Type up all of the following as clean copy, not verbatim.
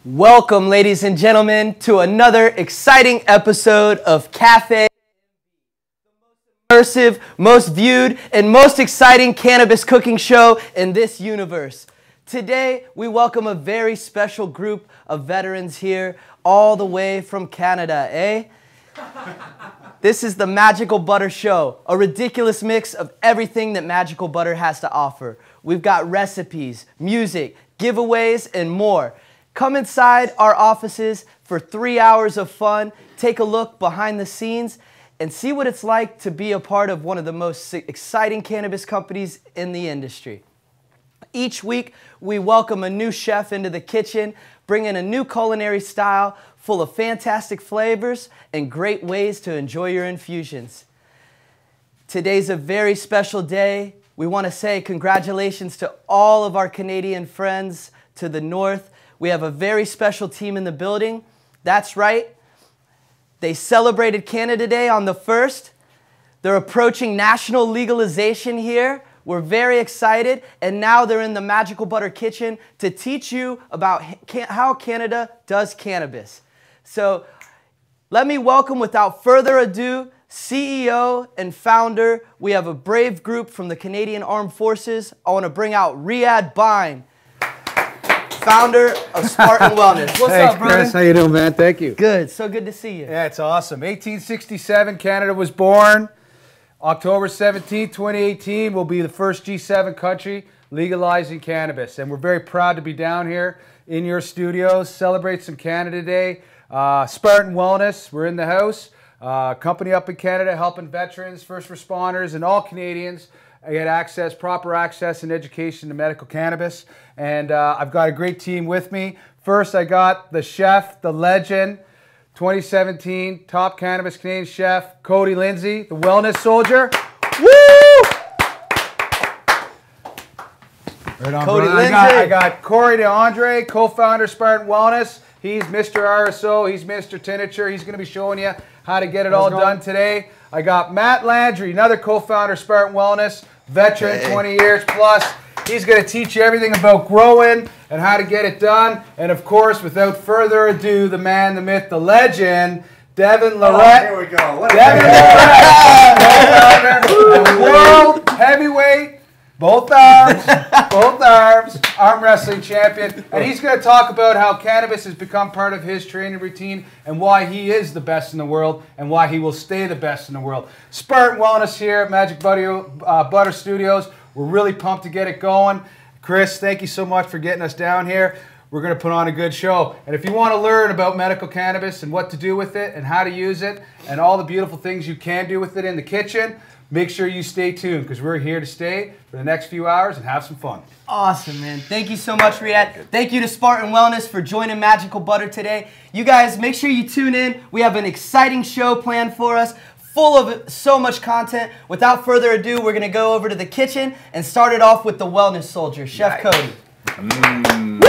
Welcome, ladies and gentlemen, to another exciting episode of Cafe, the most immersive, most viewed, and most exciting cannabis cooking show in this universe. Today, we welcome a very special group of veterans here, all the way from Canada, eh? This is the Magical Butter Show, a ridiculous mix of everything that Magical Butter has to offer. We've got recipes, music, giveaways, and more. Come inside our offices for 3 hours of fun, take a look behind the scenes, and see what it's like to be a part of one of the most exciting cannabis companies in the industry. Each week, we welcome a new chef into the kitchen, bringing a new culinary style full of fantastic flavors and great ways to enjoy your infusions. Today's a very special day. We want to say congratulations to all of our Canadian friends to the north. We have a very special team in the building. That's right. They celebrated Canada Day on the 1st. They're approaching national legalization here. We're very excited. And now they're in the Magical Butter kitchen to teach you about how Canada does cannabis. So let me welcome, without further ado, CEO and founder. We have a brave group from the Canadian Armed Forces. I want to bring out Riyad Bine, founder of Spartan Wellness. What's up, brother? Chris, how you doing, man? Thank you. Good. So good to see you. Yeah, it's awesome. 1867, Canada was born. October 17, 2018, we'll be the first G7 country legalizing cannabis. And we're very proud to be down here in your studios, celebrate some Canada Day. Spartan Wellness, we're in the house. Company up in Canada helping veterans, first responders, and all Canadians get access, proper access and education to medical cannabis. And I've got a great team with me. First, I got the chef, the legend, 2017 top cannabis Canadian chef, Cody Lindsay, the wellness soldier. Woo! Right on, Cody Lindsay. I got Corey DeAndre, co-founder Spartan Wellness. He's Mr. RSO, he's Mr. Tinniture. He's going to be showing you how to get it all done today. I got Matt Landry, another co-founder Spartan Wellness, veteran, 20 years plus. He's going to teach you everything about growing and how to get it done. And of course, without further ado, the man, the myth, the legend, Devin Lorette. Here we go. What Devin Lorette, world heavyweight, both arms, arm wrestling champion. And he's going to talk about how cannabis has become part of his training routine and why he is the best in the world and why he will stay the best in the world. Spartan Wellness here at Magic Butter Studios. We're really pumped to get it going. Chris, thank you so much for getting us down here. We're going to put on a good show. And if you want to learn about medical cannabis and what to do with it and how to use it and all the beautiful things you can do with it in the kitchen, make sure you stay tuned because we're here to stay for the next few hours and have some fun. Awesome, man. Thank you so much, Riyad. Thank you to Spartan Wellness for joining Magical Butter today. You guys, make sure you tune in. We have an exciting show planned for us, full of so much content. Without further ado, we're going to go over to the kitchen and start it off with the wellness soldier, Chef Cody. Woo!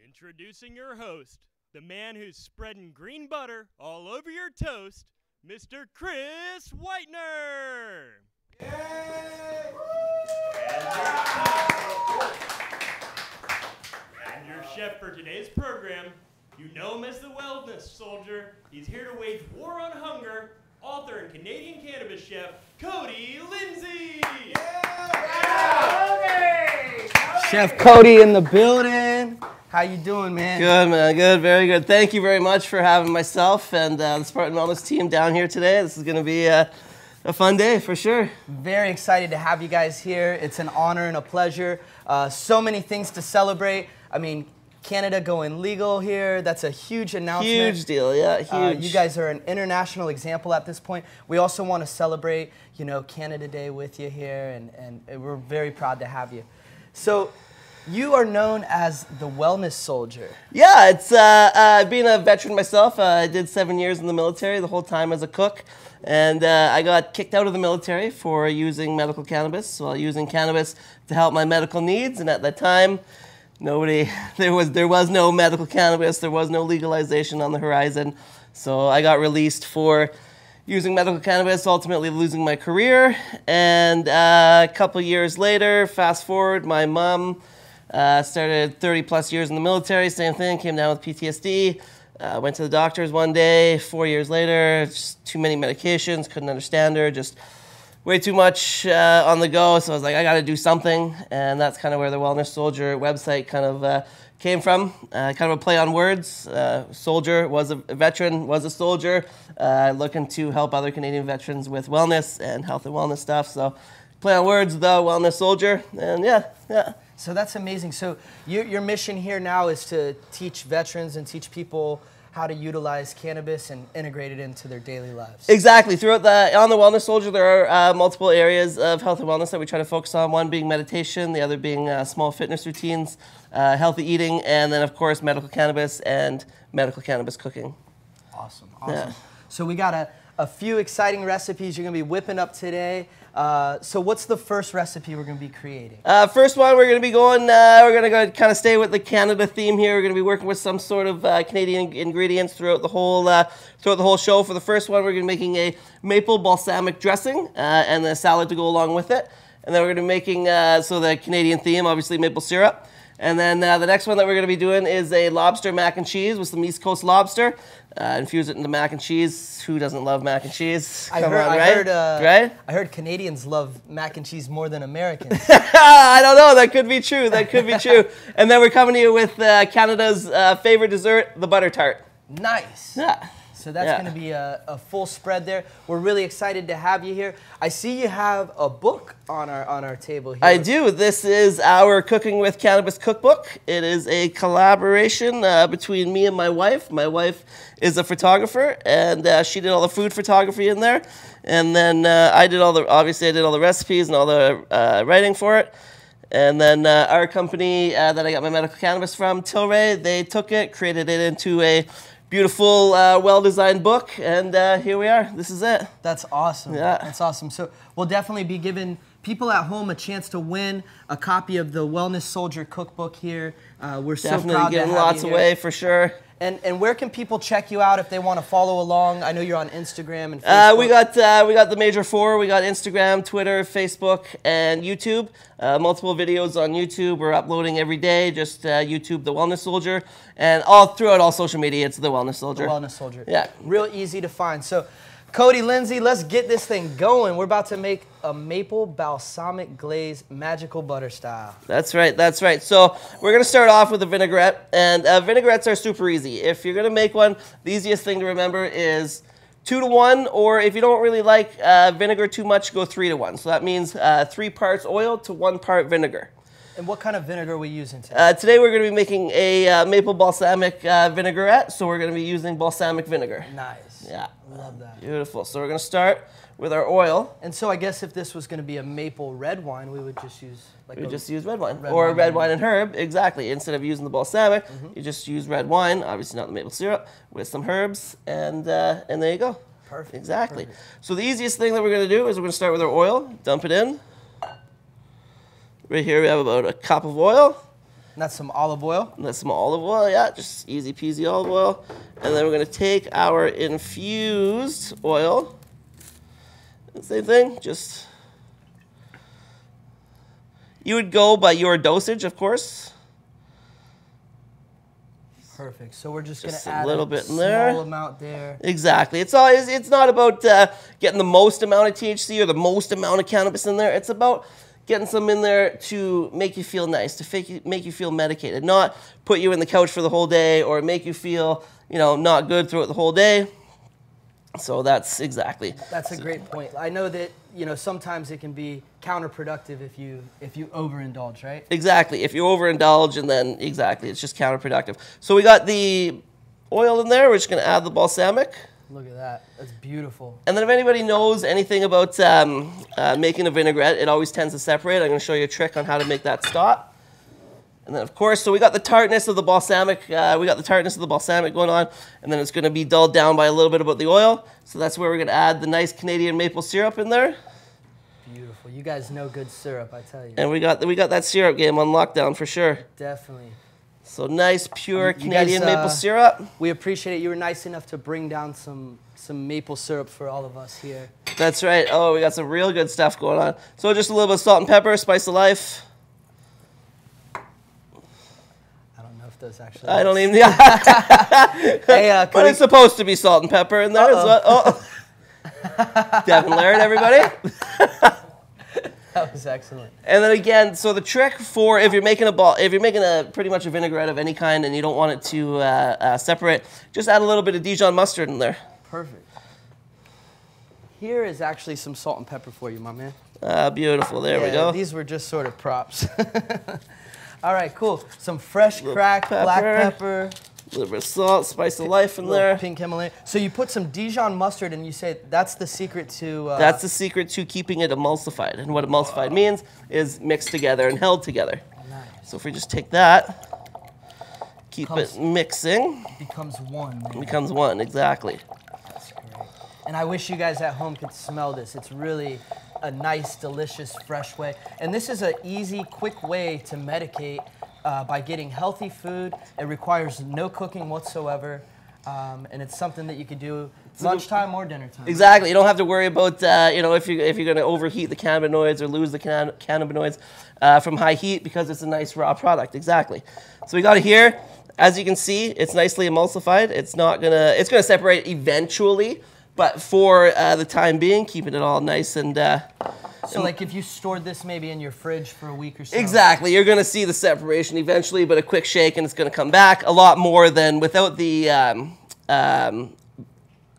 Introducing your host, the man who's spreading green butter all over your toast, Mr. Chris Whitener. Yay! And your chef for today's program, you know him as the wellness soldier. He's here to wage war on hunger, author and Canadian cannabis chef, Cody Lindsay. Chef Cody in the building. How you doing, man? Good, man. Good. Very good. Thank you very much for having myself and the Spartan Wellness team down here today. This is going to be a fun day for sure. Very excited to have you guys here. It's an honor and a pleasure. So many things to celebrate. I mean, Canada going legal here. That's a huge announcement. Huge deal, yeah, huge. You guys are an international example at this point. We also want to celebrate, you know, Canada Day with you here, and we're very proud to have you. So, you are known as the wellness soldier. Yeah, it's being a veteran myself. I did 7 years in the military, the whole time as a cook. And I got kicked out of the military for using medical cannabis, while using cannabis to help my medical needs. And at that time, there was no medical cannabis, there was no legalization on the horizon. So I got released for using medical cannabis, ultimately losing my career. And a couple years later, fast forward, my mom started 30 plus years in the military, same thing, came down with PTSD. Went to the doctors one day, 4 years later, just too many medications, couldn't understand her, just way too much on the go. So I was like, I got to do something. And that's kind of where the Wellness Soldier website kind of came from. Kind of a play on words. Soldier was a veteran, was a soldier, looking to help other Canadian veterans with wellness and health and wellness stuff. So play on words, the Wellness Soldier. And yeah. So that's amazing. So your mission here now is to teach veterans and teach people how to utilize cannabis and integrate it into their daily lives. Exactly. On the Wellness Soldier, there are multiple areas of health and wellness that we try to focus on. One being meditation, the other being small fitness routines, healthy eating, and then of course medical cannabis and medical cannabis cooking. Awesome. Yeah. So we got a few exciting recipes you're going to be whipping up today. So what's the first recipe we're going to be creating? First one, we're going to be going, we're going to go kind of stay with the Canada theme here. We're going to be working with some sort of Canadian ingredients throughout the whole show. For the first one, we're going to be making a maple balsamic dressing and a salad to go along with it. And then we're going to be making, so the Canadian theme, obviously maple syrup. And then the next one that we're going to be doing is a lobster mac and cheese with some East Coast lobster. Infuse it into mac and cheese. Who doesn't love mac and cheese? I heard Canadians love mac and cheese more than Americans. I don't know. That could be true. That could be true. And then we're coming to you with Canada's favorite dessert, the butter tart. Nice. Yeah. So that's going to be a full spread there. We're really excited to have you here. I see you have a book on our table here. I do. This is our Cooking with Cannabis cookbook. It is a collaboration between me and my wife. My wife is a photographer, and she did all the food photography in there. And then I did all the recipes and all the writing for it. And then our company that I got my medical cannabis from, Tilray, they took it, created it into a beautiful, well-designed book, and here we are. This is it. That's awesome. Yeah. That's awesome. So we'll definitely be giving people at home a chance to win a copy of the Wellness Soldier cookbook here. We're so proud to have you here. Definitely giving lots away for sure. And where can people check you out if they want to follow along? I know you're on Instagram and Facebook. We got the major four. We got Instagram, Twitter, Facebook, and YouTube. Multiple videos on YouTube. We're uploading every day. Just YouTube, The Wellness Soldier. And throughout all social media, it's The Wellness Soldier. The Wellness Soldier. Yeah. Real easy to find. So, Cody, Lindsay, let's get this thing going. We're about to make a maple balsamic glaze magical butter style. That's right, that's right. So we're going to start off with a vinaigrette, and vinaigrettes are super easy. If you're going to make one, the easiest thing to remember is 2 to 1, or if you don't really like vinegar too much, go 3 to 1. So that means 3 parts oil to 1 part vinegar. And what kind of vinegar are we using today? Today we're going to be making a maple balsamic vinaigrette, so we're going to be using balsamic vinegar. Nice. Yeah. Love that. Beautiful. So we're going to start with our oil. And so I guess if this was going to be a maple red wine, we would just use use red wine. Or red wine and herb, exactly. Instead of using the balsamic, you just use red wine, obviously not the maple syrup, with some herbs, and there you go. Perfect. Exactly. Perfect. So the easiest thing that we're going to do is we're going to start with our oil, dump it in. Right here we have about a cup of oil. And that's some olive oil. And that's some olive oil, yeah, just easy peasy olive oil. And then we're going to take our infused oil. Same thing, just, you would go by your dosage, of course. Perfect. So we're just going to add a little bit in small there. Amount there. Exactly. It's not about getting the most amount of THC or the most amount of cannabis in there. It's about getting some in there to make you feel nice, to make you feel medicated, not put you in the couch for the whole day or make you feel, not good throughout the whole day. So that's exactly. That's a great point. I know that, sometimes it can be counterproductive if you overindulge, right? Exactly. If you overindulge, and then exactly, it's just counterproductive. So we got the oil in there. We're just going to add the balsamic. Look at that. That's beautiful. And then if anybody knows anything about making a vinaigrette, it always tends to separate. I'm going to show you a trick on how to make that stop. And then, of course, so we got the tartness of the balsamic. Going on, and then it's going to be dulled down by a little bit about the oil. So that's where we're going to add the nice Canadian maple syrup in there. beautiful. You guys know good syrup, I tell you. And we got that syrup game on lockdown for sure. Definitely. So nice, pure You Canadian guys, maple syrup. We appreciate it. You were nice enough to bring down some maple syrup for all of us here. That's right. Oh, we got some real good stuff going on. So just a little bit of salt and pepper, spice of life. I don't know if those actually. I don't even. Hey, but it's supposed to be salt and pepper in there. Devin Laird, everybody. That was excellent. And then again, so the trick for if you're making a pretty much a vinaigrette of any kind and you don't want it to separate, just add a little bit of Dijon mustard in there. Perfect. Here is actually some salt and pepper for you, my man. Beautiful. There we go. These were just sort of props. All right, cool. Some fresh cracked black pepper. A little bit of salt, spice of life in there. Pink Himalayan. So you put some Dijon mustard and you say that's the secret to... That's the secret to keeping it emulsified. And what emulsified means is mixed together and held together. Nice. So if we just take that, keep it mixing. Becomes one. Man. Becomes one, exactly. That's great. And I wish you guys at home could smell this. It's really a nice, delicious, fresh way. And this is an easy, quick way to medicate by getting healthy food. It requires no cooking whatsoever. And it's something that you could do lunchtime or dinner time. Exactly. You don't have to worry about if you're going to overheat the cannabinoids or lose the cannabinoids from high heat because it's a nice raw product. Exactly. So we got it here. As you can see, it's nicely emulsified. It's gonna separate eventually, but for the time being, keeping it all nice and. So like if you stored this maybe in your fridge for a week or so. Exactly. You're going to see the separation eventually, but a quick shake and it's going to come back a lot more than without the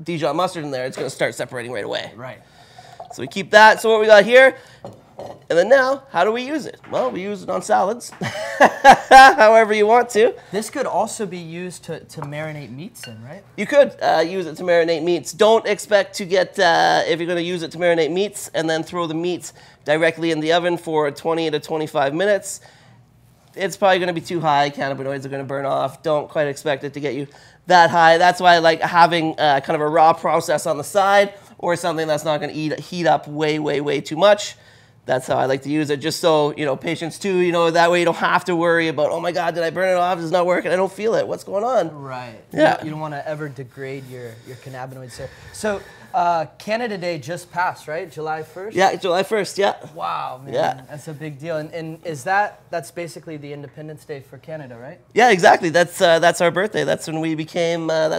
Dijon mustard in there. It's going to start separating right away. Right. So we keep that. So what we got here, and then now, how do we use it? Well, we use it on salads, however you want to. This could also be used to marinate meats in, right? You could use it to marinate meats. Don't expect to get, if you're going to use it to marinate meats and then throw the meats directly in the oven for 20 to 25 minutes, it's probably going to be too high. Cannabinoids are going to burn off. Don't quite expect it to get you that high. That's why I like having kind of a raw process on the side or something that's not going to heat up way, way, way too much. That's how I like to use it, just so, patients too, that way you don't have to worry about, oh my God, did I burn it off? It's not working. I don't feel it. What's going on? Right. Yeah. You don't want to ever degrade your cannabinoids there. So Canada Day just passed, right? July 1st? Yeah, July 1st, yeah. Wow, man. Yeah. That's a big deal. And that's basically the Independence Day for Canada, right? Yeah, exactly. That's our birthday. That's when we became a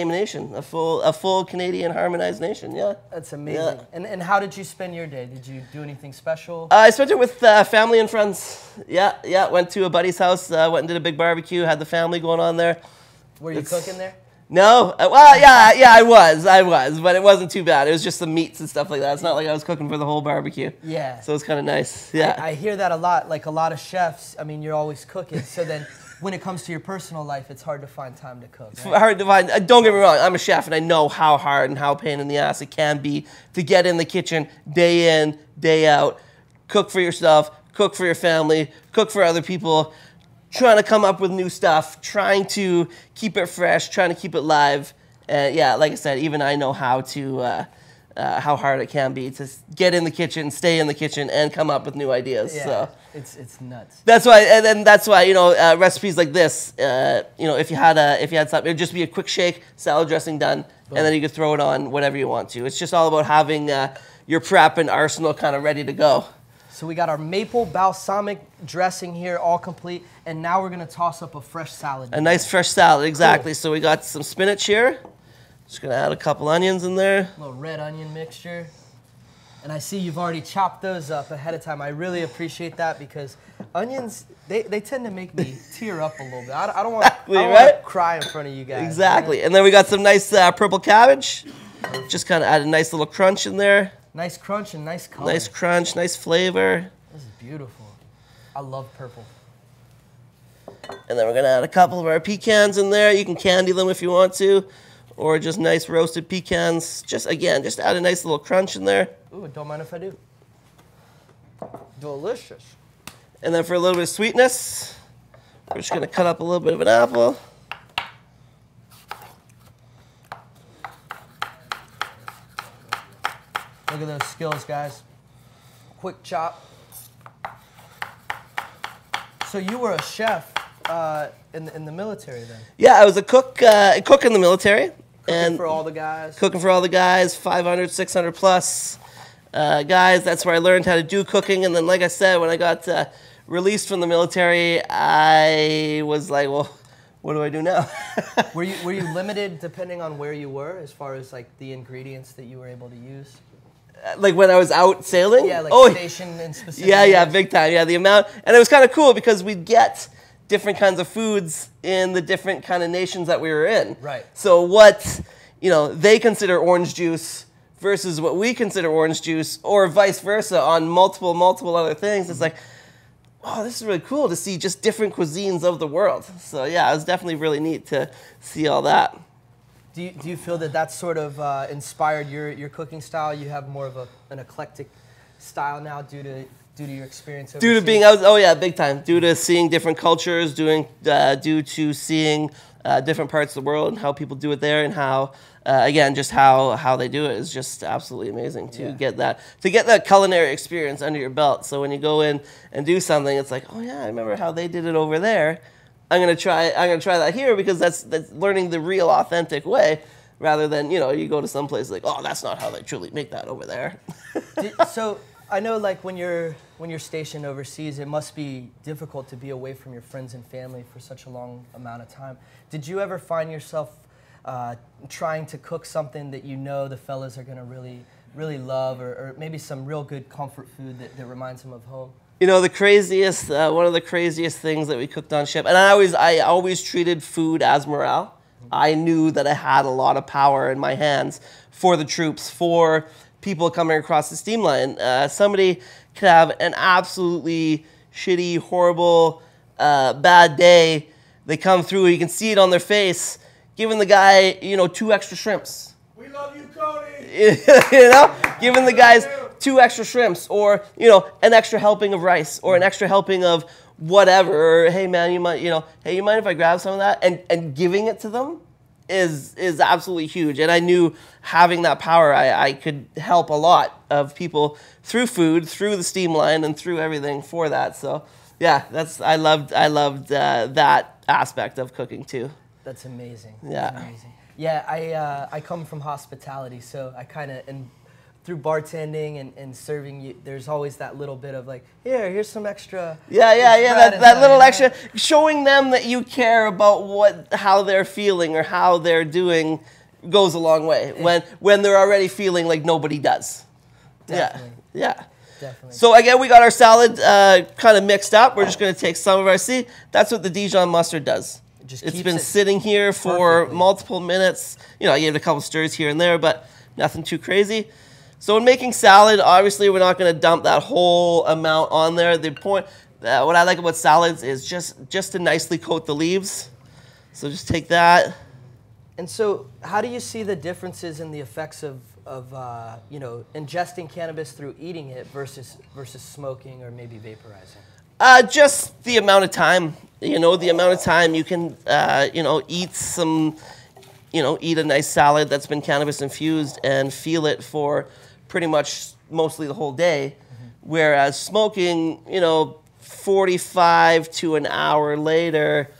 nation, a full Canadian harmonized nation. Yeah. That's amazing. Yeah. And how did you spend your day? Did you do anything special? I spent it with family and friends. Yeah. Went to a buddy's house. Went and did a big barbecue. Had the family going on there. Were you cooking there? No. Well, yeah, I was, but it wasn't too bad. It was just some meats and stuff like that. It's not like I was cooking for the whole barbecue. Yeah. So it's kind of nice. Yeah. I hear that a lot. Like a lot of chefs, I mean, you're always cooking. So then when it comes to your personal life, it's hard to find time to cook. Right? It's hard to find. Don't get me wrong. I'm a chef, and I know how hard and how pain in the ass it can be to get in the kitchen day in, day out, cook for yourself, cook for your family, cook for other people, trying to come up with new stuff, trying to keep it fresh, trying to keep it live. And yeah, like I said, even I know how hard it can be to get in the kitchen, stay in the kitchen, and come up with new ideas. Yeah, so it's nuts. That's why, recipes like this, if you had something, it'd just be a quick shake, salad dressing done, and then you could throw it on whatever you want to. It's just all about having your prep and arsenal kind of ready to go. So we got our maple balsamic dressing here, all complete, and now we're gonna toss up a fresh salad. A nice fresh salad, exactly. Cool. So we got some spinach here. Just gonna add a couple onions in there. A little red onion mixture. And I see you've already chopped those up ahead of time. I really appreciate that because onions, they tend to make me tear up a little bit. I don't want to cry in front of you guys. Exactly. And then we got some nice purple cabbage. Just kind of add a nice little crunch in there. Nice crunch and nice color. Nice crunch, nice flavor. This is beautiful. I love purple. And then we're gonna add a couple of our pecans in there. You can candy them if you want to, or just nice roasted pecans. Just add a nice little crunch in there. Ooh, don't mind if I do. Delicious. And then for a little bit of sweetness, we're just gonna cut up a little bit of an apple. Look at those skills, guys. quick chop. So you were a chef in the military then? Yeah, I was a cook in the military. Cooking for all the guys? Cooking for all the guys, 500, 600 plus guys. That's where I learned how to do cooking. And then, like I said, when I got released from the military, I was like, well, what do I do now? Were you limited depending on where you were as far as like the ingredients that you were able to use? Like when I was out sailing? Yeah, like stationed in specific Yeah, big time. Yeah, the amount. And it was kind of cool because we'd get different kinds of foods in the different kind of nations that we were in. Right. So what, they consider orange juice versus what we consider orange juice, or vice versa on multiple other things. It's like, oh, this is really cool to see just different cuisines of the world. So yeah, it was definitely really neat to see all that. Do you feel that that's sort of inspired your cooking style? You have more of an eclectic style now due to your experience overseas? Due to being out, oh yeah, big time. Due to seeing different cultures, due to seeing different parts of the world and how people do it there, and how again, just how they do it is just absolutely amazing to get that culinary experience under your belt. So when you go in and do something, it's like, oh yeah, I remember how they did it over there. I'm gonna try that here, because that's learning the real authentic way, rather than you go to some place like, oh, that's not how they truly make that over there. So I know, like when you're stationed overseas, it must be difficult to be away from your friends and family for such a long amount of time. Did you ever find yourself trying to cook something that the fellas are gonna really love, or maybe some real good comfort food that reminds them of home? The craziest, one of the craziest things that we cooked on ship, and I always treated food as morale. I knew that I had a lot of power in my hands for the troops, for people coming across the steam line. Somebody could have an absolutely shitty, horrible, bad day. They come through, you can see it on their face, giving the guy, 2 extra shrimps. We love you, Cody. Giving the guys 2 extra shrimps, or an extra helping of rice, or an extra helping of whatever. Or, hey man, you mind if I grab some of that? And giving it to them is absolutely huge. And I knew having that power, I could help a lot of people through food, through the steam line, and through everything for that. So yeah, I loved that aspect of cooking too. That's amazing. Yeah. That's amazing. Yeah, I come from hospitality, so I kind of, through bartending and serving, there's always that little bit of like, here's some extra. Yeah, that little extra, showing them that you care about how they're feeling or how they're doing goes a long way when they're already feeling like nobody does. Definitely. Yeah. Definitely. So again, we got our salad kind of mixed up. We're just going to take some of our, that's what the Dijon mustard does. It's been sitting here for multiple minutes. I gave it a couple stirs here and there, but nothing too crazy. So when making salad, obviously we're not going to dump that whole amount on there. The point, what I like about salads is just to nicely coat the leaves. So just take that. And so how do you see the differences in the effects of ingesting cannabis through eating it versus smoking or maybe vaporizing? Just the amount of time. The amount of time you can, eat a nice salad that's been cannabis infused and feel it for pretty much mostly the whole day. Mm-hmm. Whereas smoking, 45 to an hour later,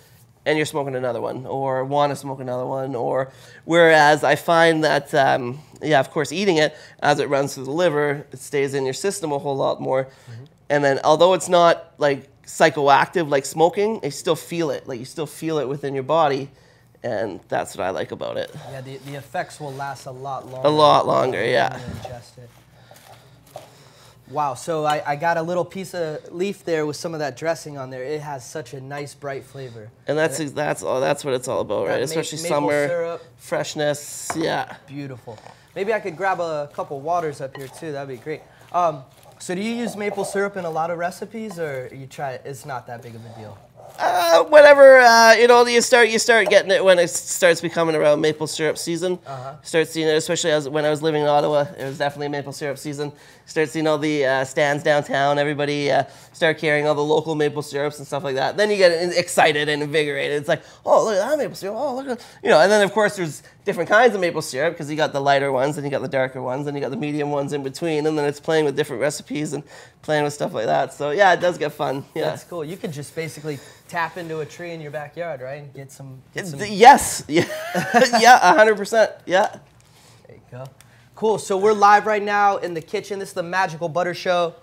and you're smoking another one, or want to smoke another one, or whereas I find that, of course, eating it, as it runs through the liver, it stays in your system a whole lot more. Mm-hmm. And then, although it's not like psychoactive like smoking, you still feel it. Like you still feel it within your body, and that's what I like about it. Yeah, the effects will last a lot longer. A lot longer, yeah. When you ingest it. Wow, so I got a little piece of leaf there with some of that dressing on there. It has such a nice, bright flavor. And that's what it's all about, right? Especially summer, syrup. Freshness, yeah. Beautiful. Maybe I could grab a couple waters up here too. That'd be great. So do you use maple syrup in a lot of recipes, or you try it? It's not that big of a deal. Whenever you start getting it when it starts becoming around maple syrup season. Start seeing it, especially when I was living in Ottawa. It was definitely maple syrup season. Start seeing all the stands downtown. Everybody start carrying all the local maple syrups and stuff like that. Then you get excited and invigorated. It's like, oh, look at that maple syrup. Oh, look at and then of course there's different kinds of maple syrup, because you got the lighter ones, and you got the darker ones, and you got the medium ones in between, and then it's playing with different recipes and playing with stuff like that. So yeah, it does get fun. Yeah. That's cool. You could just basically tap into a tree in your backyard, right? And get some... Yes. Yeah. Yeah, 100%. Yeah. There you go. Cool. So we're live right now in the kitchen. This is the Magical Butter Show.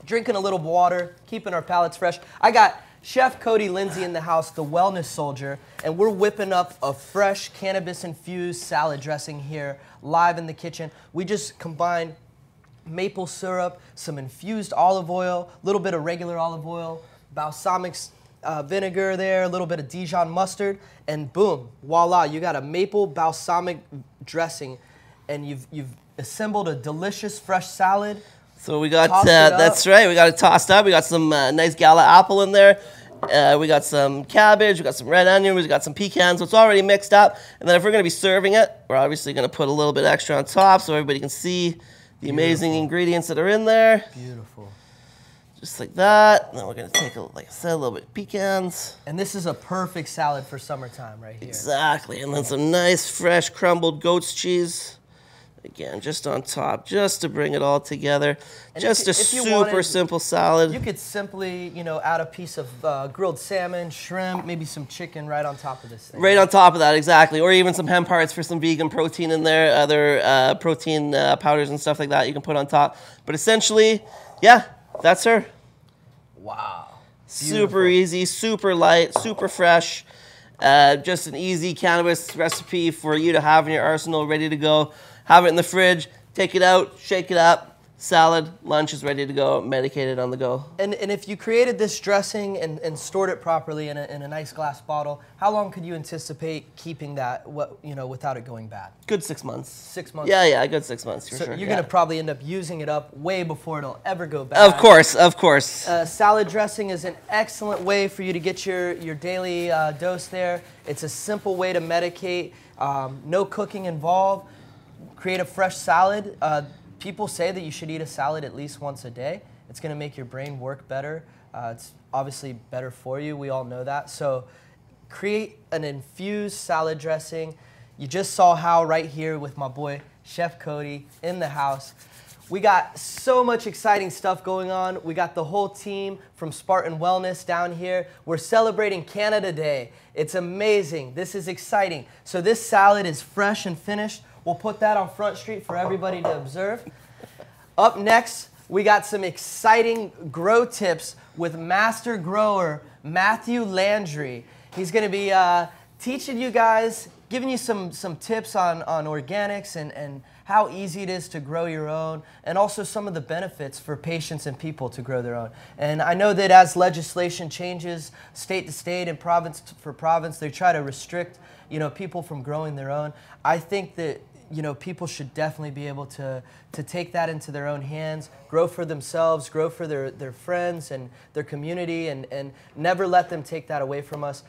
Drinking a little water, keeping our palates fresh. I got Chef Cody Lindsay in the house, the wellness soldier, and we're whipping up a fresh cannabis-infused salad dressing here live in the kitchen. We just combined maple syrup, some infused olive oil, a little bit of regular olive oil, balsamic vinegar there, a little bit of Dijon mustard, and boom, voila, you got a maple balsamic dressing, and you've assembled a delicious fresh salad. So we got, that's right, we got it tossed up. We got some nice gala apple in there. We got some cabbage, we got some red onion, we got some pecans, so it's already mixed up. And then if we're gonna be serving it, we're obviously gonna put a little bit extra on top so everybody can see the amazing ingredients that are in there. Beautiful. Just like that. And then we're gonna take, like I said, a little bit of pecans. And this is a perfect salad for summertime right here. Exactly, and then some nice fresh crumbled goat's cheese. Again, just on top, just to bring it all together. And just a super simple salad. You could simply, you know, add a piece of grilled salmon, shrimp, maybe some chicken right on top of this thing. Right on top of that, exactly. Or even some hemp hearts for some vegan protein in there, other protein powders and stuff like that you can put on top. But essentially, yeah, that's her. Wow. Super easy, super light, super fresh. Just an easy cannabis recipe for you to have in your arsenal, ready to go. Have it in the fridge, take it out, shake it up, salad, lunch is ready to go, medicated on the go. And if you created this dressing and stored it properly in a nice glass bottle, how long could you anticipate keeping that, without it going bad? Good 6 months. 6 months? Yeah, a good 6 months for so sure. You're going to probably end up using it up way before it'll ever go bad. Of course, of course. Salad dressing is an excellent way for you to get your daily dose there. It's a simple way to medicate, no cooking involved. Create a fresh salad. People say that you should eat a salad at least once a day. It's going to make your brain work better. It's obviously better for you. We all know that. So create an infused salad dressing. You just saw how right here with my boy, Chef Cody, in the house. We got so much exciting stuff going on. We got the whole team from Spartan Wellness down here. We're celebrating Canada Day. It's amazing. This is exciting. So this salad is fresh and finished. We'll put that on Front Street for everybody to observe. Up next, we got some exciting grow tips with master grower Matthew Landry. He's going to be teaching you guys, giving you some tips on organics and how easy it is to grow your own, and also some of the benefits for patients and people to grow their own. And I know that as legislation changes state to state and province for province, they try to restrict, people from growing their own. I think that people should definitely be able to take that into their own hands, grow for themselves, grow for their friends and their community, and never let them take that away from us.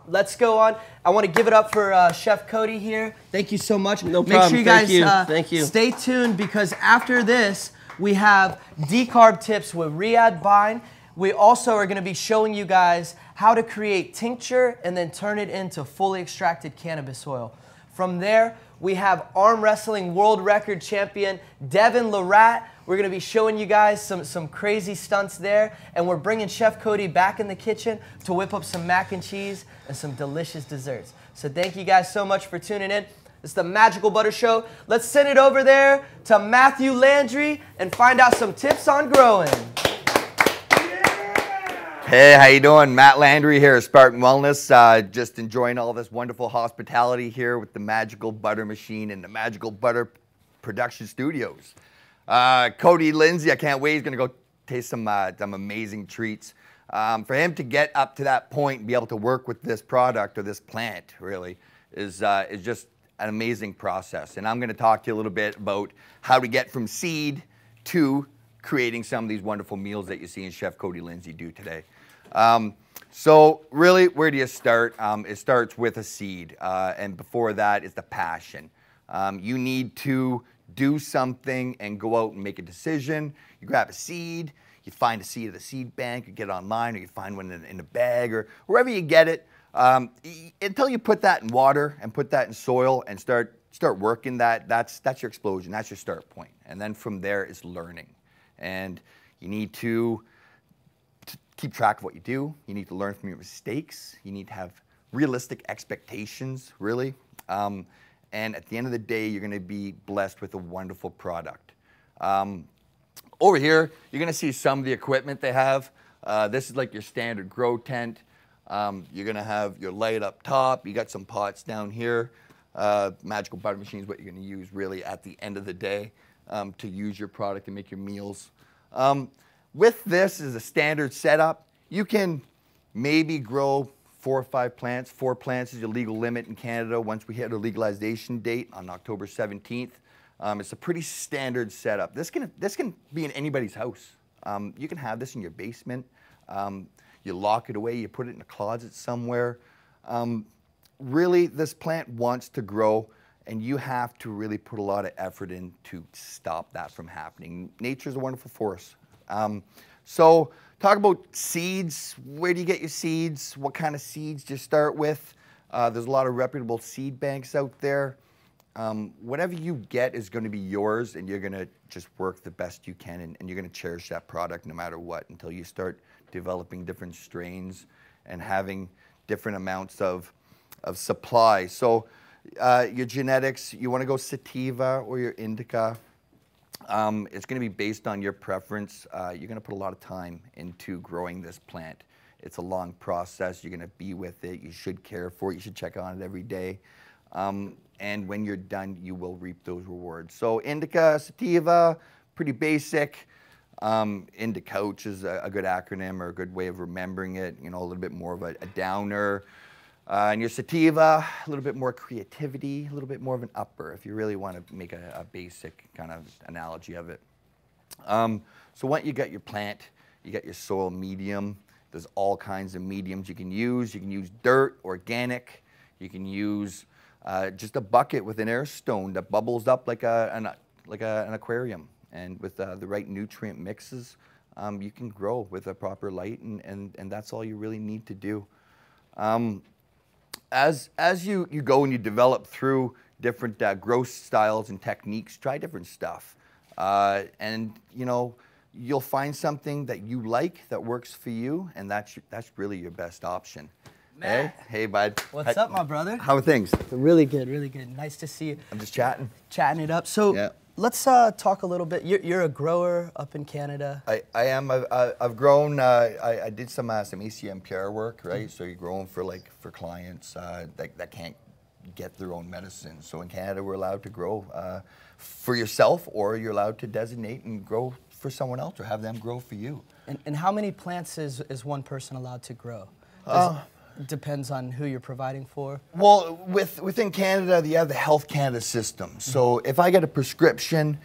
Let's go on. I want to give it up for Chef Cody here. Thank you so much. No problem. Make sure you guys Thank you. Stay tuned, because after this, we have decarb tips with Riyadh Bine. We also are going to be showing you guys how to create tincture and then turn it into fully extracted cannabis oil. From there, we have arm wrestling world record champion Devin Larat. We're going to be showing you guys some crazy stunts there. And we're bringing Chef Cody back in the kitchen to whip up some mac and cheese and some delicious desserts. So thank you guys so much for tuning in. This is the Magical Butter Show. Let's send it over there to Matthew Landry and find out some tips on growing. Hey, how you doing? Matt Landry here at Spartan Wellness. Just enjoying all this wonderful hospitality here with the Magical Butter machine and the Magical Butter production studios. Cody, Lindsay, I can't wait. He's gonna go taste some amazing treats. For him to get up to that point and be able to work with this product or this plant really is just an amazing process. And I'm gonna talk to you a little bit about how to get from seed to creating some of these wonderful meals that you see in Chef Cody Lindsay do today. So really, where do you start? It starts with a seed, and before that is the passion. You need to do something and go out and make a decision. You grab a seed, you find a seed at a seed bank, you get it online, or you find one in a bag, or wherever you get it. Until you put that in water and put that in soil and start working that, that's your explosion. That's your start point. And then from there is learning. And you need to keep track of what you do. You need to learn from your mistakes. You need to have realistic expectations, really. And at the end of the day, you're going to be blessed with a wonderful product. Over here, you're going to see some of the equipment they have. This is like your standard grow tent. You're going to have your light up top. You got some pots down here. Magical Butter Machine is what you're going to use really at the end of the day to use your product and make your meals. With this as a standard setup, you can maybe grow 4 or 5 plants. 4 plants is your legal limit in Canada once we hit a legalization date on October 17th. It's a pretty standard setup. This can be in anybody's house. You can have this in your basement. You lock it away, you put it in a closet somewhere. Really, this plant wants to grow, and you have to really put a lot of effort in to stop that from happening. Nature's a wonderful force. So talk about seeds. Where do you get your seeds? What kind of seeds do you start with? There's a lot of reputable seed banks out there. Whatever you get is going to be yours, and you're going to just work the best you can, and you're going to cherish that product no matter what until you start developing different strains and having different amounts of supply. So your genetics, you want to go sativa or your indica. It's going to be based on your preference. You're going to put a lot of time into growing this plant. It's a long process. You're going to be with it. You should care for it. You should check on it every day. And when you're done, you will reap those rewards. So indica, sativa, pretty basic. Indica, which is a good acronym or a good way of remembering it. You know, a little bit more of a downer. And your sativa, a little bit more creativity, a little bit more of an upper, if you really want to make a basic kind of analogy of it. So once you got your plant, you got your soil medium. There's all kinds of mediums you can use. You can use dirt, organic. You can use just a bucket with an air stone that bubbles up like an aquarium. And with the right nutrient mixes, you can grow with a proper light, and that's all you really need to do. As you go and you develop through different growth styles and techniques, try different stuff. And you know, you'll find something that you like that works for you, and that's really your best option. Matt. Hey, bud. What's up, my brother? How are things? Really good, really good. Nice to see you. I'm just chatting. Chatting it up. So Yeah. let's talk a little bit. You're a grower up in Canada. I am. I've grown. I did some ACM PR work, right? So you're growing for clients that can't get their own medicine. So in Canada, we're allowed to grow for yourself, or you're allowed to designate and grow for someone else, or have them grow for you. And how many plants is one person allowed to grow? Depends on who you're providing for. Well, within Canada, you have the Health Canada system. So if I get a prescription,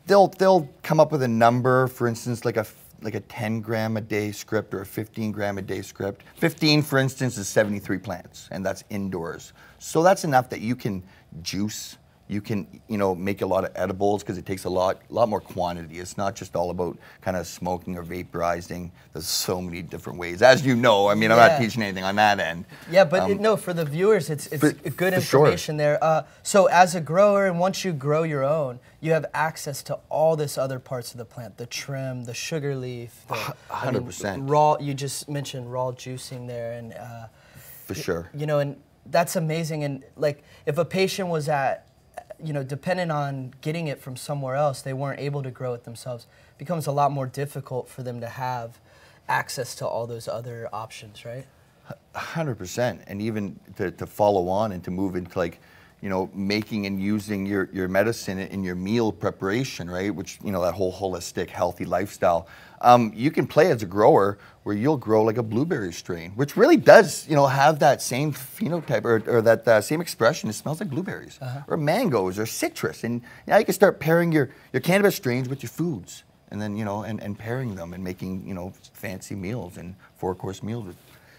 they'll come up with a number. For instance, like a 10 gram a day script or a 15 gram a day script. 15, for instance, is 73 plants, and that's indoors. So that's enough that you can juice. You can, you know, make a lot of edibles because it takes a lot more quantity. It's not just all about kind of smoking or vaporizing. There's so many different ways, as you know. I mean, I'm not teaching anything on that end. Yeah, but no, for the viewers, it's good information sure. there. So as a grower, and once you grow your own, you have access to all this other parts of the plant: the trim, the sugar leaf, 100%. Raw. You just mentioned raw juicing there, and For sure. You know, and that's amazing. And like, if a patient was dependent on getting it from somewhere else, they weren't able to grow it themselves, it becomes a lot more difficult for them to have access to all those other options, right? 100%. And even to follow on and to move into, like, you know, making and using your medicine in your meal preparation, right? Which, you know, that whole holistic, healthy lifestyle. You can play as a grower where you'll grow like a blueberry strain, which really does, you know, have that same phenotype or that same expression. It smells like blueberries or mangoes or citrus. And now you can start pairing your cannabis strains with your foods, and then, you know, and pairing them and making, you know, fancy meals and 4-course meals with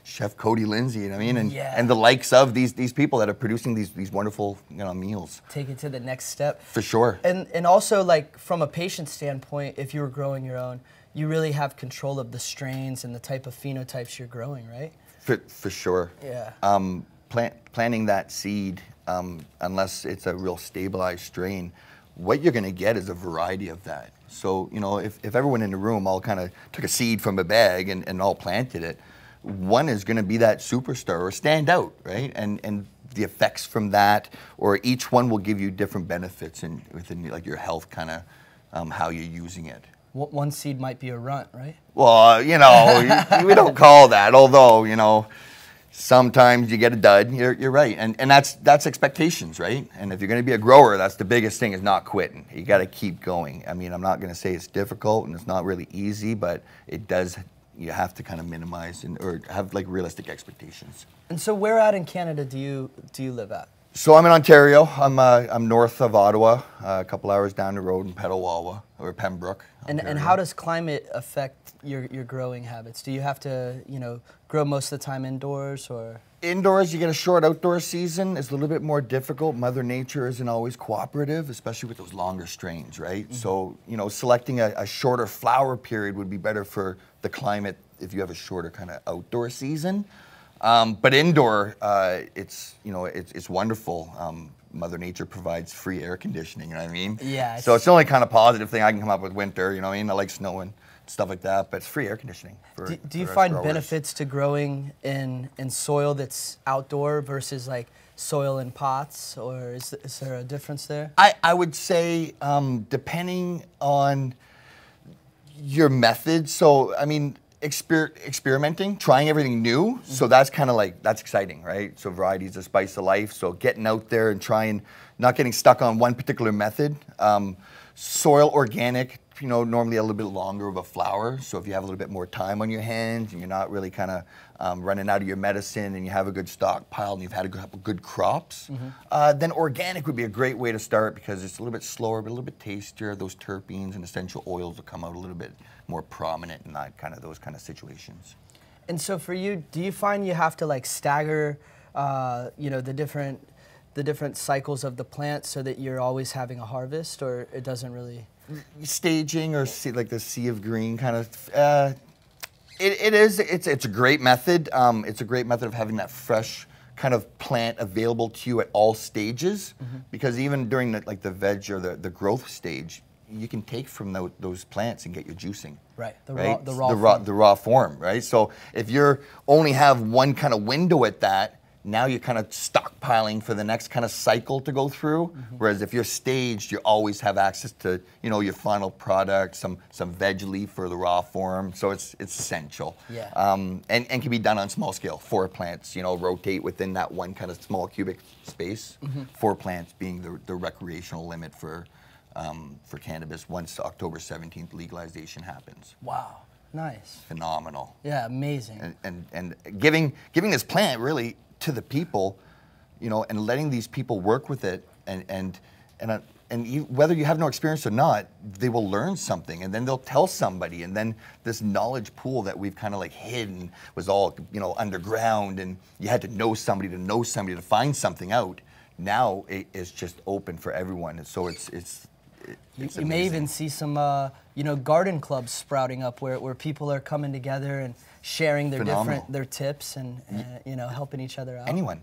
Chef Cody, Lindsay, you know what I mean? And the likes of these people that are producing these wonderful, you know, meals. Take it to the next step. For sure. And also, like, from a patient standpoint, if you were growing your own, you really have control of the strains and the type of phenotypes you're growing, right? For sure. Yeah. Planting that seed, unless it's a real stabilized strain, what you're going to get is a variety of that. So, you know, if everyone in the room all kind of took a seed from a bag and all planted it, one is going to be that superstar or stand out, right? And the effects from that, or each one will give you different benefits within like your health, kind of how you're using it. One seed might be a runt, right? Well, you know, we don't call that, although, you know, sometimes you get a dud. You're right, and that's expectations, right? And if you're going to be a grower, that's the biggest thing, is not quitting. You got to keep going. I mean, I'm not going to say it's difficult and it's not really easy, but it does. You have to kind of minimize or have like realistic expectations. And so, where at in Canada do you live at? So I'm in Ontario. I'm north of Ottawa, a couple hours down the road in Petawawa or Pembroke. And how does climate affect your growing habits? Do you have to, you know, grow most of the time indoors, or? Indoors, you get a short outdoor season. It's a little bit more difficult. Mother Nature isn't always cooperative, especially with those longer strains, right? Mm-hmm. So, you know, selecting a shorter flower period would be better for the climate if you have a shorter kind of outdoor season. But indoor, it's wonderful. Mother Nature provides free air conditioning, you know what I mean? Yeah. So it's the only kind of positive thing I can come up with winter, you know what I mean? I like snow and stuff like that, but it's free air conditioning. Do you find benefits to growing in soil that's outdoor versus like soil in pots, or is there a difference there? I would say depending on your method, so I mean, experimenting, trying everything new. So that's kind of like, that's exciting, right? So variety is the spice of life. So getting out there and trying, not getting stuck on one particular method. Soil organic, you know, normally a little bit longer of a flower. So if you have a little bit more time on your hands and you're not really kind of running out of your medicine and you have a good stockpile and you've had a couple good crops, then organic would be a great way to start, because it's a little bit slower, but a little bit tastier. Those terpenes and essential oils will come out a little bit more prominent in those kind of situations. And so for you, do you find you have to like stagger, you know, the different cycles of the plant so that you're always having a harvest, or it doesn't really? Staging, or like the sea of green kind of, it's a great method. It's a great method of having that fresh kind of plant available to you at all stages, because even during the veg or the growth stage, you can take from those plants and get your juicing. Right, the raw form, right? So if you're only have one kind of window at that, now you're kind of stockpiling for the next kind of cycle to go through. Whereas if you're staged, you always have access to, you know, your final product, some veg leaf for the raw form. So it's essential. Yeah. And can be done on small scale. 4 plants, you know, rotate within that one kind of small cubic space. 4 plants being the recreational limit for cannabis once October 17th legalization happens. Wow, nice. Phenomenal. Yeah, amazing. And giving this plant really to the people, you know, and letting these people work with it, and whether you have no experience or not, they will learn something, and then they'll tell somebody, and then this knowledge pool that we've kind of like hidden was all, you know, underground, and you had to know somebody to find something out. Now it is just open for everyone, and so it's you may even see some, you know, garden clubs sprouting up where people are coming together and sharing their tips and you know, helping each other out. Anyone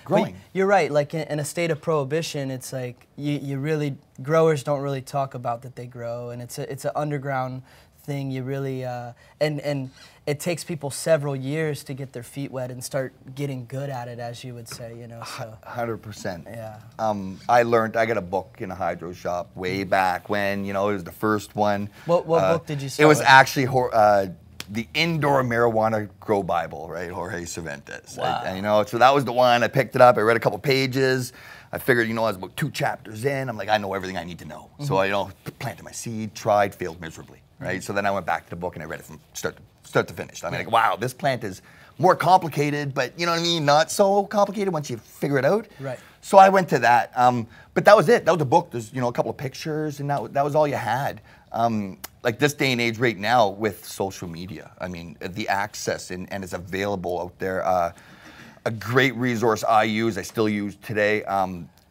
growing. But you're right. Like in a state of prohibition, it's like you really, growers don't really talk about that they grow, and it's an underground thing. You really and it takes people several years to get their feet wet and start getting good at it, as you would say, you know. So 100%. Yeah. I got a book in a hydro shop way back when, you know, it was the first one. What book did you start It was with? actually the Indoor Marijuana Grow Bible, right? Jorge Cervantes. Wow. You know, so that was the one. I picked it up. I read a couple pages. I figured, you know, I was about 2 chapters in. I'm like, I know everything I need to know. So I, you know, planted my seed, tried, failed miserably, right? So then I went back to the book and I read it from start to finish. I mean, like, wow, this plant is more complicated, but you know what I mean? Not so complicated once you figure it out. Right. So I went to that. But that was it. That was the book. There's, you know, a couple of pictures, and that was all you had. Like this day and age right now with social media, I mean, the access and it's available out there. A great resource I still use today,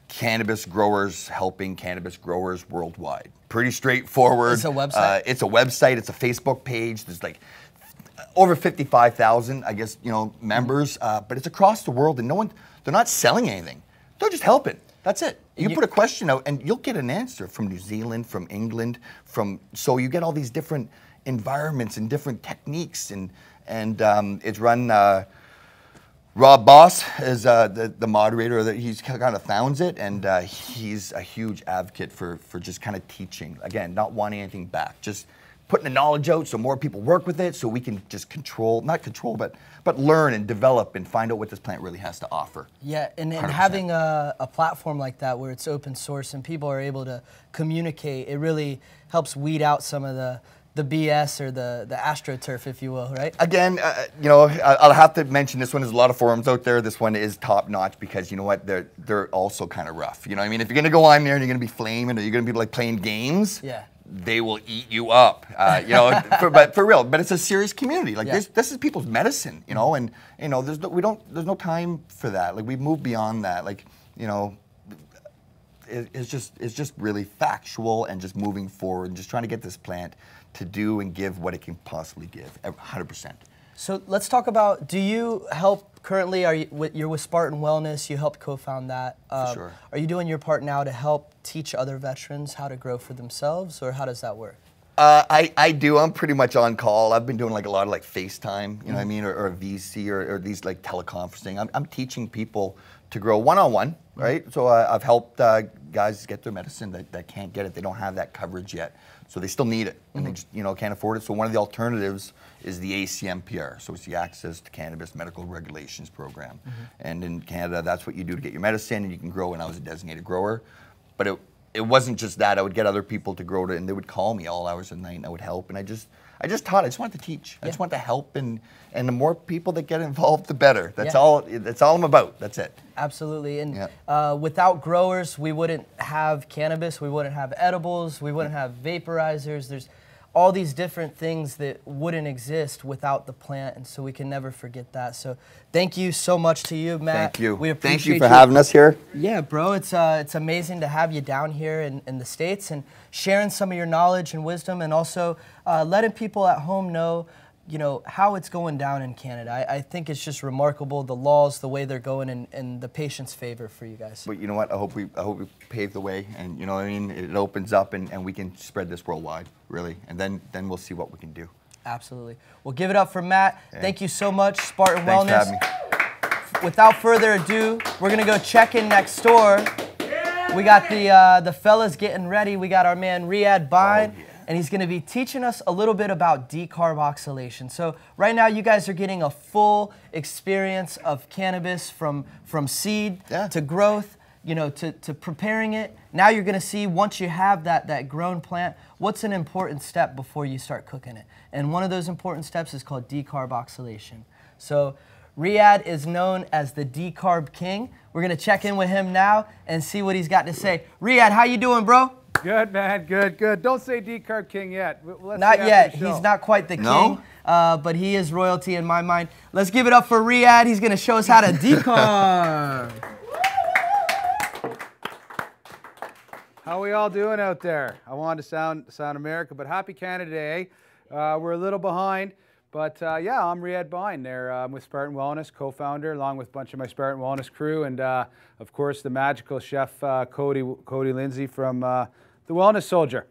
cannabis growers helping cannabis growers worldwide. Pretty straightforward. It's a website? It's a website. It's a Facebook page. There's like over 55,000, I guess, members, but it's across the world, and they're not selling anything. They're just helping. That's it. You put a question out, and you'll get an answer from New Zealand, from England, so you get all these different environments and different techniques, and it's run. Rob Boss is the moderator. That he's kind of founds it, and he's a huge advocate for just kind of teaching. Again, not wanting anything back, just putting the knowledge out so more people work with it, so we can just not control, but learn and develop and find out what this plant really has to offer. Yeah, and having a platform like that where it's open source and people are able to communicate, it really helps weed out some of the BS or the AstroTurf, if you will, right? Again, I'll have to mention this one. There's a lot of forums out there. This one is top notch because you know what? They're also kind of rough. You know what I mean? If you're gonna go on there and you're gonna be flaming or you're gonna be like playing games, yeah, they will eat you up. But for real. But it's a serious community. Like this is people's medicine. And there's no time for that. Like we've moved beyond that. Like it's just really factual and just moving forward and just trying to get this plant to do and give what it can possibly give, 100%. So let's talk about, do you help currently, you're with Spartan Wellness, you helped co-found that. For sure. Are you doing your part now to help teach other veterans how to grow for themselves, or how does that work? I do. I'm pretty much on call. I've been doing like a lot of like FaceTime, you know what I mean, or VC or these like teleconferencing. I'm teaching people to grow one-on-one, right? So I've helped guys get their medicine that can't get it. They don't have that coverage yet. So they still need it, and they just can't afford it. So one of the alternatives is the ACMPR. So it's the Access to Cannabis Medical Regulations Program. And in Canada, that's what you do to get your medicine, and you can grow. And I was a designated grower, but it wasn't just that. I would get other people to grow it, and they would call me all hours of the night, and I would help. And I just taught. I just wanted to teach. I just wanted to help, and the more people that get involved, the better. That's all. That's all I'm about. That's it. Absolutely. And without growers, we wouldn't have cannabis. We wouldn't have edibles. We wouldn't have vaporizers. There's all these different things that wouldn't exist without the plant, and so we can never forget that. So thank you so much to you, Matt. Thank you. We appreciate Thank you for having us here. Yeah, bro, it's amazing to have you down here in the States and sharing some of your knowledge and wisdom, and also letting people at home know how it's going down in Canada. I think it's just remarkable, the laws, the way they're going in the patient's favor for you guys. But you know what? I hope we pave the way, and you know what I mean? It opens up, and we can spread this worldwide, really. And then we'll see what we can do. Absolutely. Well, give it up for Matt. Thank you so much, Spartan Thanks Wellness. For having me. Without further ado, we're gonna go check in next door. We got the fellas getting ready. We got our man Riyadh Bine. And he's going to be teaching us a little bit about decarboxylation. So right now you guys are getting a full experience of cannabis from seed to growth, to preparing it. Now you're going to see, once you have that grown plant, what's an important step before you start cooking it. And one of those important steps is called decarboxylation. So Riyadh is known as the Decarb King. We're going to check in with him now and see what he's got to say. Riyadh, how you doing, bro? Good, man. Good. Don't say Decarb King yet. Not yet. He's not quite the king, but he is royalty in my mind. Let's give it up for Riyadh. He's going to show us how to decarb. How we all doing out there? I wanted to sound America, but happy Canada Day. We're a little behind, but yeah, I'm Riyadh Bine there. I'm with Spartan Wellness, co-founder, along with a bunch of my Spartan Wellness crew, and of course the magical chef Cody Lindsay from the Wellness Soldier.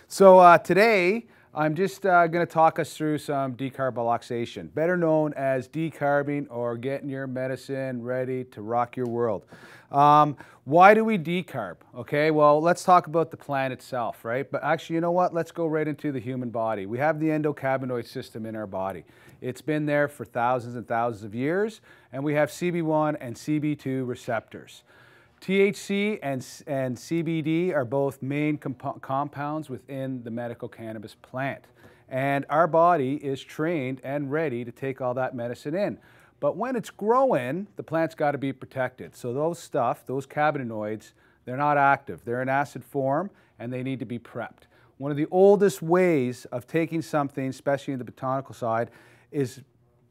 So today I'm just going to talk us through some decarboxylation, better known as decarbing or getting your medicine ready to rock your world. Why do we decarb? Okay, well, let's talk about the plant itself, right? But actually, you know what? Let's go right into the human body. We have the endocannabinoid system in our body. It's been there for thousands and thousands of years, and we have CB1 and CB2 receptors. THC and CBD are both main compounds within the medical cannabis plant. And our body is trained and ready to take all that medicine in. But when it's growing, the plant's got to be protected. So those cannabinoids, they're not active. They're in acid form, and they need to be prepped. One of the oldest ways of taking something, especially in the botanical side, is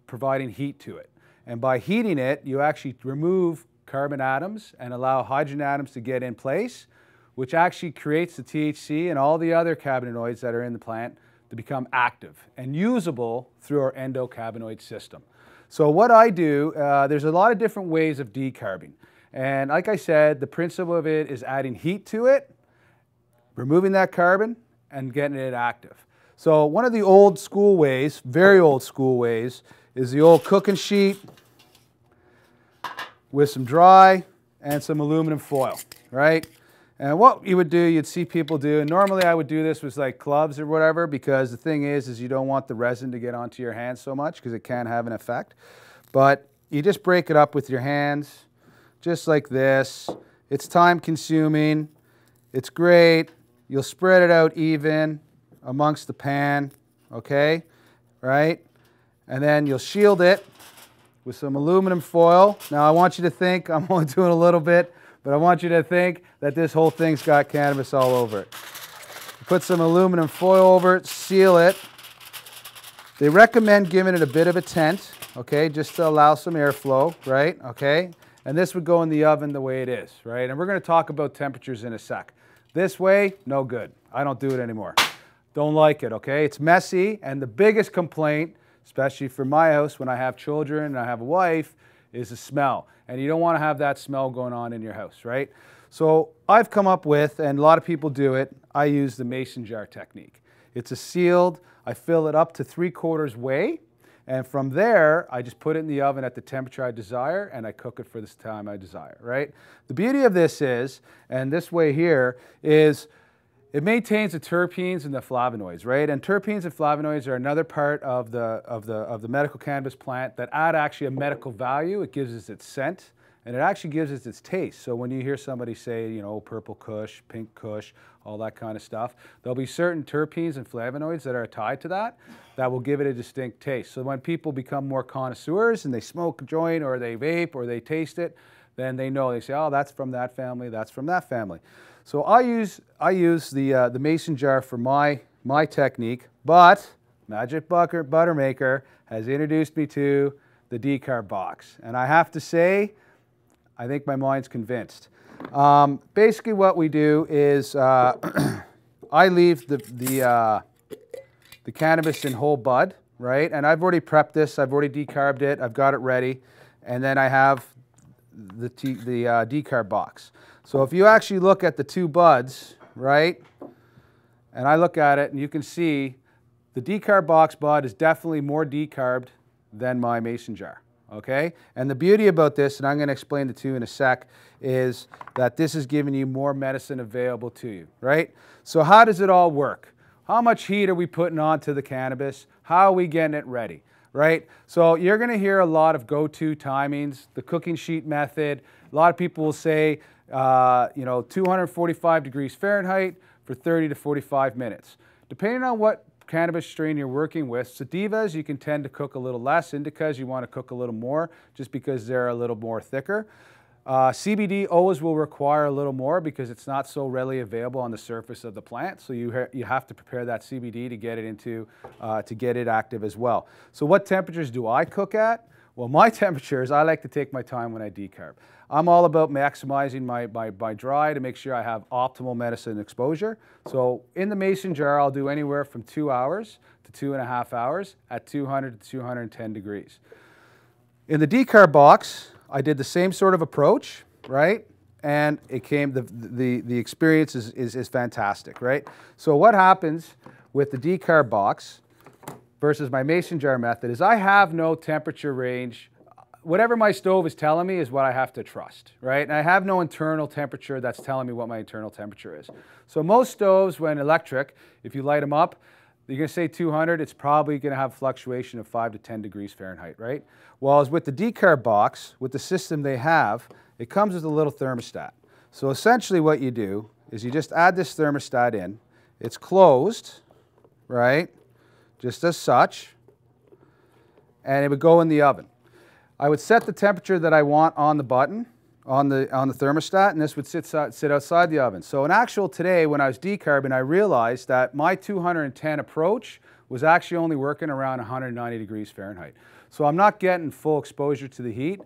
providing heat to it. And by heating it, you actually remove carbon atoms and allow hydrogen atoms to get in place, which actually creates the THC and all the other cannabinoids that are in the plant to become active and usable through our endocannabinoid system. So what I do, there's a lot of different ways of decarbing. And like I said, the principle of it is adding heat to it, removing that carbon, and getting it active. So one of the old school ways, very old school ways, is the old cooking sheet with some dry and some aluminum foil, right? And what you would do, you'd see people do, and normally I would do this with like gloves or whatever, because the thing is you don't want the resin to get onto your hands so much because it can have an effect. But you just break it up with your hands, just like this. It's time consuming. It's great. You'll spread it out even amongst the pan, okay? Right? And then you'll shield it with some aluminum foil. Now I want you to think, I'm only doing a little bit, but I want you to think that this whole thing's got cannabis all over it. Put some aluminum foil over it, seal it. They recommend giving it a bit of a tent, okay, just to allow some airflow, right, okay? And this would go in the oven the way it is, right? And we're gonna talk about temperatures in a sec. This way, no good. I don't do it anymore. Don't like it, okay? It's messy, and the biggest complaint, especially for my house when I have children and I have a wife, is the smell. And you don't want to have that smell going on in your house, right? So I've come up with, and a lot of people do it, I use the mason jar technique. It's a sealed, I fill it up to 3/4 way, and from there, I just put it in the oven at the temperature I desire, and I cook it for this time I desire, right? The beauty of this is, and this way here, is it maintains the terpenes and the flavonoids, right? And terpenes and flavonoids are another part of the medical cannabis plant that add actually a medical value. It gives us its scent, and it actually gives us its taste. So when you hear somebody say, you know, purple kush, pink kush, all that kind of stuff, there'll be certain terpenes and flavonoids that are tied to that will give it a distinct taste. So when people become more connoisseurs and they smoke a joint or they vape or they taste it, then they know, they say, oh, that's from that family, that's from that family. So I use the mason jar for my technique, but Magic Butter Maker has introduced me to the decarb box. And I have to say, I think my mind's convinced. Basically what we do is I leave the cannabis in whole bud, right? And I've already prepped this, I've already decarbed it, I've got it ready. And then I have the decarb box. So if you actually look at the two buds, right, and I look at it and you can see the decarb box bud is definitely more decarbed than my mason jar, okay? And the beauty about this, and I'm going to explain the two in a sec, is that this is giving you more medicine available to you, right? So how does it all work? How much heat are we putting onto the cannabis? How are we getting it ready, right? So you're going to hear a lot of go-to timings, the cooking sheet method. A lot of people will say, you know, 245 degrees Fahrenheit for 30 to 45 minutes. Depending on what cannabis strain you're working with, sativas you can tend to cook a little less, indicas you want to cook a little more just because they're a little more thicker. CBD always will require a little more because it's not so readily available on the surface of the plant, so you have to prepare that CBD to get it into, to get it active as well. So what temperatures do I cook at? Well, my temperatures, I like to take my time when I decarb. I'm all about maximizing my dry to make sure I have optimal medicine exposure. So in the mason jar, I'll do anywhere from 2 hours to 2.5 hours at 200 to 210 degrees. In the decarb box, I did the same sort of approach, right? And it came, the experience is fantastic, right? So what happens with the decarb box versus my mason jar method is I have no temperature range. Whatever my stove is telling me is what I have to trust, right? And I have no internal temperature that's telling me what my internal temperature is. So most stoves, when electric, if you light them up, you're gonna say 200, it's probably gonna have fluctuation of 5 to 10 degrees Fahrenheit, right? Whereas with the decarb box, with the system they have, it comes with a little thermostat. So essentially what you do is you just add this thermostat in. It's closed, right? Just as such, and it would go in the oven. I would set the temperature that I want on the button, on the thermostat, and this would sit outside the oven. So in actual today, when I was decarbing, I realized that my 210 approach was actually only working around 190 degrees Fahrenheit. So I'm not getting full exposure to the heat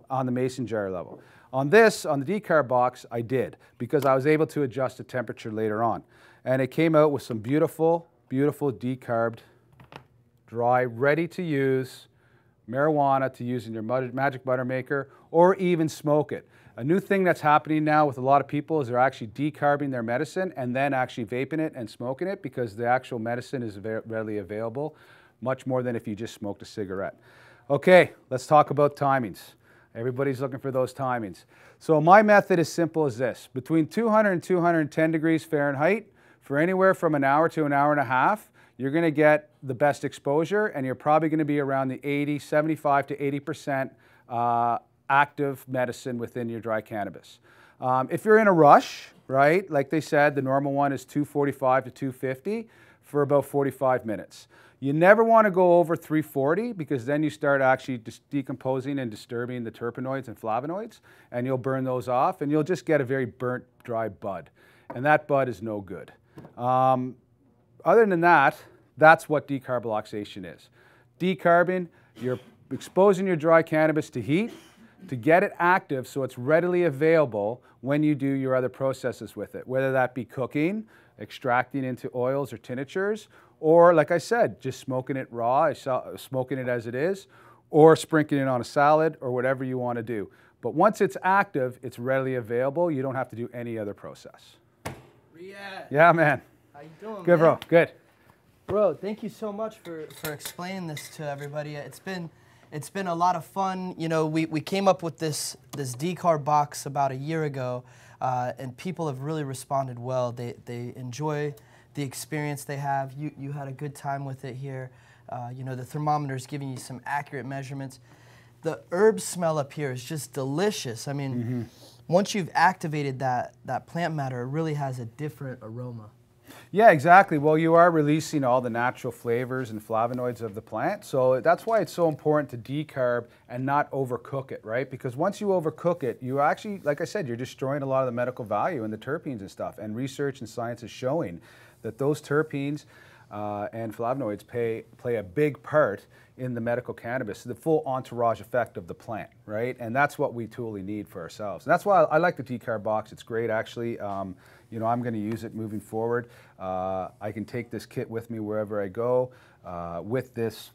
on the mason jar level. On this, on the decarb box, I did, because I was able to adjust the temperature later on. And it came out with some beautiful beautiful decarbed, dry, ready to use marijuana to use in your magic butter maker, or even smoke it. A new thing that's happening now with a lot of people is they're actually decarbing their medicine and then actually vaping it and smoking it, because the actual medicine is readily available, much more than if you just smoked a cigarette. Okay, let's talk about timings. Everybody's looking for those timings. So my method is simple as this. Between 200 and 210 degrees Fahrenheit, for anywhere from an hour to an hour and a half, you're going to get the best exposure, and you're probably going to be around the 75 to 80% active medicine within your dry cannabis. If you're in a rush, right, like they said, the normal one is 245 to 250 for about 45 minutes. You never want to go over 340, because then you start actually decomposing and disturbing the terpenoids and flavonoids, and you'll burn those off, and you'll just get a very burnt, dry bud. And that bud is no good. Other than that, that's what decarboxylation is. Decarbing, you're exposing your dry cannabis to heat to get it active so it's readily available when you do your other processes with it, whether that be cooking, extracting into oils or tinctures, or like I said, just smoking it raw, smoking it as it is, or sprinkling it on a salad, or whatever you want to do. But once it's active, it's readily available. You don't have to do any other process. Riyadh. Yeah, man. How you doing, Good, man? bro. Good. Bro, thank you so much for explaining this to everybody. It's been a lot of fun. You know, we came up with this decarb box about a year ago, and people have really responded well. They enjoy the experience they have. You had a good time with it here. You know, the thermometer's giving you some accurate measurements. The herb smell up here is just delicious. I mean, once you've activated that plant matter, it really has a different aroma. Yeah, exactly. Well, you are releasing all the natural flavors and flavonoids of the plant. So that's why it's so important to decarb and not overcook it, right? Because once you overcook it, you actually, like I said, you're destroying a lot of the medical value in the terpenes and stuff. And research and science is showing that those terpenes and flavonoids play a big part in the medical cannabis, the full entourage effect of the plant, right? And that's what we truly need for ourselves. And that's why I like the decarb box. It's great, actually. You know, I'm going to use it moving forward. I can take this kit with me wherever I go. With this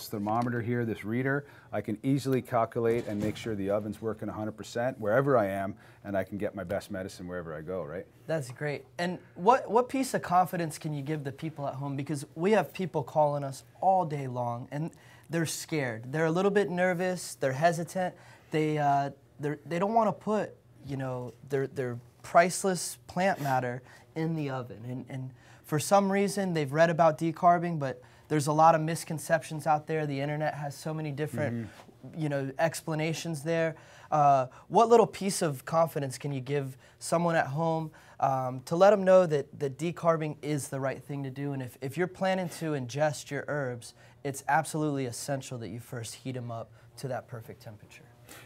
thermometer here, this reader, I can easily calculate and make sure the oven's working 100% wherever I am, and I can get my best medicine wherever I go, right? That's great. And what piece of confidence can you give the people at home? Because we have people calling us all day long, and they're scared. They're a little bit nervous. They're hesitant. They don't want to put, you know, their priceless plant matter in the oven. And for some reason, they've read about decarbing, but there's a lot of misconceptions out there. The internet has so many different, you know, explanations there. What little piece of confidence can you give someone at home to let them know that decarbing is the right thing to do? And if you're planning to ingest your herbs, it's absolutely essential that you first heat them up to that perfect temperature.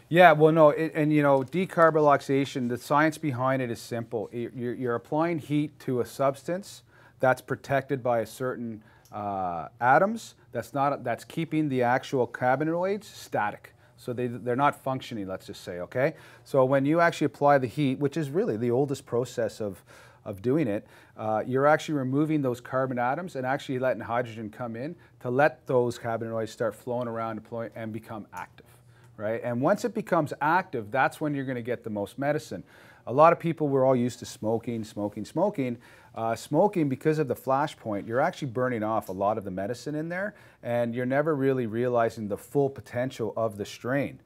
Yeah, well, no, and you know, decarboxylation, the science behind it is simple. You're applying heat to a substance that's protected by a certain atoms that's keeping the actual cannabinoids static. So they're not functioning, let's just say, okay? So when you actually apply the heat, which is really the oldest process of doing it, you're actually removing those carbon atoms and actually letting hydrogen come in to let those cannabinoids start flowing around and become active, right? And once it becomes active, that's when you're going to get the most medicine. A lot of people were all used to smoking. Smoking, because of the flash point, you're actually burning off a lot of the medicine in there, and you're never really realizing the full potential of the strain.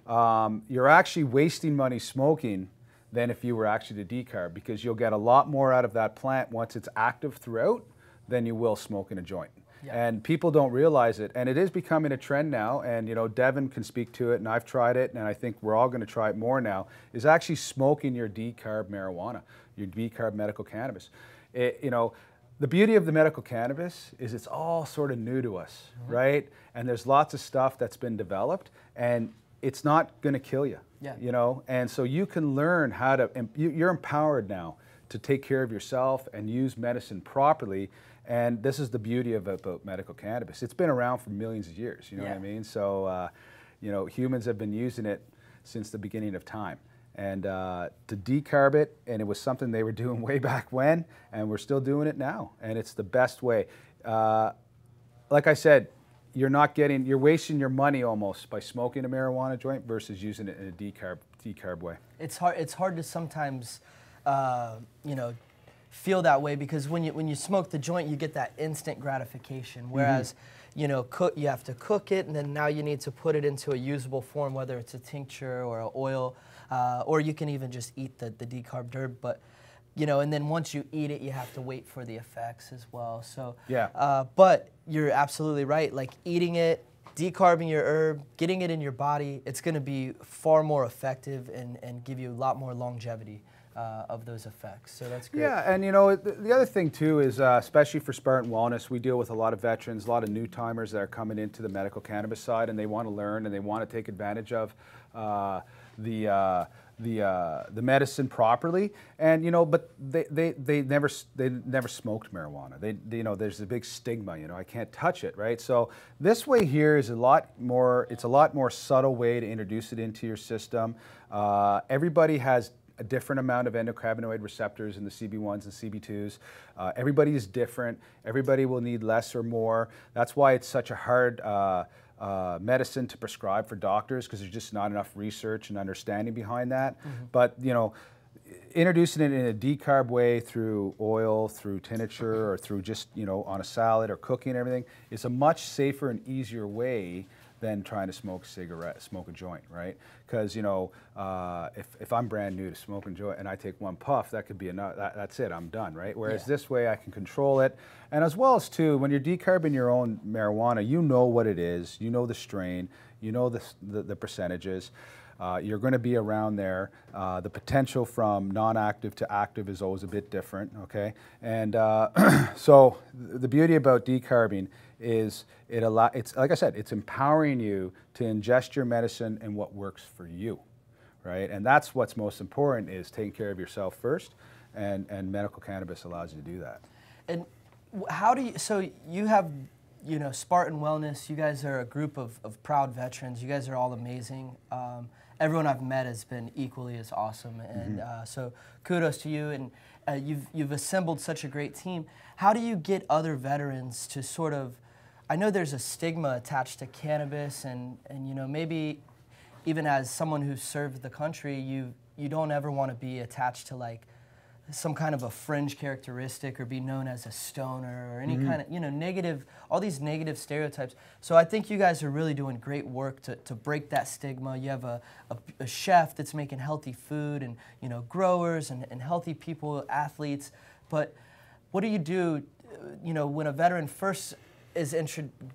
You're actually wasting money smoking than if you were actually to decarb, because you'll get a lot more out of that plant once it's active throughout than you will smoking a joint. Yeah. And people don't realize it, and it is becoming a trend now, and you know, Devin can speak to it, and I've tried it, and I think we're all going to try it more now, is actually smoking your decarb marijuana, your decarb medical cannabis. You know, the beauty of the medical cannabis is it's all sort of new to us, right? And there's lots of stuff that's been developed, and it's not going to kill you, you know? And so you can learn how to, you're empowered now to take care of yourself and use medicine properly. And this is the beauty about medical cannabis. It's been around for millions of years, you know what I mean? So, you know, humans have been using it since the beginning of time. And to decarb it, and it was something they were doing way back when, and we're still doing it now. And it's the best way. like I said, you're wasting your money almost by smoking a marijuana joint versus using it in a decarb way. It's hard to sometimes, you know, feel that way, because when you smoke the joint, you get that instant gratification. Whereas, you know, you have to cook it, and then now you need to put it into a usable form, whether it's a tincture or an oil, or you can even just eat the decarbed herb. But, you know, and then once you eat it, you have to wait for the effects as well. So, yeah. But you're absolutely right. Like eating it, decarbing your herb, getting it in your body, it's going to be far more effective and give you a lot more longevity of those effects. So that's great. Yeah, and you know, the other thing too is, especially for Spartan Wellness, we deal with a lot of veterans, a lot of new timers that are coming into the medical cannabis side, and they want to learn and they want to take advantage of the medicine properly. And you know, but they never smoked marijuana. They you know, there's a big stigma. You know, I can't touch it, right? So this way here is a lot more. It's a lot more subtle way to introduce it into your system. Everybody has a different amount of endocannabinoid receptors in the CB1s and CB2s. Everybody is different. Everybody will need less or more. That's why it's such a hard medicine to prescribe for doctors, because there's just not enough research and understanding behind that. But you know, introducing it in a decarb way through oil, through tincture, or through just, you know, on a salad or cooking and everything is a much safer and easier way than trying to smoke a joint, right? Because, you know, if I'm brand new to smoking joint and I take one puff, that could be enough. That's it. I'm done, right? Whereas this way, I can control it, and as well as too, when you're decarbing your own marijuana, you know what it is, you know the strain, you know the percentages. You're going to be around there. The potential from non-active to active is always a bit different, okay? And so the beauty about decarbing is it's like I said, it's empowering you to ingest your medicine and what works for you, right? And that's what's most important, is taking care of yourself first, and medical cannabis allows you to do that. And how do you, so you have, you know, Spartan Wellness, you guys are a group of proud veterans. You guys are all amazing. Everyone I've met has been equally as awesome, and so kudos to you. And you've assembled such a great team. How do you get other veterans to sort of, I know there's a stigma attached to cannabis, and you know, maybe even as someone who's served the country, you don't ever want to be attached to like some kind of a fringe characteristic or be known as a stoner or any kind of, you know, negative, all these negative stereotypes. So I think you guys are really doing great work to break that stigma. You have a chef that's making healthy food, and, you know, growers and healthy people, athletes. But what do, you know, when a veteran first is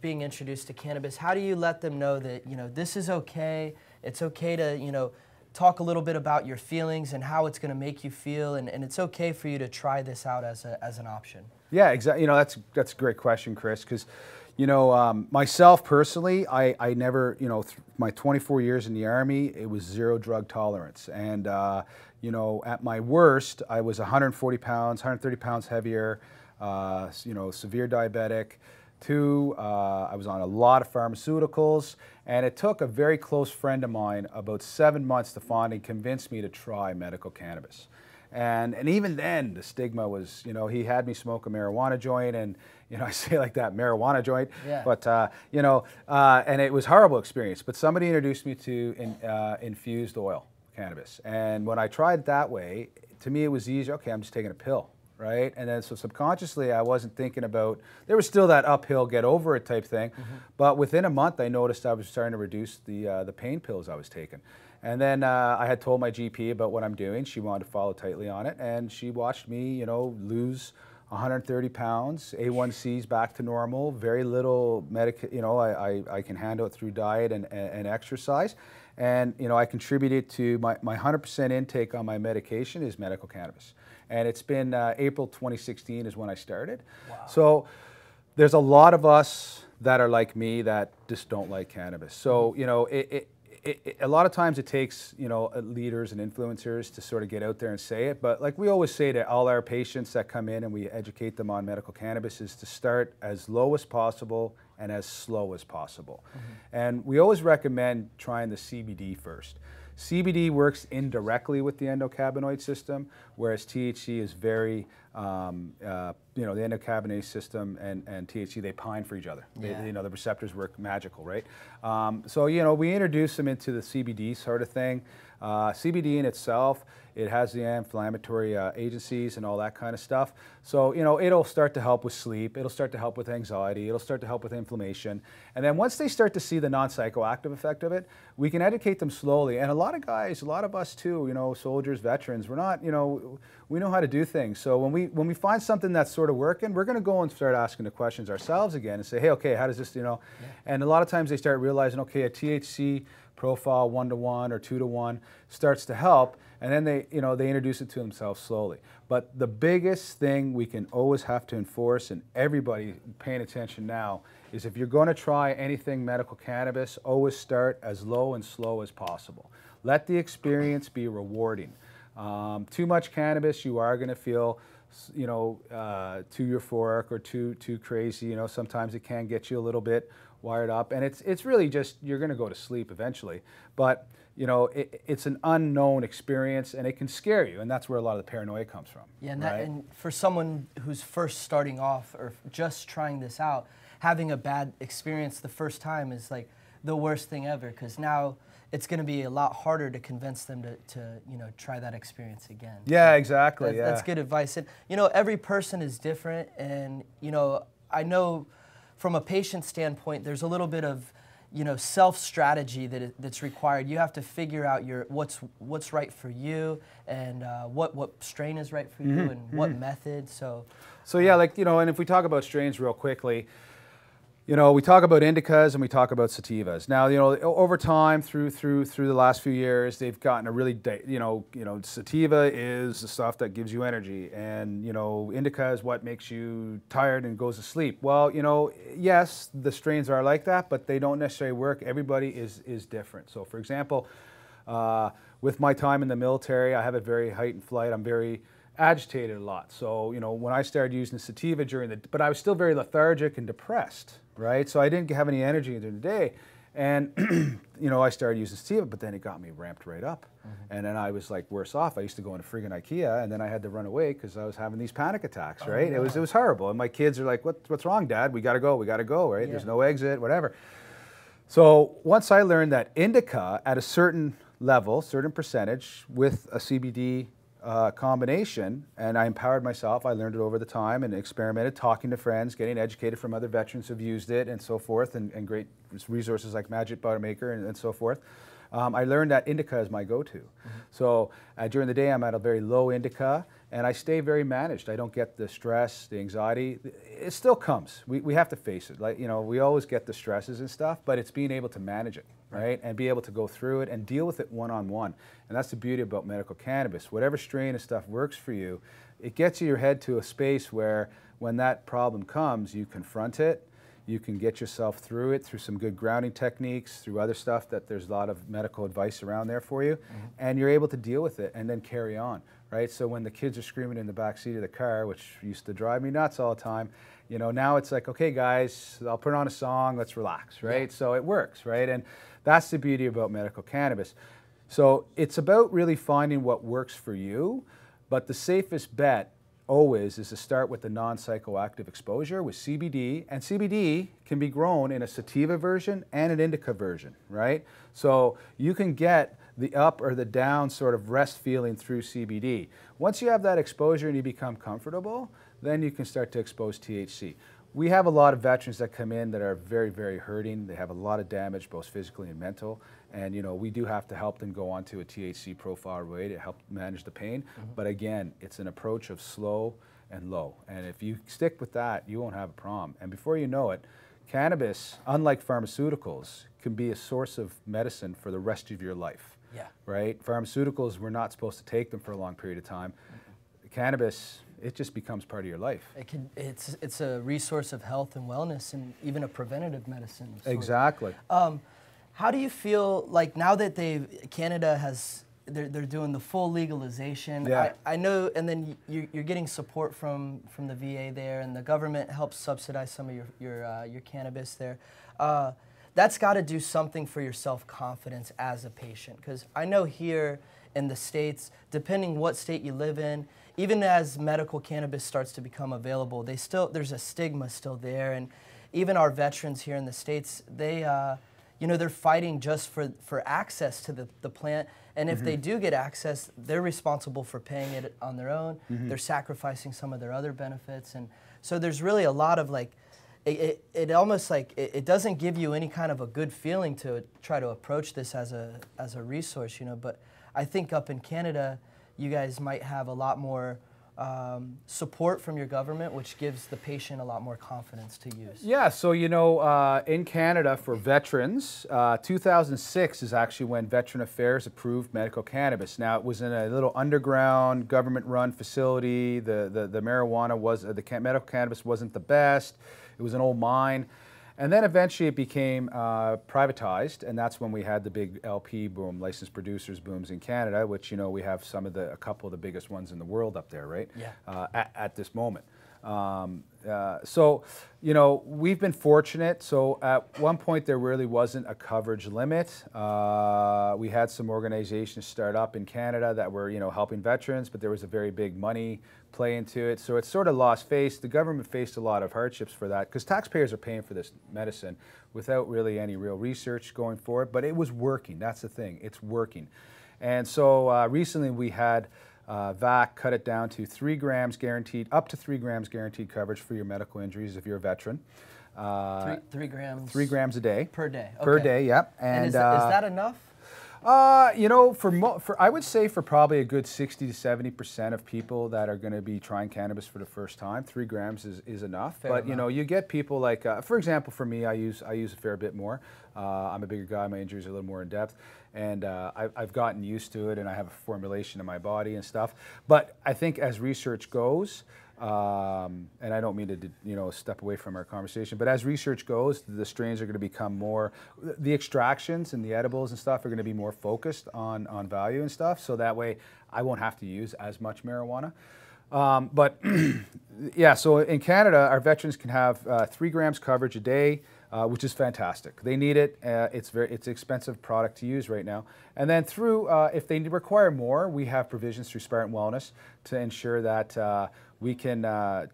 being introduced to cannabis, how do you let them know that, you know, this is okay, it's okay to, you know, talk a little bit about your feelings and how it's going to make you feel, and it's okay for you to try this out as an option? Yeah, exactly. You know, that's a great question, Chris, because, you know, myself personally, I never, you know, my 24 years in the Army, it was zero drug tolerance. And, you know, at my worst, I was 140 pounds, 130 pounds heavier, you know, severe diabetic. I was on a lot of pharmaceuticals, and it took a very close friend of mine about 7 months to finally convince me to try medical cannabis. And even then, the stigma was, you know, he had me smoke a marijuana joint, and, you know, I say like that, marijuana joint, but, you know, and it was a horrible experience. But somebody introduced me to infused oil cannabis. And when I tried it that way, to me it was easier. Okay, I'm just taking a pill. Right? And then so subconsciously I wasn't thinking about, there was still that uphill get over it type thing, but within a month I noticed I was starting to reduce the pain pills I was taking. And then I had told my GP about what I'm doing. She wanted to follow tightly on it, and she watched me, you know, lose 130 pounds, A1Cs back to normal, very little you know, I can handle it through diet and exercise. And, you know, I contributed to my 100% intake on my medication is medical cannabis. And it's been April 2016 is when I started. Wow. So there's a lot of us that are like me that just don't like cannabis. So, you know, a lot of times it takes, you know, leaders and influencers to sort of get out there and say it. But like we always say to all our patients that come in and we educate them on medical cannabis, is to start as low as possible and as slow as possible. And we always recommend trying the CBD first. CBD works indirectly with the endocannabinoid system, whereas THC is very you know, the endocannabinoid system and THC, they pine for each other. Yeah. You know, the receptors work magical, right? So, you know, we introduce them into the CBD sort of thing. CBD in itself, it has the anti-inflammatory agencies and all that kind of stuff. So, you know, it'll start to help with sleep. It'll start to help with anxiety. It'll start to help with inflammation. And then once they start to see the non-psychoactive effect of it, we can educate them slowly. And a lot of guys, a lot of us too, you know, soldiers, veterans, we're not, you know, we know how to do things. So when we find something that's sort of working, we're going to go and start asking the questions ourselves again and say, hey, okay, how does this, you know? Yeah. And a lot of times they start realizing, okay, a THC profile 1-to-1 or 2-to-1 starts to help, and then they, you know, they introduce it to themselves slowly. But the biggest thing we can always have to enforce, and everybody paying attention now, is if you're going to try anything medical cannabis, always start as low and slow as possible. Let the experience be rewarding. Too much cannabis, you are going to feel, you know, too euphoric or too crazy. You know, sometimes it can get you a little bit wired up, and it's really just, you're going to go to sleep eventually. But you know, it's an unknown experience, and it can scare you, and that's where a lot of the paranoia comes from. Yeah, and, right? and for someone who's first starting off or just trying this out, having a bad experience the first time is like the worst thing ever, because now it's going to be a lot harder to convince them to you know, try that experience again. Yeah, exactly. That's good advice. And you know, every person is different, and you know, I know from a patient standpoint, there's a little bit of, you know, self-strategy that's required. You have to figure out what's right for you, and what strain is right for you, and what method. So yeah, like, you know, and if we talk about strains real quickly, you know, we talk about indicas and we talk about sativas. Now, you know, over time, through the last few years, they've gotten a really, you know, sativa is the stuff that gives you energy, and you know, indica is what makes you tired and goes to sleep. Well, you know, yes, the strains are like that, but they don't necessarily work. Everybody is different. So, for example, with my time in the military, I have a very heightened flight. I'm very agitated a lot. So, you know, when I started using sativa but I was still very lethargic and depressed, right? So I didn't have any energy during the day. And, you know, I started using sativa, but then it got me ramped right up. And then I was like worse off. I used to go into friggin' IKEA, and then I had to run away because I was having these panic attacks, right? No. It was horrible. And my kids are like, what's wrong, Dad? We gotta go, right? Yeah. There's no exit, whatever. So once I learned that indica at a certain level, certain percentage with a CBD combination, and I empowered myself. I learned it over the time and experimented, talking to friends, getting educated from other veterans who've used it and so forth, and great resources like MagicalButter.com and so forth. I learned that indica is my go-to. So during the day, I'm at a very low indica, and I stay very managed. I don't get the stress, the anxiety. It still comes. We have to face it. Like, you know, we always get the stresses and stuff, but it's being able to manage it, right? And be able to go through it and deal with it one-on-one. And that's the beauty about medical cannabis. Whatever strain of stuff works for you, it gets your head to a space where when that problem comes, you confront it. You can get yourself through it through some good grounding techniques, through other stuff that there's a lot of medical advice around there for you, and you're able to deal with it and then carry on, right? So when the kids are screaming in the back seat of the car, which used to drive me nuts all the time, you know, now it's like, okay, guys, I'll put on a song, let's relax, right? Yeah. So it works, right? And that's the beauty about medical cannabis. So it's about really finding what works for you, but the safest bet always is to start with the non-psychoactive exposure with CBD, and CBD can be grown in a sativa version and an indica version, right? So you can get the up or the down sort of rest feeling through CBD. Once you have that exposure and you become comfortable, then you can start to expose THC. We have a lot of veterans that come in that are very, very hurting. They have a lot of damage, both physically and mental. And, you know, we do have to help them go onto a THC profile way to help manage the pain. But again, it's an approach of slow and low. And if you stick with that, you won't have a problem. And before you know it, cannabis, unlike pharmaceuticals, can be a source of medicine for the rest of your life. Yeah. Right? Pharmaceuticals, we're not supposed to take them for a long period of time. Cannabis, it just becomes part of your life. It's a resource of health and wellness, and even a preventative medicine. Exactly. How do you feel like now that Canada has, they're doing the full legalization? Yeah. I know, and then you're getting support from the VA there, and the government helps subsidize some of your cannabis there. That's got to do something for your self-confidence as a patient, because I know here in the States, depending what state you live in, even as medical cannabis starts to become available, there's a stigma still there, and even our veterans here in the States, they they're fighting just for access to the plant, and if they do get access, they're responsible for paying it on their own. They're sacrificing some of their other benefits, and so there's really a lot of like, it almost like it doesn't give you any kind of a good feeling to try to approach this as a resource, but I think up in Canada, you guys might have a lot more support from your government, which gives the patient a lot more confidence to use. Yeah, so in Canada for veterans, 2006 is actually when Veteran Affairs approved medical cannabis. Now it was in a little underground government-run facility. The marijuana the medical cannabis wasn't the best. It was an old mine. And then eventually it became privatized, and that's when we had the big LP boom, licensed producers booms in Canada, which we have a couple of the biggest ones in the world up there, right? Yeah. At this moment. So we've been fortunate. So at one point there really wasn't a coverage limit. We had some organizations start up in Canada that were helping veterans, but there was a very big money play into it. So it sort of lost face. The government faced a lot of hardships for that because taxpayers are paying for this medicine without really any real research going forward. But it was working. That's the thing. It's working. And so recently we had VAC cut it down to 3 grams guaranteed, up to 3 grams guaranteed coverage for your medical injuries if you're a veteran. 3 grams? 3 grams a day. Per day. Okay. Per day, yep. And is that enough? I would say for probably a good 60 to 70% of people that are going to be trying cannabis for the first time, 3 grams is enough. Fair but enough. you get people like, for example, for me, I use a fair bit more. I'm a bigger guy. My injuries are a little more in depth, and I've gotten used to it, and I have a formulation in my body and stuff. But I think as research goes, and I don't mean to step away from our conversation, but as research goes, the strains are going to become more, the extractions and the edibles and stuff are going to be more focused on value and stuff, so that way I won't have to use as much marijuana. But yeah, so in Canada, our veterans can have 3 grams coverage a day, which is fantastic. They need it. It's an expensive product to use right now. And then through, if they require more, we have provisions through Spartan Wellness to ensure that we can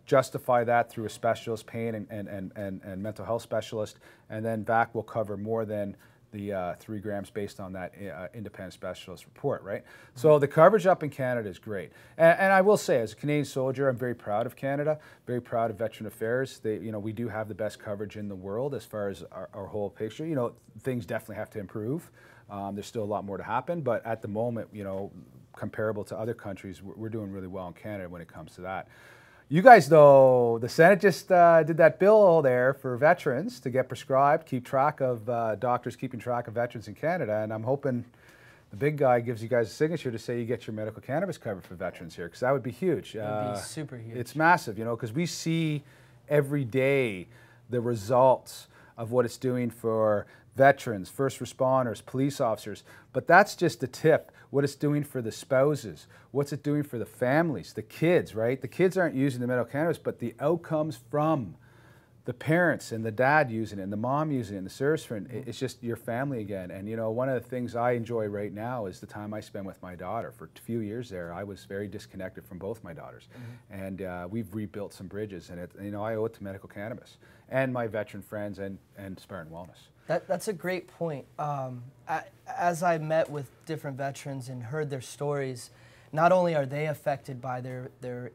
justify that through a specialist, pain and mental health specialist, and then VAC will cover more than the 3 grams based on that independent specialist report, right? So the coverage up in Canada is great. And I will say, as a Canadian soldier, I'm very proud of Canada, very proud of Veteran Affairs. We do have the best coverage in the world as far as our whole picture. Things definitely have to improve. There's still a lot more to happen, but at the moment, comparable to other countries, we're doing really well in Canada when it comes to that. You guys, though, the Senate just did that bill there for veterans to get prescribed, keep track of doctors keeping track of veterans in Canada, and I'm hoping the big guy gives you guys a signature to say you get your medical cannabis covered for veterans here, because that would be huge. It would be super huge. It's massive, because we see every day the results of what it's doing for veterans, first responders, police officers, but that's just the tip. What it's doing for the spouses, what's it doing for the families, the kids, right? The kids aren't using the medical cannabis, but the outcomes from the parents and the dad using it and the mom using it and the service friend, it's just your family again. And one of the things I enjoy right now is the time I spend with my daughter. For a few years there, I was very disconnected from both my daughters. And we've rebuilt some bridges, and I owe it to medical cannabis and my veteran friends and Spartan Wellness. That's a great point. As I met with different veterans and heard their stories, not only are they affected by their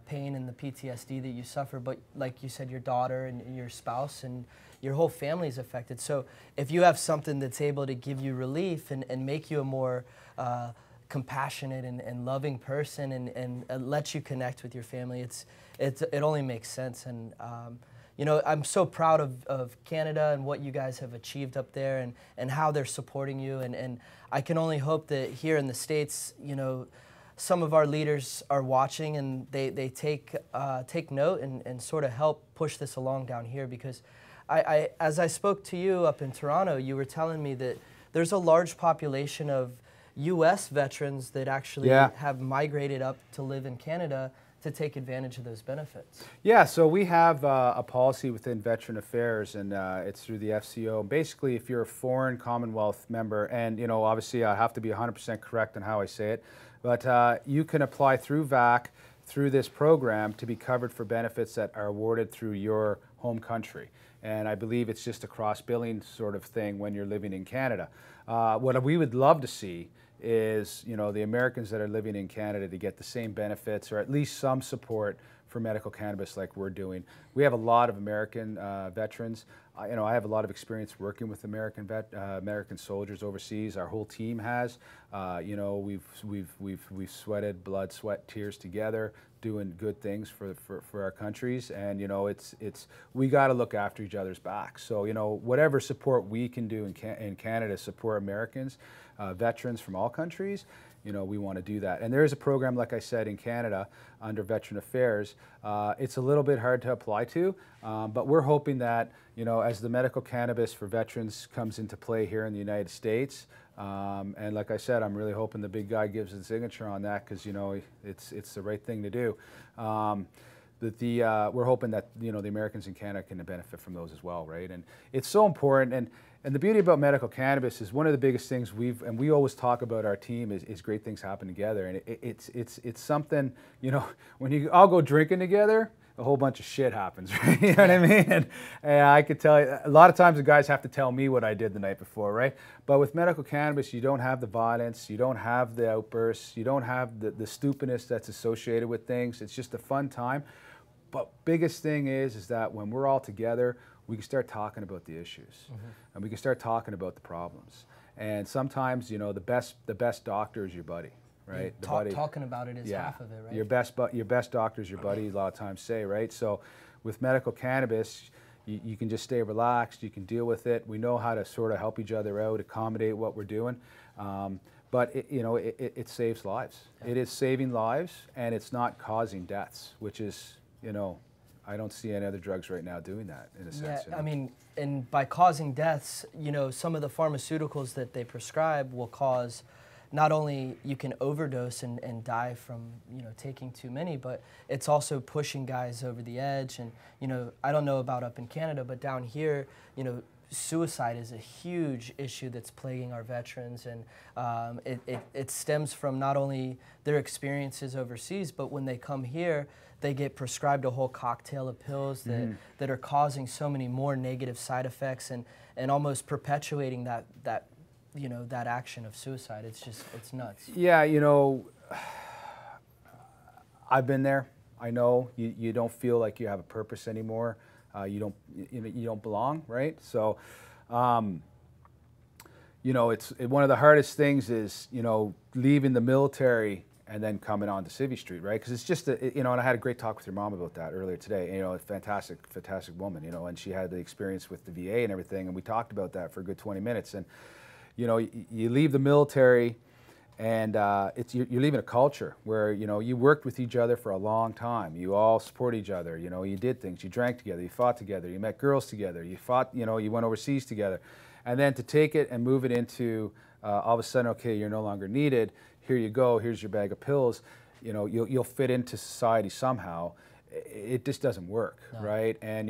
pain and the PTSD that you suffer, but like you said, your daughter and your spouse and your whole family is affected. So if you have something that's able to give you relief and make you a more compassionate and loving person and let you connect with your family, it only makes sense. And I'm so proud of Canada and what you guys have achieved up there and how they're supporting you. And I can only hope that here in the States, some of our leaders are watching and they take note and sort of help push this along down here, because as I spoke to you up in Toronto, you were telling me that there's a large population of U.S. veterans that actually have migrated up to live in Canada to take advantage of those benefits? Yeah, so we have a policy within Veteran Affairs, and it's through the FCO. Basically, if you're a foreign Commonwealth member, and obviously I have to be 100% correct on how I say it, but you can apply through VAC through this program to be covered for benefits that are awarded through your home country. And I believe it's just a cross-billing sort of thing when you're living in Canada. What we would love to see is, the Americans that are living in Canada to get the same benefits or at least some support for medical cannabis like we're doing. We have a lot of American veterans. I have a lot of experience working with American soldiers overseas. Our whole team has. We've sweated blood, sweat, tears together, doing good things for our countries, and we got to look after each other's backs. So whatever support we can do in Canada to support Americans, veterans from all countries, we want to do that. And there is a program, like I said, in Canada under Veteran Affairs. It's a little bit hard to apply to, but we're hoping that, as the medical cannabis for veterans comes into play here in the United States, and like I said, I'm really hoping the big guy gives a signature on that because, it's the right thing to do. We're hoping that, the Americans in Canada can benefit from those as well, right? And it's so important. And the beauty about medical cannabis is one of the biggest things we always talk about our team is great things happen together. And it's something, when you all go drinking together, a whole bunch of shit happens, right? You know what I mean? And I could tell you, a lot of times the guys have to tell me what I did the night before, right? But with medical cannabis, you don't have the violence, you don't have the outbursts, you don't have the stupidness that's associated with things. It's just a fun time. But biggest thing is that when we're all together, we can start talking about the issues, and we can start talking about the problems. And sometimes, the best doctor is your buddy, right? Yeah, talking about it is half of it, right? Your best doctor is your buddy, a lot of times say, right? So with medical cannabis, you can just stay relaxed, you can deal with it. We know how to sort of help each other out, accommodate what we're doing. But it saves lives. Yeah. It is saving lives, and it's not causing deaths, which is, I don't see any other drugs right now doing that in a sense. Yeah, I mean, and by causing deaths, some of the pharmaceuticals that they prescribe will cause, not only you can overdose and die from, taking too many, but it's also pushing guys over the edge. And, I don't know about up in Canada, but down here, suicide is a huge issue that's plaguing our veterans, and it stems from not only their experiences overseas, but when they come here, they get prescribed a whole cocktail of pills that are causing so many more negative side effects and almost perpetuating that action of suicide. It's nuts. Yeah, I've been there. I know you don't feel like you have a purpose anymore. You don't belong, right? So, it's one of the hardest things is leaving the military and then coming on to Civvy Street, right? Because it's just, and I had a great talk with your mom about that earlier today. A fantastic woman, and she had the experience with the VA and everything, and we talked about that for a good 20 minutes. And, you leave the military, and you're leaving a culture where, you worked with each other for a long time. You all support each other. You did things. You drank together. You fought together. You met girls together. You fought, you went overseas together. And then to take it and move it into all of a sudden, okay, you're no longer needed. Here you go. Here's your bag of pills. You'll fit into society somehow. It just doesn't work, right? And,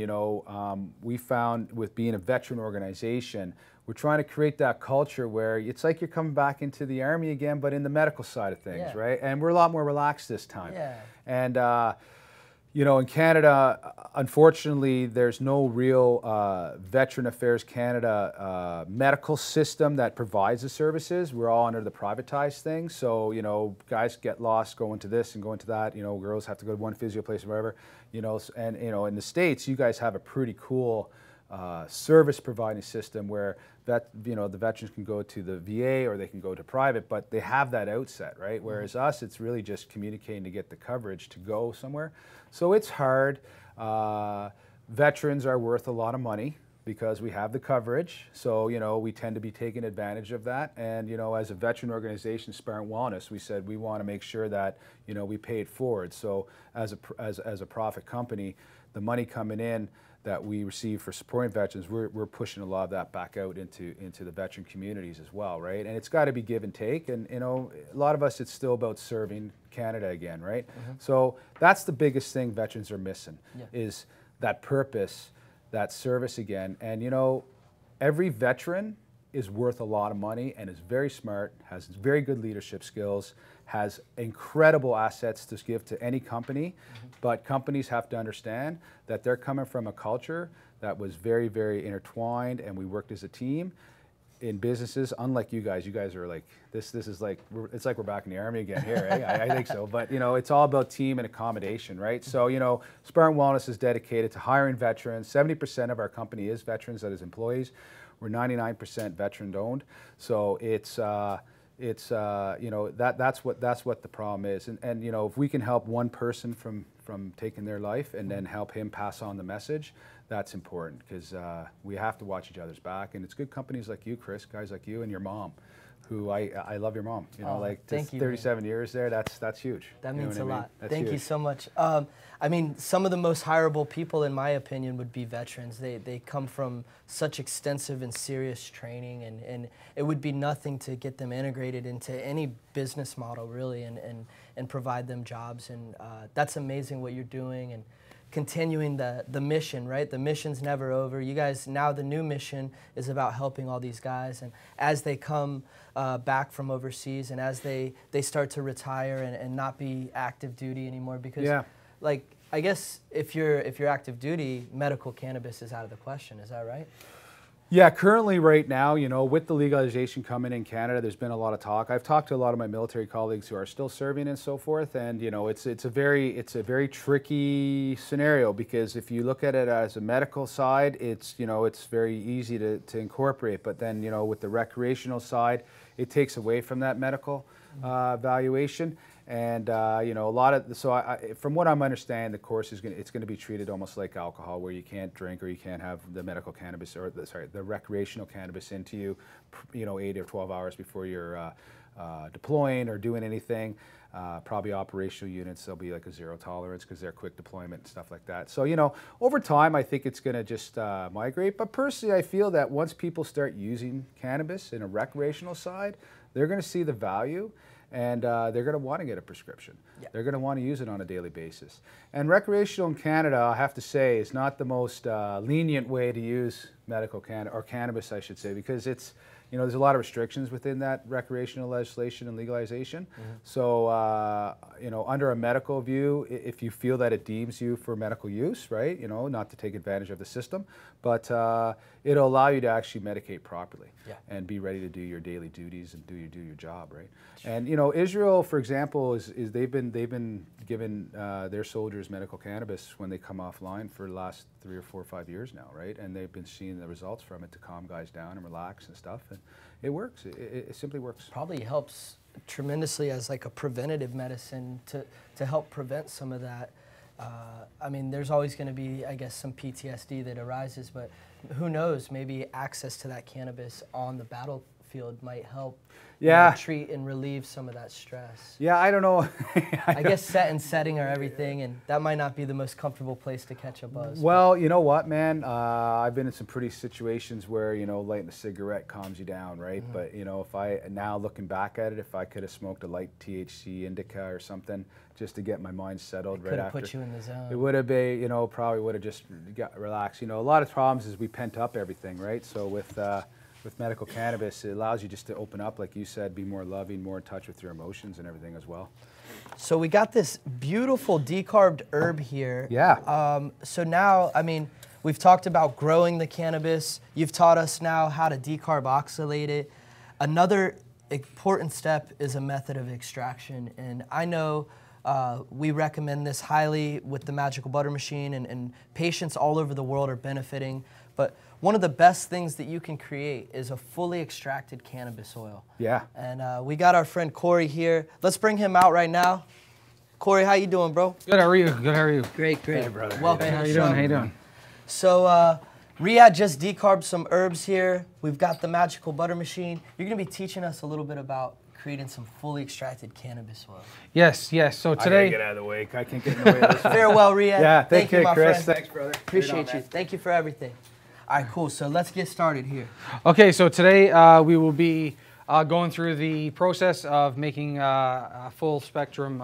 we found with being a veteran organization, we're trying to create that culture where it's like you're coming back into the Army again, but in the medical side of things, right? And we're a lot more relaxed this time. Yeah. And, in Canada, unfortunately, there's no real Veteran Affairs Canada medical system that provides the services. We're all under the privatized thing. So, guys get lost going to this and going to that. Girls have to go to one physio place or wherever. And, in the States, you guys have a pretty cool service providing system where the veterans can go to the VA or they can go to private, but they have that outset, right? Whereas us, it's really just communicating to get the coverage to go somewhere. So it's hard. Veterans are worth a lot of money because we have the coverage. So, we tend to be taking advantage of that. And, as a veteran organization, Spartan Wellness, we said we want to make sure that, we pay it forward. So as a profit company, the money coming in, that we receive for supporting veterans, we're pushing a lot of that back out into the veteran communities as well, right? And it's got to be give and take. And you know, a lot of us, it's still about serving Canada again, right? So that's the biggest thing veterans are missing, is that purpose, that service again. And you know, every veteran is worth a lot of money and is very smart, has very good leadership skills, has incredible assets to give to any company, but companies have to understand that they're coming from a culture that was very, very intertwined, and we worked as a team in businesses, unlike you guys. You guys are like, this is like, it's like we're back in the Army again here, eh? I think so. But, you know, it's all about team and accommodation, right? So, you know, Spartan Wellness is dedicated to hiring veterans. 70% of our company is veterans, that is employees. We're 99% veteran owned. So it's you know, that's what the problem is. And you know, if we can help one person from taking their life and then help him pass on the message, that's important, because we have to watch each other's back. And it's good companies like you, Chris, guys like you and your mom, who I love your mom. You know, like 37 years there, that's huge. That means a lot. That's Thank huge. you so much. I mean, some of the most hireable people, in my opinion, would be veterans. They come from such extensive and serious training, and it would be nothing to get them integrated into any business model, really, and provide them jobs. And that's amazing what you're doing, and continuing the mission, right? The mission's never over. You guys, now the new mission is about helping all these guys, and as they come back from overseas, and as they start to retire and not be active duty anymore, because like, I guess if you're active duty, medical cannabis is out of the question. Is that right? Yeah, currently right now, you know, with the legalization coming in Canada, there's been a lot of talk. I've talked to a lot of my military colleagues who are still serving and so forth, and you know, it's a very tricky scenario, because if you look at it as a medical side, it's, you know, it's very easy to incorporate, but then, you know, with the recreational side, it takes away from that medical valuation. And you know, a lot of from what I'm understanding, the course is it's going to be treated almost like alcohol, where you can't drink or you can't have the medical cannabis, or the recreational cannabis into you, you know, 8 or 12 hours before you're deploying or doing anything. Probably operational units, there'll be like a zero tolerance, because they're quick deployment and stuff like that. So, you know, over time, I think it's going to just migrate. But personally, I feel that once people start using cannabis in a recreational side, they're going to see the value. And they're going to want to get a prescription. They're going to want to use it on a daily basis. And recreational in Canada, I have to say, is not the most lenient way to use medical cannabis, I should say, because it's, you know, there's a lot of restrictions within that recreational legislation and legalization. So, you know, under a medical view, if you feel that it deems you for medical use, right, you know, not to take advantage of the system, but it'll allow you to actually medicate properly and be ready to do your daily duties and do your job, right? And you know, Israel, for example, is they've been giving their soldiers medical cannabis when they come offline for the last 3 or 4 or 5 years now, right? And they've been seeing the results from it to calm guys down and relax and stuff, and it works. It simply works. Probably helps tremendously as like a preventative medicine to help prevent some of that. I mean, there's always going to be, I guess, some PTSD that arises, but who knows, maybe access to that cannabis on the battlefield might help treat and relieve some of that stress. Yeah, I don't know. I guess set and setting are everything, and that might not be the most comfortable place to catch a buzz. Well, you know what, man? I've been in some pretty situations where, you know, lighting a cigarette calms you down, right? But, you know, now looking back at it, if I could have smoked a light THC indica or something just to get my mind settled right after. Put you in the zone. It would have been, you know, probably would have just got relaxed. You know, a lot of problems is we pent up everything, right? So with medical cannabis, it allows you just to open up, like you said, be more loving, more in touch with your emotions and everything as well. So we got this beautiful decarbed herb here. Yeah. So now, I mean, we've talked about growing the cannabis. You've taught us now how to decarboxylate it. Another important step is a method of extraction. And I know we recommend this highly with the Magical Butter machine, and patients all over the world are benefiting. But one of the best things that you can create is a fully extracted cannabis oil. Yeah. And we got our friend Corey here. Let's bring him out right now. Corey, how you doing, bro? Good, how are you? Good, how are you? Great. Hey, brother. Welcome. How you doing? How you doing? So Riyadh just decarbed some herbs here. We've got the Magical Butter machine. You're gonna be teaching us a little bit about creating some fully extracted cannabis oil. Yes, yes. So I gotta today, get out of the way. I can't get in the way of this. Farewell, Riyadh. Yeah, Thank you, my Chris. friend. Thanks, brother. Appreciate you. Thank you for everything. All right, cool. So let's get started here. Okay, so today we will be going through the process of making a full spectrum,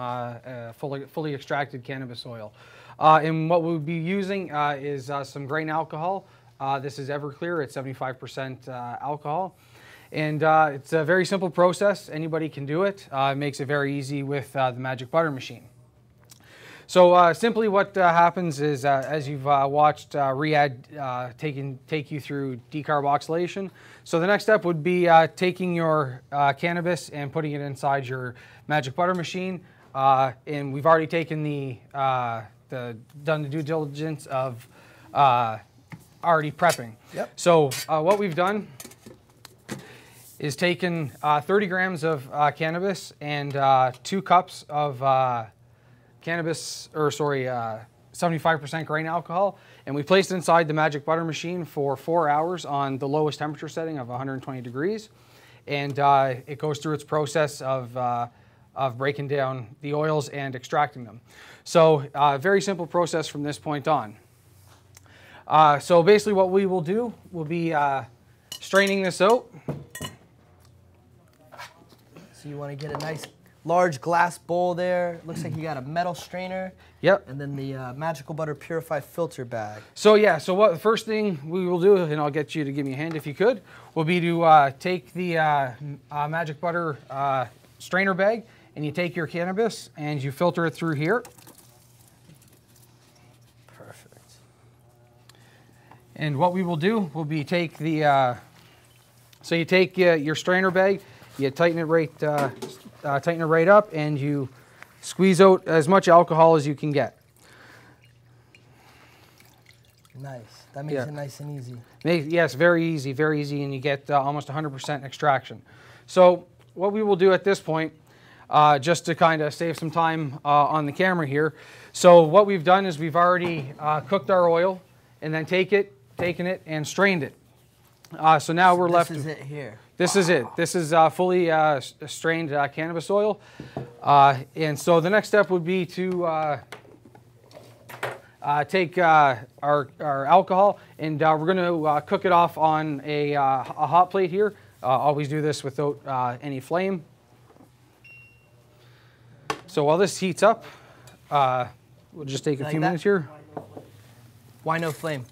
fully extracted cannabis oil. And what we'll be using is some grain alcohol. This is Everclear. It's 75% alcohol. And it's a very simple process. Anybody can do it. It makes it very easy with the Magic Butter machine. So simply what happens is, as you've watched Riyadh take you through decarboxylation, so the next step would be taking your cannabis and putting it inside your Magic Butter machine. And we've already taken done the due diligence of already prepping. Yep. So what we've done is taken 30 grams of cannabis and 2 cups of 75% grain alcohol, and we placed it inside the Magic Butter machine for 4 hours on the lowest temperature setting of 120 degrees, and it goes through its process of breaking down the oils and extracting them. So very simple process from this point on. So basically what we will do will be straining this out. So you want to get a nice large glass bowl there. Looks like you got a metal strainer. Yep. And then the Magical Butter Purify filter bag. So yeah, so what the first thing we will do, and I'll get you to give me a hand if you could, will be to take the Magic Butter strainer bag, and you take your cannabis and you filter it through here. Perfect. And what we will do will be take the, so you take your strainer bag, you tighten it right up, and you squeeze out as much alcohol as you can get. Nice. That makes it nice and easy. Yes, very easy, and you get almost 100% extraction. So what we will do at this point, just to kind of save some time on the camera here, so what we've done is we've already cooked our oil and then taken it and strained it. So now we're left. This is it here. This is it. This is fully strained cannabis oil. And so the next step would be to take our alcohol, and we're going to cook it off on a hot plate here. Always do this without any flame. So while this heats up, we'll just take a few minutes here. Why no flame?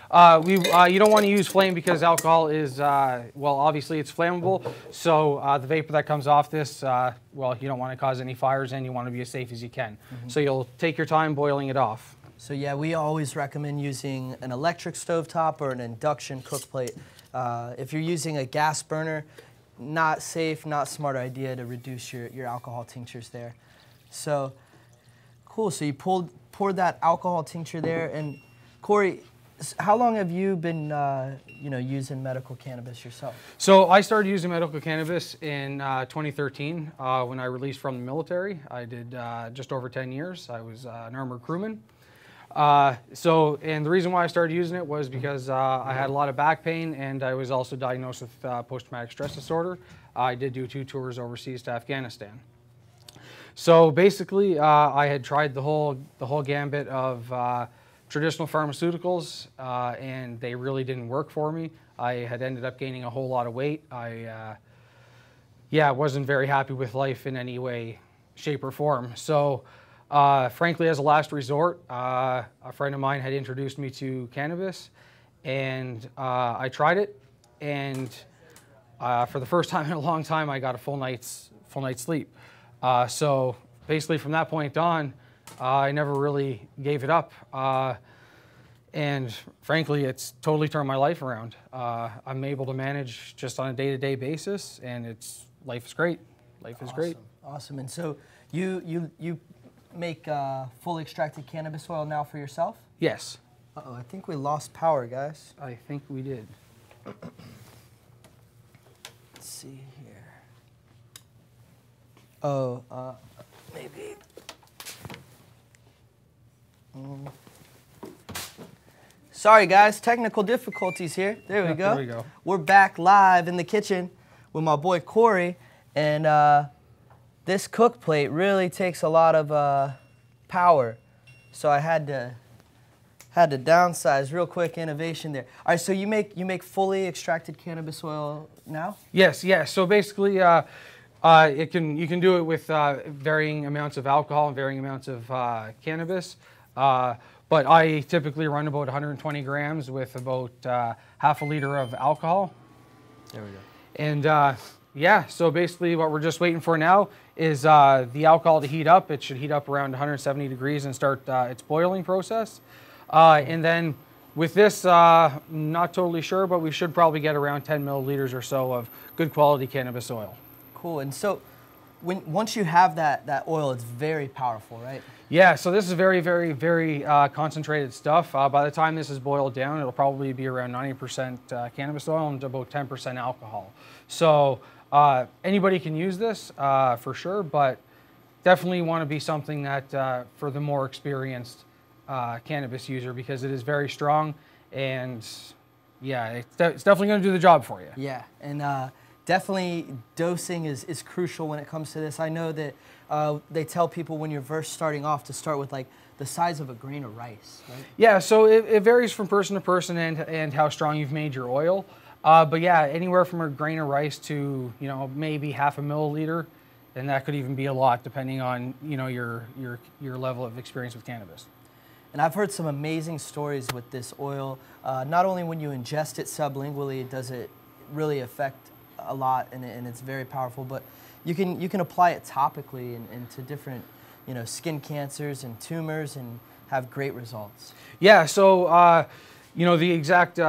You don't want to use flame because alcohol is, well, obviously it's flammable. So the vapor that comes off this, well, you don't want to cause any fires, and you want to be as safe as you can. So you'll take your time boiling it off. So yeah, we always recommend using an electric stovetop or an induction cook plate. If you're using a gas burner, not safe, not smart idea to reduce your alcohol tinctures there. So cool. So you poured that alcohol tincture there, and Corey, how long have you been, using medical cannabis yourself? So I started using medical cannabis in 2013 when I released from the military. I did just over 10 years. I was an armored crewman. And the reason why I started using it was because I had a lot of back pain, and I was also diagnosed with post-traumatic stress disorder. I did do 2 tours overseas to Afghanistan. So basically, I had tried the whole gambit of traditional pharmaceuticals, and they really didn't work for me. I had ended up gaining a whole lot of weight. I wasn't very happy with life in any way, shape, or form. So frankly, as a last resort, a friend of mine had introduced me to cannabis, and I tried it, and for the first time in a long time, I got a full night's sleep. So basically from that point on, I never really gave it up, and frankly, it's totally turned my life around. I'm able to manage just on a day-to-day basis, and life is great. Life is great. Awesome. And so you make fully extracted cannabis oil now for yourself? Yes. Uh-oh, I think we lost power, guys. I think we did. Let's see here. Oh, maybe. Sorry guys, technical difficulties here. There we go. There we go. We're back live in the kitchen with my boy Corey, And this cook plate really takes a lot of power. So I had to downsize real quick. Innovation there. All right, so you make fully extracted cannabis oil now? Yes, yes. So basically, you can do it with varying amounts of alcohol and varying amounts of cannabis. But I typically run about 120 grams with about half a liter of alcohol. There we go. And yeah, so basically what we're just waiting for now is the alcohol to heat up. It should heat up around 170 degrees and start its boiling process. And then with this, not totally sure, but we should probably get around 10 milliliters or so of good quality cannabis oil. Cool. And so once you have that oil, it's very powerful, right? Yeah, so this is very, very, very concentrated stuff. By the time this is boiled down, it'll probably be around 90% cannabis oil and about 10% alcohol. So anybody can use this for sure, but definitely want to be something that for the more experienced cannabis user, because it is very strong, and yeah, it's definitely going to do the job for you. Yeah, and definitely dosing is crucial when it comes to this. I know that they tell people when you're first starting off to start with like the size of a grain of rice, right? Yeah, so it varies from person to person and how strong you've made your oil. But yeah, anywhere from a grain of rice to, you know, maybe half a milliliter, and that could even be a lot depending on, you know, your level of experience with cannabis. And I've heard some amazing stories with this oil. Not only when you ingest it sublingually does it really affect a lot, and it's very powerful, but you can apply it topically and to different, you know, skin cancers and tumors and have great results. Yeah, so you know, the exact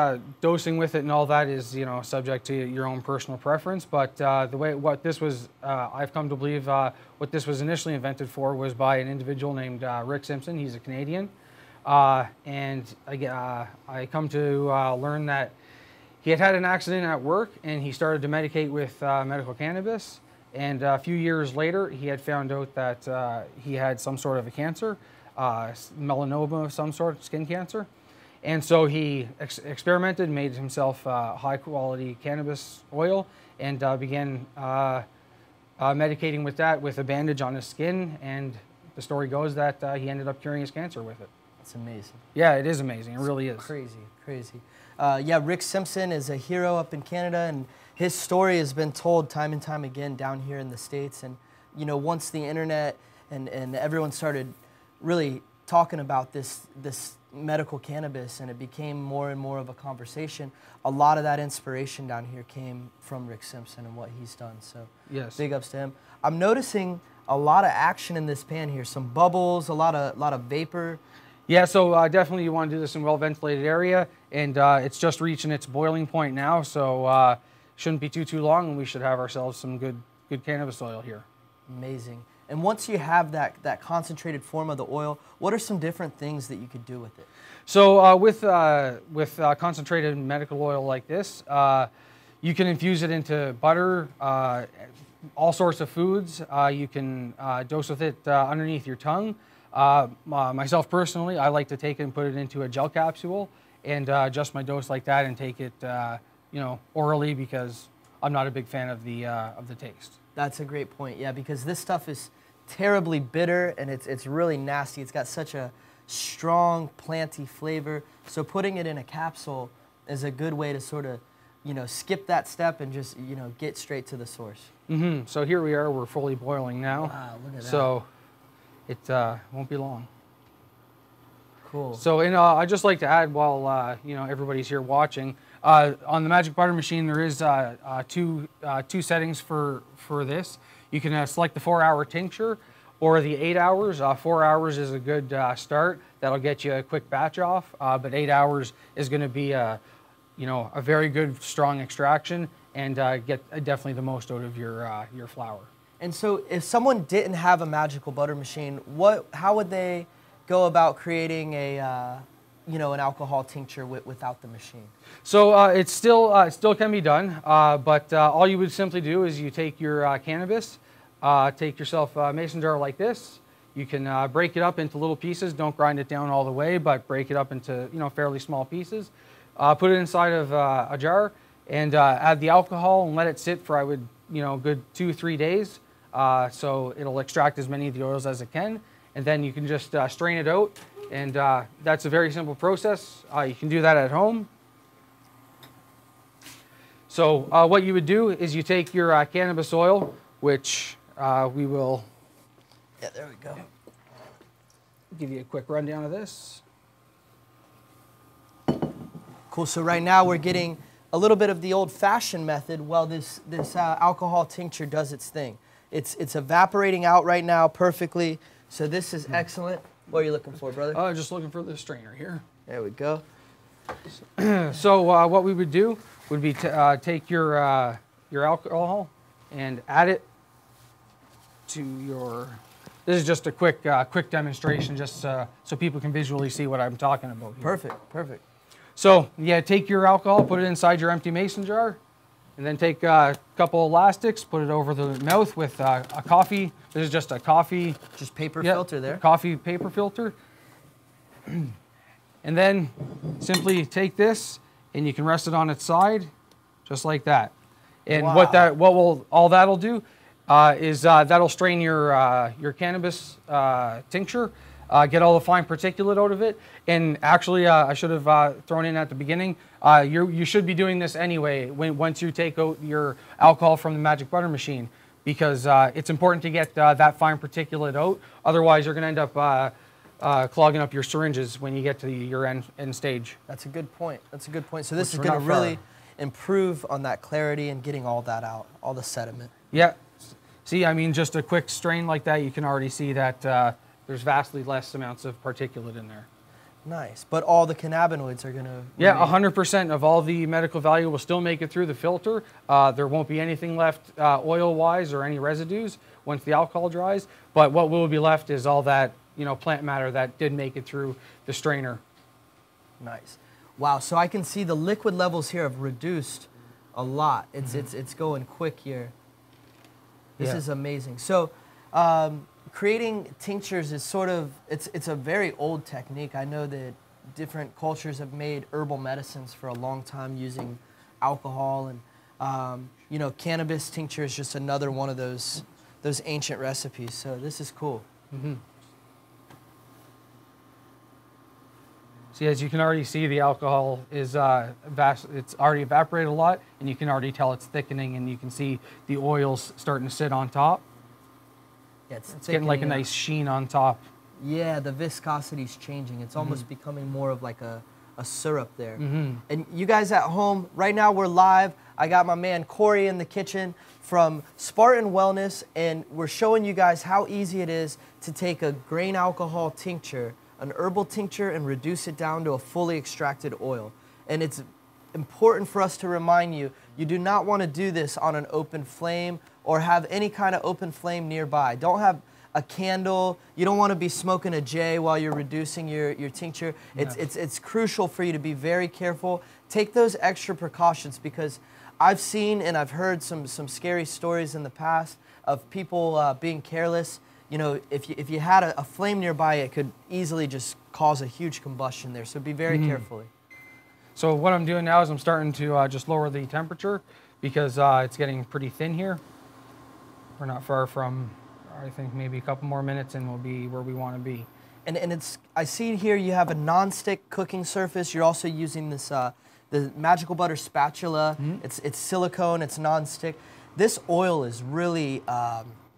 dosing with it and all that is, you know, subject to your own personal preference. But the way what this was, I've come to believe what this was initially invented for was by an individual named Rick Simpson. He's a Canadian, and I come to learn that he had an accident at work, and he started to medicate with medical cannabis. And a few years later, he had found out that he had some sort of a cancer, melanoma of some sort, skin cancer. And so he experimented, made himself high-quality cannabis oil, and began medicating with that with a bandage on his skin. And the story goes that he ended up curing his cancer with it. That's amazing. Yeah, it is amazing. It really is. Crazy, crazy. Yeah, Rick Simpson is a hero up in Canada, and his story has been told time and time again down here in the States. And, you know, once the internet and everyone started really talking about this medical cannabis, and it became more and more of a conversation, a lot of that inspiration down here came from Rick Simpson and what he's done. So yes, big ups to him. I'm noticing a lot of action in this pan here, some bubbles, a lot of vapor. Yeah, so definitely you want to do this in a well-ventilated area, and it's just reaching its boiling point now, so shouldn't be too long, and we should have ourselves some good cannabis oil here. Amazing. And once you have that concentrated form of the oil, what are some different things that you could do with it? So with concentrated medical oil like this, you can infuse it into butter, all sorts of foods. You can dose with it underneath your tongue. Myself personally, I like to take it and put it into a gel capsule and adjust my dose like that and take it, you know, orally, because I'm not a big fan of the taste. That's a great point, yeah, because this stuff is terribly bitter and it's really nasty. It's got such a strong planty flavor. So putting it in a capsule is a good way to sort of, you know, skip that step and just, you know, get straight to the source. Mm-hmm. So here we are, we're fully boiling now. Wow, look at that. So it won't be long. Cool. So, and I'd just like to add, while you know, everybody's here watching, on the Magic Butter machine there is two settings for this. You can select the 4-hour tincture or the 8 hours. 4 hours is a good start. That'll get you a quick batch off. But 8 hours is going to be you know, a very good strong extraction and get definitely the most out of your flour. And so, if someone didn't have a Magical Butter machine, how would they go about creating a you know, an alcohol tincture without the machine? So it still can be done, but all you would simply do is you take your cannabis, take yourself a mason jar like this. You can break it up into little pieces. Don't grind it down all the way, but break it up into, you know, fairly small pieces. Put it inside of a jar and add the alcohol and let it sit for, I would good 2-3 days. So it'll extract as many of the oils as it can, and then you can just strain it out. And that's a very simple process. You can do that at home. So what you would do is you take your cannabis oil, which we will. Yeah, there we go. Give you a quick rundown of this. Cool. So right now we're getting a little bit of the old-fashioned method while this alcohol tincture does its thing. It's evaporating out right now perfectly. So this is excellent. What are you looking for, brother? Just looking for the strainer here. There we go. So what we would do would be take your alcohol and add it to your. This is just a quick demonstration, just so people can visually see what I'm talking about here. Perfect, perfect. So yeah, take your alcohol, put it inside your empty mason jar, and then take a couple elastics, put it over the mouth with a coffee. This is just a coffee. Just paper filter there. Coffee paper filter. And then simply take this, and you can rest it on its side, just like that. And Wow. all that'll do is that'll strain your cannabis tincture, get all the fine particulate out of it. And actually, I should have thrown in at the beginning, you should be doing this anyway once you take out your alcohol from the Magic Butter machine, because it's important to get that fine particulate out. Otherwise, you're going to end up clogging up your syringes when you get to your end stage. That's a good point. That's a good point. So this is Which we're going to not really far. improve on that clarity and getting all that out, all the sediment. Yeah. See, I mean, just a quick strain like that, you can already see that there's vastly less amounts of particulate in there. Nice. But all the cannabinoids are going to... Yeah, 100% of all the medical value will still make it through the filter. There won't be anything left oil-wise or any residues once the alcohol dries. But what will be left is all that, plant matter that did make it through the strainer. Nice. Wow, so I can see the liquid levels here have reduced a lot. It's going quick here. This is amazing. So creating tinctures is sort of, it's a very old technique. I know that different cultures have made herbal medicines for a long time using alcohol, and cannabis tincture is just another one of those ancient recipes. So this is cool. Mm-hmm. See, as you can already see, the alcohol is it's already evaporated a lot, and you can already tell it's thickening, and you can see the oils starting to sit on top. Yeah, it's getting like a nice sheen on top. Yeah, the viscosity's changing. It's almost becoming more of like a syrup there. And you guys at home, right now we're live. I got my man Corey in the kitchen from Spartan Wellness, and we're showing you guys how easy it is to take a grain alcohol tincture, an herbal tincture, and reduce it down to a fully extracted oil. And it's important for us to remind you, you do not want to do this on an open flame or have any kind of open flame nearby. Don't have a candle. You don't want to be smoking a J while you're reducing your tincture. It's crucial for you to be very careful. Take those extra precautions, because I've seen and I've heard some scary stories in the past of people being careless. If you had a flame nearby, it could easily just cause a huge combustion there. So be very carefully. So what I'm doing now is I'm starting to just lower the temperature, because it's getting pretty thin here. We're not far from, I think, maybe a couple more minutes and we'll be where we want to be. And I see here you have a non-stick cooking surface. You're also using this the Magical Butter spatula. It's silicone. It's non-stick. This oil is really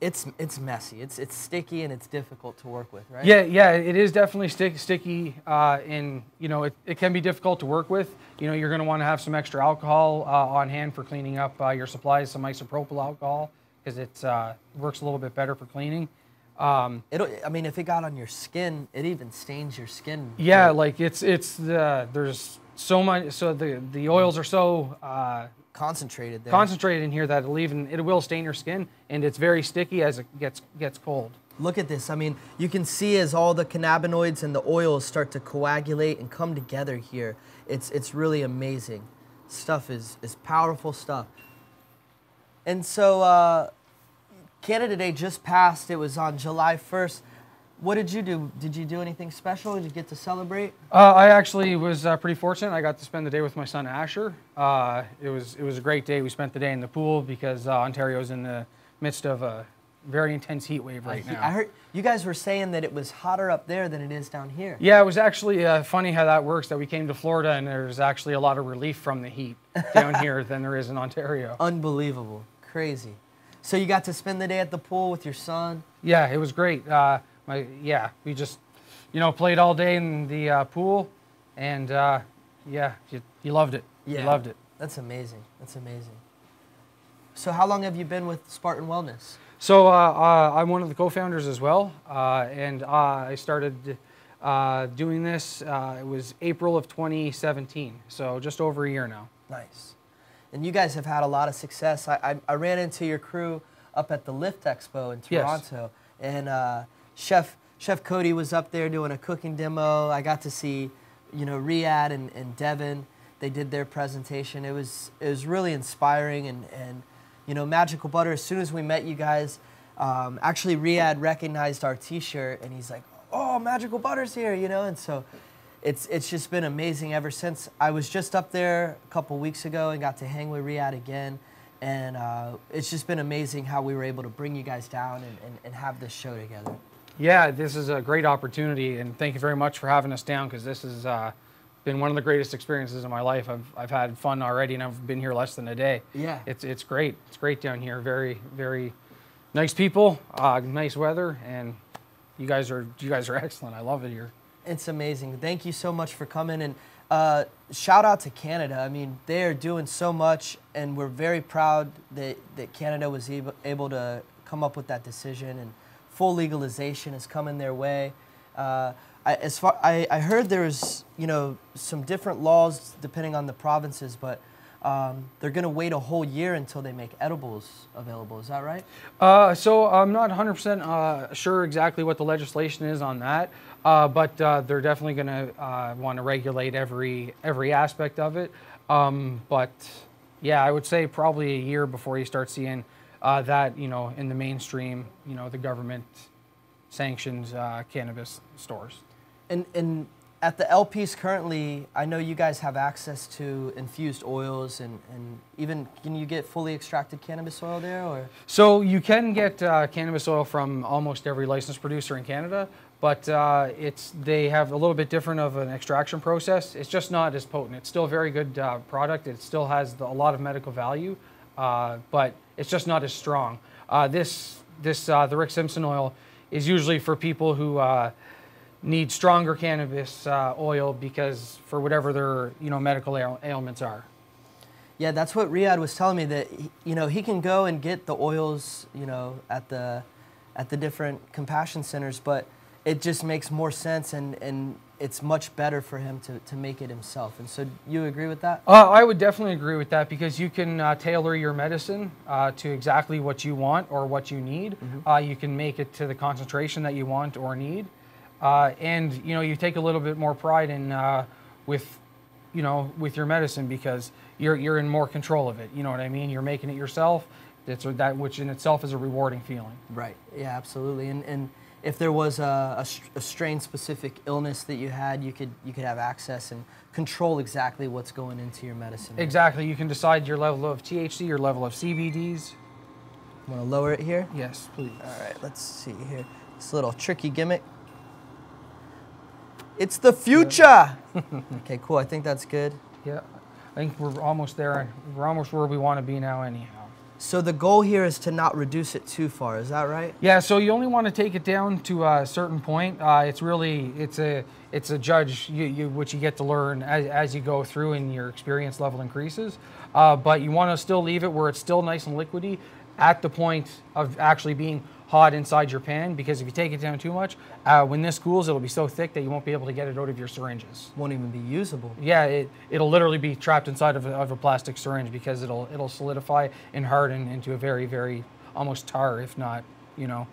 it's messy. It's sticky and it's difficult to work with, right? Yeah, it is definitely sticky, and it can be difficult to work with. You're going to want to have some extra alcohol on hand for cleaning up your supplies, some isopropyl alcohol, because it works a little bit better for cleaning. If it got on your skin, it even stains your skin. Yeah, like there's so much. So the oils are so concentrated there. Concentrated in here that it will stain your skin, and it's very sticky as it gets cold. Look at this. I mean, you can see as all the cannabinoids and the oils start to coagulate and come together here. It's really amazing. Stuff is powerful stuff. And so Canada Day just passed. It was on July 1st. What did you do? Did you do anything special? Did you get to celebrate? I actually was pretty fortunate. I got to spend the day with my son Asher. It was a great day. We spent the day in the pool because Ontario's in the midst of a very intense heat wave right now. I heard you guys were saying that it was hotter up there than it is down here. Yeah, it was actually funny how that works, that we came to Florida and there's actually a lot of relief from the heat down here than there is in Ontario. Unbelievable. Crazy. So you got to spend the day at the pool with your son? Yeah, it was great. We just, played all day in the pool, and you loved it. Yeah. You loved it. That's amazing. That's amazing. So how long have you been with Spartan Wellness? So I'm one of the co-founders as well, and I started doing this. It was April of 2017, so just over a year now. Nice. And you guys have had a lot of success. I ran into your crew up at the Lift Expo in Toronto, yes. And Chef Cody was up there doing a cooking demo. I got to see, Riyadh and Devin. They did their presentation. It was really inspiring, and Magical Butter. As soon as we met you guys, actually Riyadh recognized our T-shirt, and he's like, "Oh, Magical Butter's here," and so it's just been amazing ever since. I was just up there a couple weeks ago and got to hang with Riyadh again, and it's just been amazing how we were able to bring you guys down and have this show together. Yeah, this is a great opportunity, and thank you very much for having us down, because this has been one of the greatest experiences of my life. I've had fun already, and I've been here less than a day. Yeah, it's great. It's great down here. Very, very nice people, nice weather, and you guys are excellent. I love it here. It's amazing. Thank you so much for coming, and shout out to Canada. I mean, they are doing so much, and we're very proud that Canada was able to come up with that decision, and full legalization is coming their way. I heard there's some different laws depending on the provinces, but they're going to wait a whole year until they make edibles available. Is that right? So I'm not 100% sure exactly what the legislation is on that, but they're definitely going to want to regulate every aspect of it. But yeah, I would say probably a year before you start seeing that in the mainstream, the government sanctions cannabis stores. And at the LPs currently, I know you guys have access to infused oils, and even, can you get fully extracted cannabis oil there? Or? So you can get cannabis oil from almost every licensed producer in Canada, but they have a little bit different of an extraction process. It's just not as potent. It's still a very good product. It still has a lot of medical value, but it's just not as strong. The Rick Simpson oil is usually for people who need stronger cannabis oil, because for whatever their medical ailments are. Yeah, that's what Riyadh was telling me, that he can go and get the oils at the different compassion centers, but it just makes more sense, and it's much better for him to make it himself. And so you agree with that? I would definitely agree with that, because you can tailor your medicine to exactly what you want or what you need. Mm-hmm. You can make it to the concentration that you want or need. And you take a little bit more pride in with your medicine, because you're in more control of it. You know what I mean? You're making it yourself. That which in itself is a rewarding feeling. Right. Yeah, absolutely. And if there was a strain-specific illness that you had, you could have access and control exactly what's going into your medicine. Exactly. You can decide your level of THC, your level of CBDs. Want to lower it here? Yes, please. All right. Let's see here. This little tricky gimmick. It's the future. Okay, cool. I think that's good. Yeah, I think we're almost there. We're almost where we want to be now anyhow. So the goal here is to not reduce it too far. Is that right? Yeah, so you only want to take it down to a certain point. It's a judge which you get to learn as you go through and your experience level increases. But you want to still leave it where it's still nice and liquidy at the point of actually being hot inside your pan, because if you take it down too much, when this cools, it'll be so thick that you won't be able to get it out of your syringes. Won't even be usable. Yeah, it'll literally be trapped inside of a plastic syringe, because it'll solidify and harden into a very, very almost tar, if not, Yeah.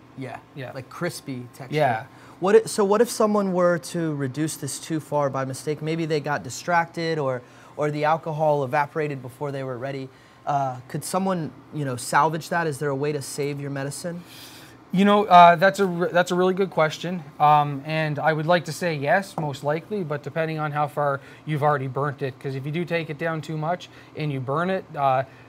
Yeah. Like crispy texture. Yeah. So what if someone were to reduce this too far by mistake? Maybe they got distracted, or the alcohol evaporated before they were ready. Could someone, salvage that? Is there a way to save your medicine? You know, that's a really good question, and I would like to say yes, most likely, but depending on how far you've already burnt it, because if you do take it down too much and you burn it,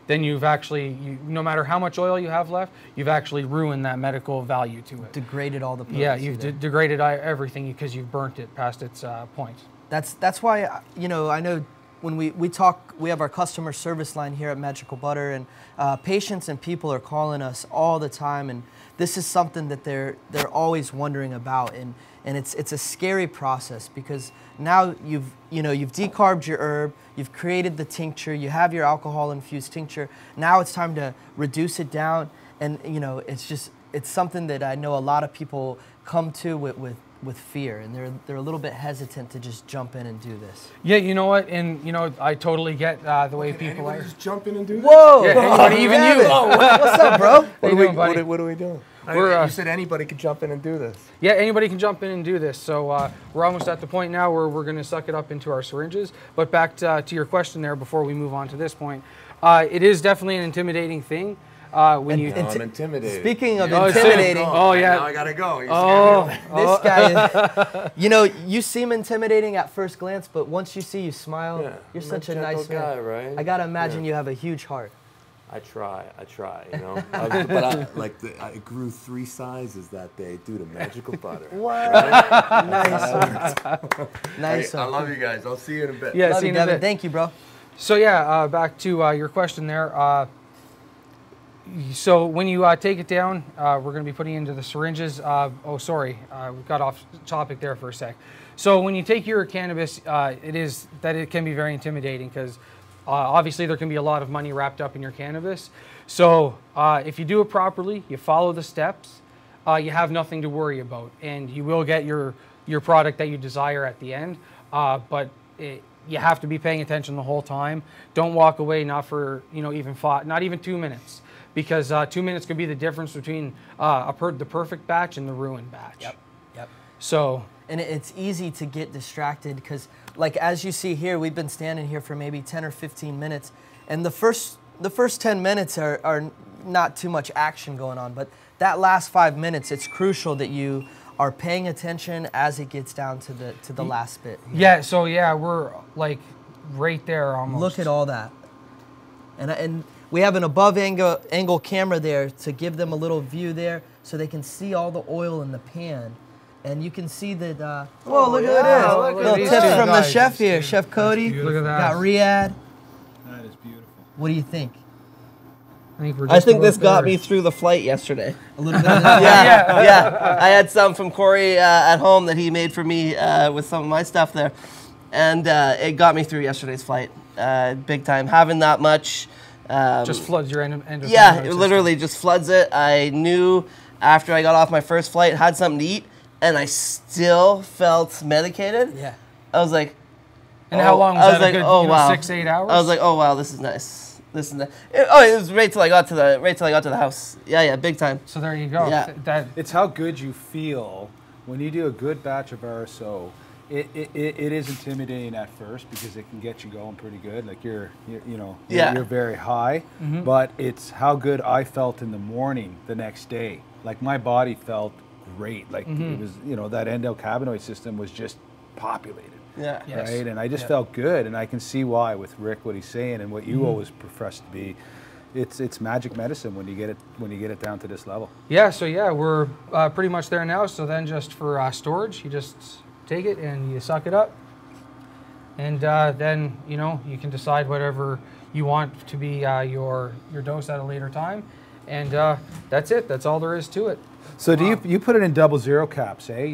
then you've actually, no matter how much oil you have left, you've actually ruined that medical value to it. Degraded all the potency. Yeah, you've degraded everything because you've burnt it past its point. That's why, you know, I know when we talk, we have our customer service line here at Magical Butter, and patients and people are calling us all the time, and this is something that they're always wondering about, and it's a scary process because now you've decarbed your herb, you've created the tincture, you have your alcohol infused tincture. Now it's time to reduce it down, and you know, it's something that I know a lot of people come to with fear, and they're a little bit hesitant to just jump in and do this. Yeah, you know what, and you know, I totally get the way people are. Just jump in and do this? Whoa! Yeah, anybody, even you. What's up, bro? What are we doing? You said anybody could jump in and do this. Yeah, anybody can jump in and do this. So we're almost at the point now where we're going to suck it up into our syringes. But back to your question there before we move on to this point, it is definitely an intimidating thing. I'm intimidated. Speaking of intimidating, oh yeah, now I gotta go. This guy is, you know, you seem intimidating at first glance, but once you see you smile, you're I'm such a gentle nice guy, man. right? I gotta imagine you have a huge heart. I try, you know. But I grew 3 sizes that day due to Magical Butter. What? Nice. I love you guys. I'll see you in a bit. yeah. Love See you, you in a Devin. bit. Thank you, bro. So yeah, back to your question there. So when you take it down, we're going to be putting it into the syringes. Oh, sorry, we got off topic there for a sec. So when you take your cannabis, it can be very intimidating because obviously there can be a lot of money wrapped up in your cannabis. So if you do it properly, you follow the steps, you have nothing to worry about, and you will get your product that you desire at the end. But you have to be paying attention the whole time. Don't walk away, not for not even 2 minutes, because 2 minutes could be the difference between the perfect batch and the ruined batch. Yep. So. And it's easy to get distracted because, like, as you see here, we've been standing here for maybe 10 or 15 minutes, and the first 10 minutes are not too much action going on, but that last 5 minutes, it's crucial that you are paying attention as it gets down to the last bit. Yeah, so yeah, we're like right there almost. Look at all that. And we have an above angle camera there to give them a little view there so they can see all the oil in the pan. And you can see that, whoa, look at that. Little tips from the chef here, Chef Cody. Look at that. Got Riyadh. That is beautiful. What do you think? I think this got me through the flight yesterday. A little bit of Yeah. I had some from Corey at home that he made for me with some of my stuff there. And it got me through yesterday's flight big time. Having that much. Just floods your end. Yeah, it literally just floods it. I knew after I got off my first flight, had something to eat, and I still felt medicated. Yeah. I was like, and how long was that? Like, a good, wow. 6 8 hours. I was like, oh wow, this is nice. This is nice. It was right till I got to the house. Yeah, big time. So there you go. Yeah. It's how good you feel when you do a good batch of RSO. It is intimidating at first because it can get you going pretty good. Like you're very high, but it's how good I felt in the morning the next day. Like my body felt great. Like it was, that endocannabinoid system was just populated. Yeah. Yes. Right. And I just felt good, and I can see why with Rick what he's saying and what you always profess to be. It's magic medicine when you get it down to this level. Yeah. So yeah, we're pretty much there now. So then just for storage, you just take it and you suck it up, and then you can decide whatever you want to be your dose at a later time, and that's it. That's all there is to it. So do you put it in 00 caps, eh?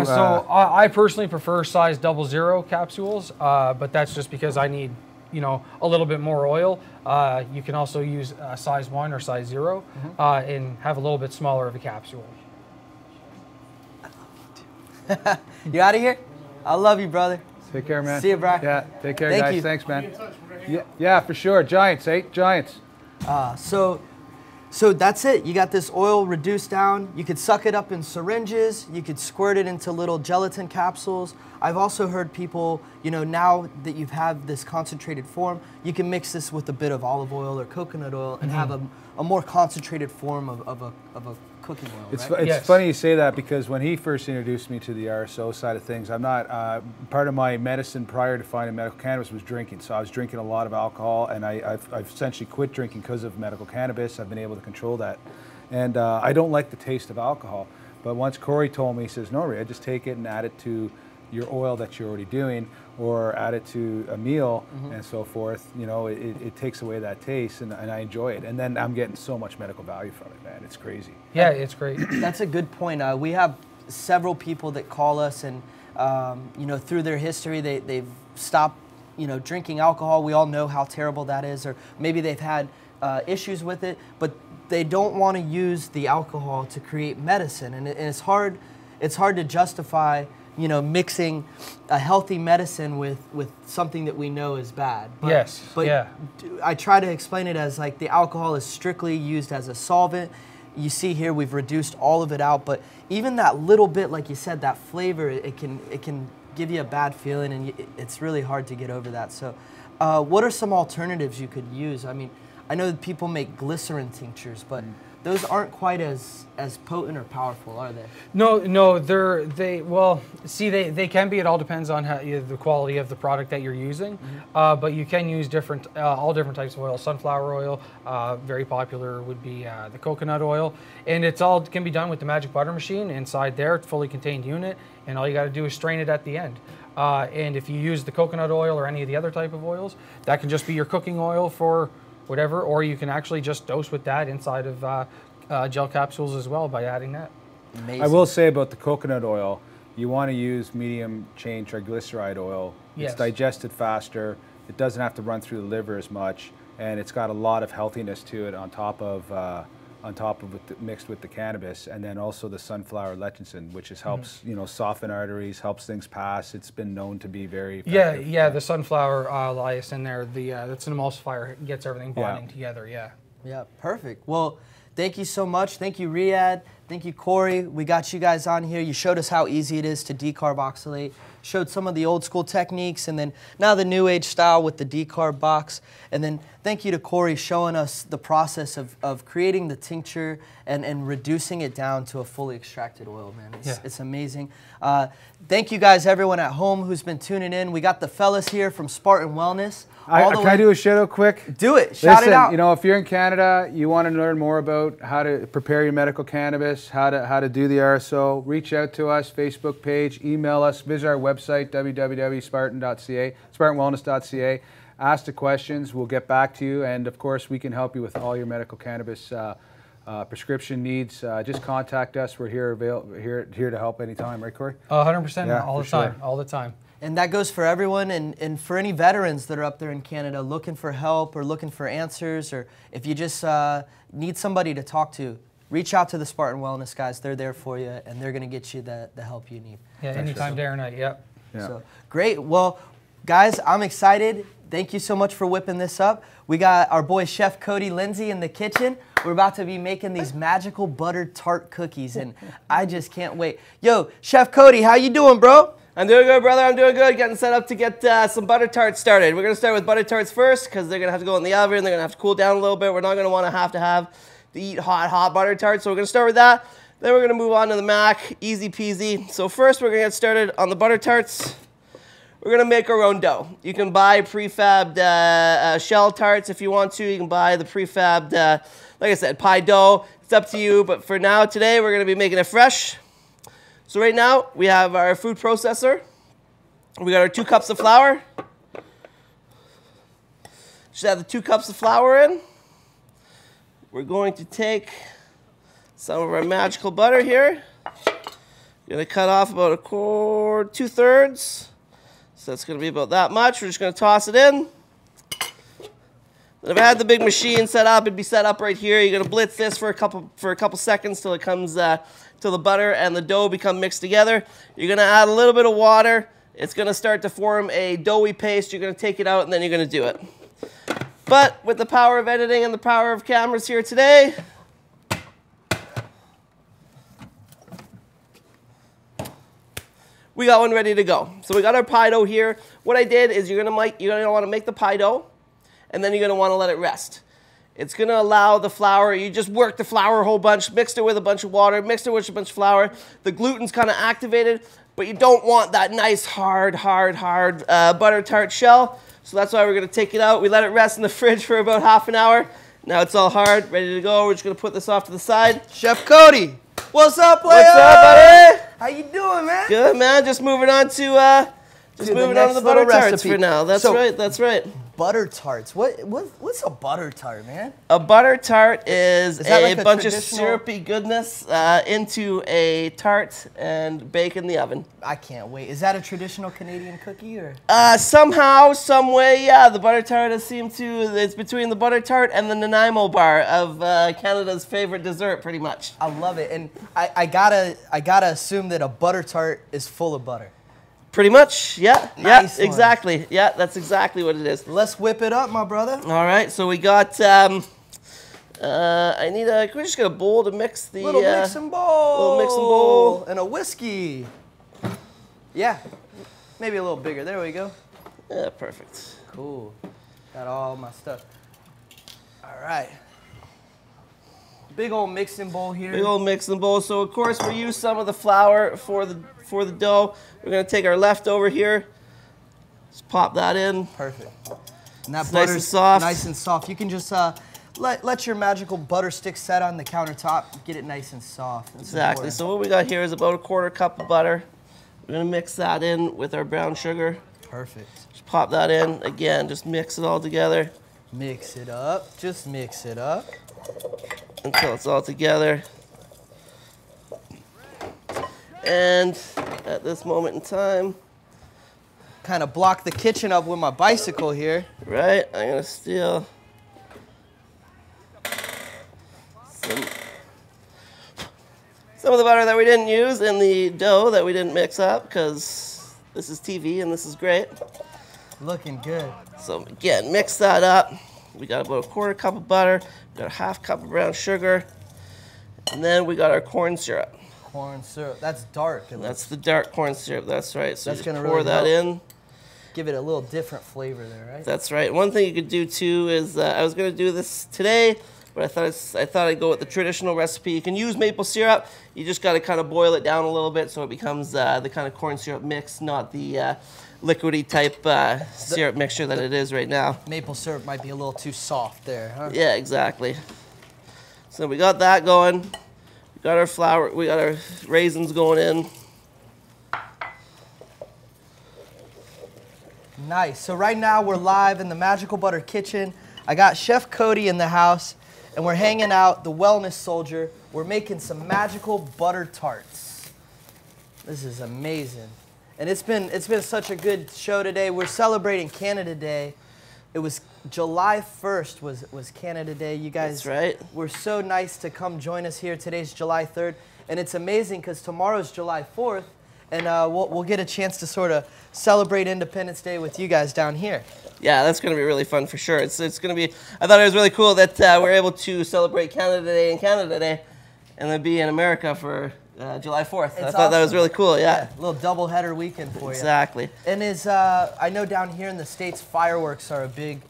So I personally prefer size 00 capsules, but that's just because I need a little bit more oil. You can also use size 1 or size 0 and have a little bit smaller of a capsule. You out of here? I love you, brother. Take care, man. See you, bro. Yeah, take care, Thank guys. you. Thanks, man. Yeah, for sure. Giants, eh? Giants. So that's it. You got this oil reduced down. You could suck it up in syringes. You could squirt it into little gelatin capsules. I've also heard people, now that you've had this concentrated form, you can mix this with a bit of olive oil or coconut oil and have a more concentrated form of a cooking oil, It's right? Yes. funny you say that, because when he first introduced me to the RSO side of things, I'm not part of my medicine prior to finding medical cannabis was drinking. So I was drinking a lot of alcohol, and I've essentially quit drinking because of medical cannabis. I've been able to control that, and I don't like the taste of alcohol. But once Corey told me, he says, "No, Ray, just take it and add it to your oil that you're already doing, or add it to a meal and so forth." You know, it takes away that taste, and I enjoy it. And then I'm getting so much medical value from it, man. It's crazy. Yeah, it's great. That's a good point. We have several people that call us, and you know, through their history, they've stopped, you know, drinking alcohol. We all know how terrible that is, or maybe they've had issues with it, but they don't want to use the alcohol to create medicine, and it's hard. It's hard to justify, you know, mixing a healthy medicine with something that we know is bad. But, Yes, but yeah. I try to explain it as like the alcohol is strictly used as a solvent. You see here we've reduced all of it out, but even that little bit, like you said, that flavor, it can give you a bad feeling, and it's really hard to get over that. So what are some alternatives you could use? I mean, I know that people make glycerin tinctures, but those aren't quite as potent or powerful, are they? No, they can be. It all depends on how, the quality of the product that you're using. But you can use all different types of oil. Sunflower oil, very popular would be the coconut oil, and it's all can be done with the Magic Butter machine inside there, fully contained unit, and all you got to do is strain it at the end. And if you use the coconut oil or any of the other type of oils, that can just be your cooking oil for whatever, or you can actually just dose with that inside of gel capsules as well by adding that. Amazing. I will say about the coconut oil, you want to use medium chain triglyceride oil. Yes. It's digested faster. It doesn't have to run through the liver as much, and it's got a lot of healthiness to it on top of it mixed with the cannabis, and then also the sunflower lecithin, which helps you know, soften arteries, helps things pass. It's been known to be very effective. Yeah. The sunflower lias in there, that's an emulsifier. It gets everything bonding together. Yeah. Yeah, perfect. Well, thank you so much. Thank you, Riyadh. Thank you, Corey. We got you guys on here. You showed us how easy it is to decarboxylate, showed some of the old school techniques, and then now the new age style with the decarb box. And then thank you to Corey showing us the process of creating the tincture and reducing it down to a fully extracted oil, man. It's amazing. Thank you guys, everyone at home who's been tuning in. We got the fellas here from Spartan Wellness. Can I do a shout out quick? Do it. Shout it out. You know, if you're in Canada, you want to learn more about how to prepare your medical cannabis, how to do the RSO, reach out to us, Facebook page, email us, visit our website, www.spartan.ca, spartanwellness.ca. Ask the questions. We'll get back to you. And, of course, we can help you with all your medical cannabis prescription needs. Just contact us. We're here to help anytime. Right, Corey? 100%. Yeah, all the for time. sure. All the time. And that goes for everyone, and for any veterans that are up there in Canada looking for help or looking for answers, or if you just need somebody to talk to, reach out to the Spartan Wellness guys. They're there for you, and they're going to get you the help you need. Yeah, anytime, day or night. Yep. Yeah. So, great. Well, guys, I'm excited. Thank you so much for whipping this up. We got our boy Chef Cody Lindsay in the kitchen. We're about to be making these magical butter tart cookies, and I just can't wait. Yo, Chef Cody, how you doing, bro? I'm doing good, brother. I'm doing good. Getting set up to get some butter tarts started. We're going to start with butter tarts first because they're going to have to go in the oven. They're going to have to cool down a little bit. We're not going to want to have to eat hot butter tarts. So we're going to start with that. Then we're going to move on to the mac. Easy peasy. So first we're going to get started on the butter tarts. We're going to make our own dough. You can buy prefabbed shell tarts if you want to. You can buy the prefabbed, like I said, pie dough. It's up to you. But for now, today, we're going to be making it fresh. So right now, we have our food processor. We got our 2 cups of flour. Should have the 2 cups of flour in. We're going to take some of our magical butter here. We're going to cut off about 2/3. So that's going to be about that much. We're just going to toss it in. If I had the big machine set up, it'd be set up right here. You're going to blitz this for a couple seconds till it comes till the butter and the dough become mixed together. You're going to add a little bit of water. It's going to start to form a doughy paste. You're going to take it out and then you're going to do it. But with the power of editing and the power of cameras here today, we got one ready to go. So we got our pie dough here. What I did is you're going to want to make the pie dough, and then you're going to want to let it rest. It's going to allow the flour, you just work the flour a whole bunch, mixed it with a bunch of water, mixed it with a bunch of flour. The gluten's kind of activated, but you don't want that nice hard butter tart shell. So that's why we're going to take it out. We let it rest in the fridge for about half an hour. Now it's all hard, ready to go. We're just going to put this off to the side. Chef Cody, what's up, player? What's up, buddy? How you doing, man? Good, man. Just moving on to the butter tarts for now. That's right. That's right. Butter tarts. What's a butter tart, man? A butter tart is like a bunch of syrupy goodness into a tart and bake in the oven. I can't wait. Is that a traditional Canadian cookie or? Somehow, some way, yeah. The butter tart has seemed to. It's between the butter tart and the Nanaimo bar of Canada's favorite dessert, pretty much. I love it, and I gotta assume that a butter tart is full of butter. Pretty much, yeah, Nice yeah, one. exactly, yeah. That's exactly what it is. Let's whip it up, my brother. All right, so we got. I need a. Can we just get a bowl to mix the Little mixing bowl. little mixing bowl and a whiskey. Yeah, maybe a little bigger. There we go. Yeah, perfect. Cool. Got all my stuff. All right. Big old mixing bowl here. Big old mixing bowl. So of course we use some of the flour for the dough. We're gonna take our leftover here. Just pop that in. Perfect. And that It's nice butter's and soft. Nice and soft. You can just let your magical butter stick set on the countertop. Get it nice and soft. That's Exactly. important. So what we got here is about a 1/4 cup of butter. We're gonna mix that in with our brown sugar. Perfect. Just pop that in. Again, just mix it all together Mix it up. Just mix it up. until it's all together. And at this moment in time, Kind of block the kitchen up with my bicycle here. right, I'm gonna steal some of the butter that we didn't use in the dough that we didn't mix up, because this is TV and this is great. Looking good. So again, mix that up. We got about a 1/4 cup of butter, we got a 1/2 cup of brown sugar, and then we got our corn syrup. Corn syrup. That's dark. That's the dark corn syrup, that's right. So That's just gonna pour really that help. in. Give it a little different flavor there, right? That's right. One thing you could do too is I was going to do this today, but I thought I'd go with the traditional recipe. You can use maple syrup. You just got to kind of boil it down a little bit so it becomes the kind of corn syrup mix, not the liquidy type syrup mixture that it is right now. Maple syrup might be a little too soft there, huh? Yeah, exactly. So we got that going. We got our flour. We got our raisins going in. Nice. So right now we're live in the Magical Butter kitchen. I got Chef Cody in the house, and we're hanging out the Wellness Soldier. We're making some magical butter tarts. This is amazing. And it's been such a good show today. We're celebrating Canada Day. It was July 1st was Canada Day. You guys That's right. were so nice to come join us here. Today's July 3rd. And it's amazing because tomorrow's July 4th. And we'll get a chance to sort of celebrate Independence Day with you guys down here. Yeah, that's going to be really fun for sure. It's going to be. I thought it was really cool that we're able to celebrate Canada Day and Canada Day, and then be in America for July 4th. I thought that was really cool. Yeah. A little doubleheader weekend for you. Exactly. And I know down here in the States, fireworks are a big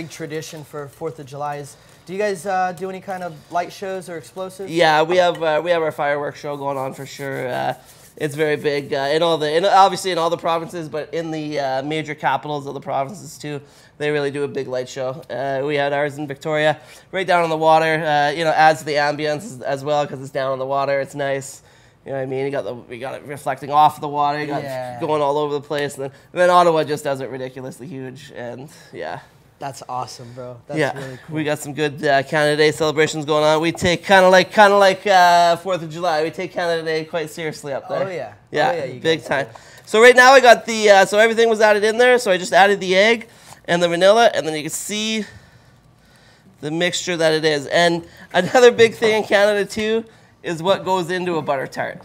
tradition for 4th of July. Do you guys do any kind of light shows or explosives? Yeah, we have our fireworks show going on for sure. It's very big obviously in all the provinces, but in the major capitals of the provinces too. They really do a big light show. We had ours in Victoria, right down on the water. Adds to the ambience as well because it's down on the water. It's nice. You know what I mean? We got it reflecting off the water. You got it going all over the place. And then Ottawa just does it ridiculously huge. And yeah. That's awesome, bro. That's really cool. We got some good Canada Day celebrations going on. We take kind of like 4th of July. We take Canada Day quite seriously up there. Oh yeah. Yeah, Oh, yeah, you big guys time. do. So right now I got the so everything was added in there. So I just added the egg and the vanilla, and then you can see the mixture that it is. And another big thing in Canada too is what goes into a butter tart.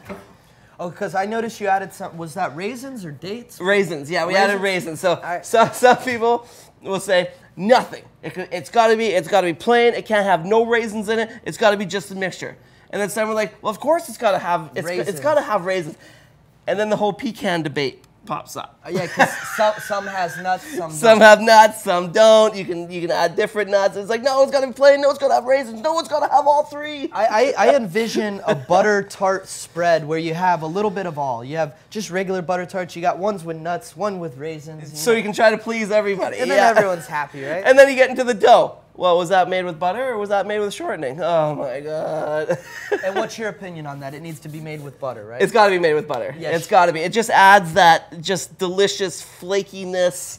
Oh, because I noticed you added some. Was that raisins or dates? Raisins. Yeah, we Raisins? added raisins. So right. some people will say nothing. It's got to be plain. It can't have no raisins in it. It's got to be just a mixture. And then some are like, well, of course it's got to have raisins. And then the whole pecan debate pops up. Yeah, because some has nuts, some Some don't. have nuts, some don't. You can add different nuts. It's like, no, it's got to be plain, no, it's got to have raisins, no, it's got to have all three. I envision a butter tart spread where you have a little bit of all. You have just regular butter tarts. You got ones with nuts, one with raisins. So you can try to please everybody. And then everyone's happy, right? And then you get into the dough. Well, was that made with butter or was that made with shortening? Oh my God. And what's your opinion on that? It needs to be made with butter, right? It's got to be made with butter. Yes. It's got to be. It just adds that just delicious flakiness,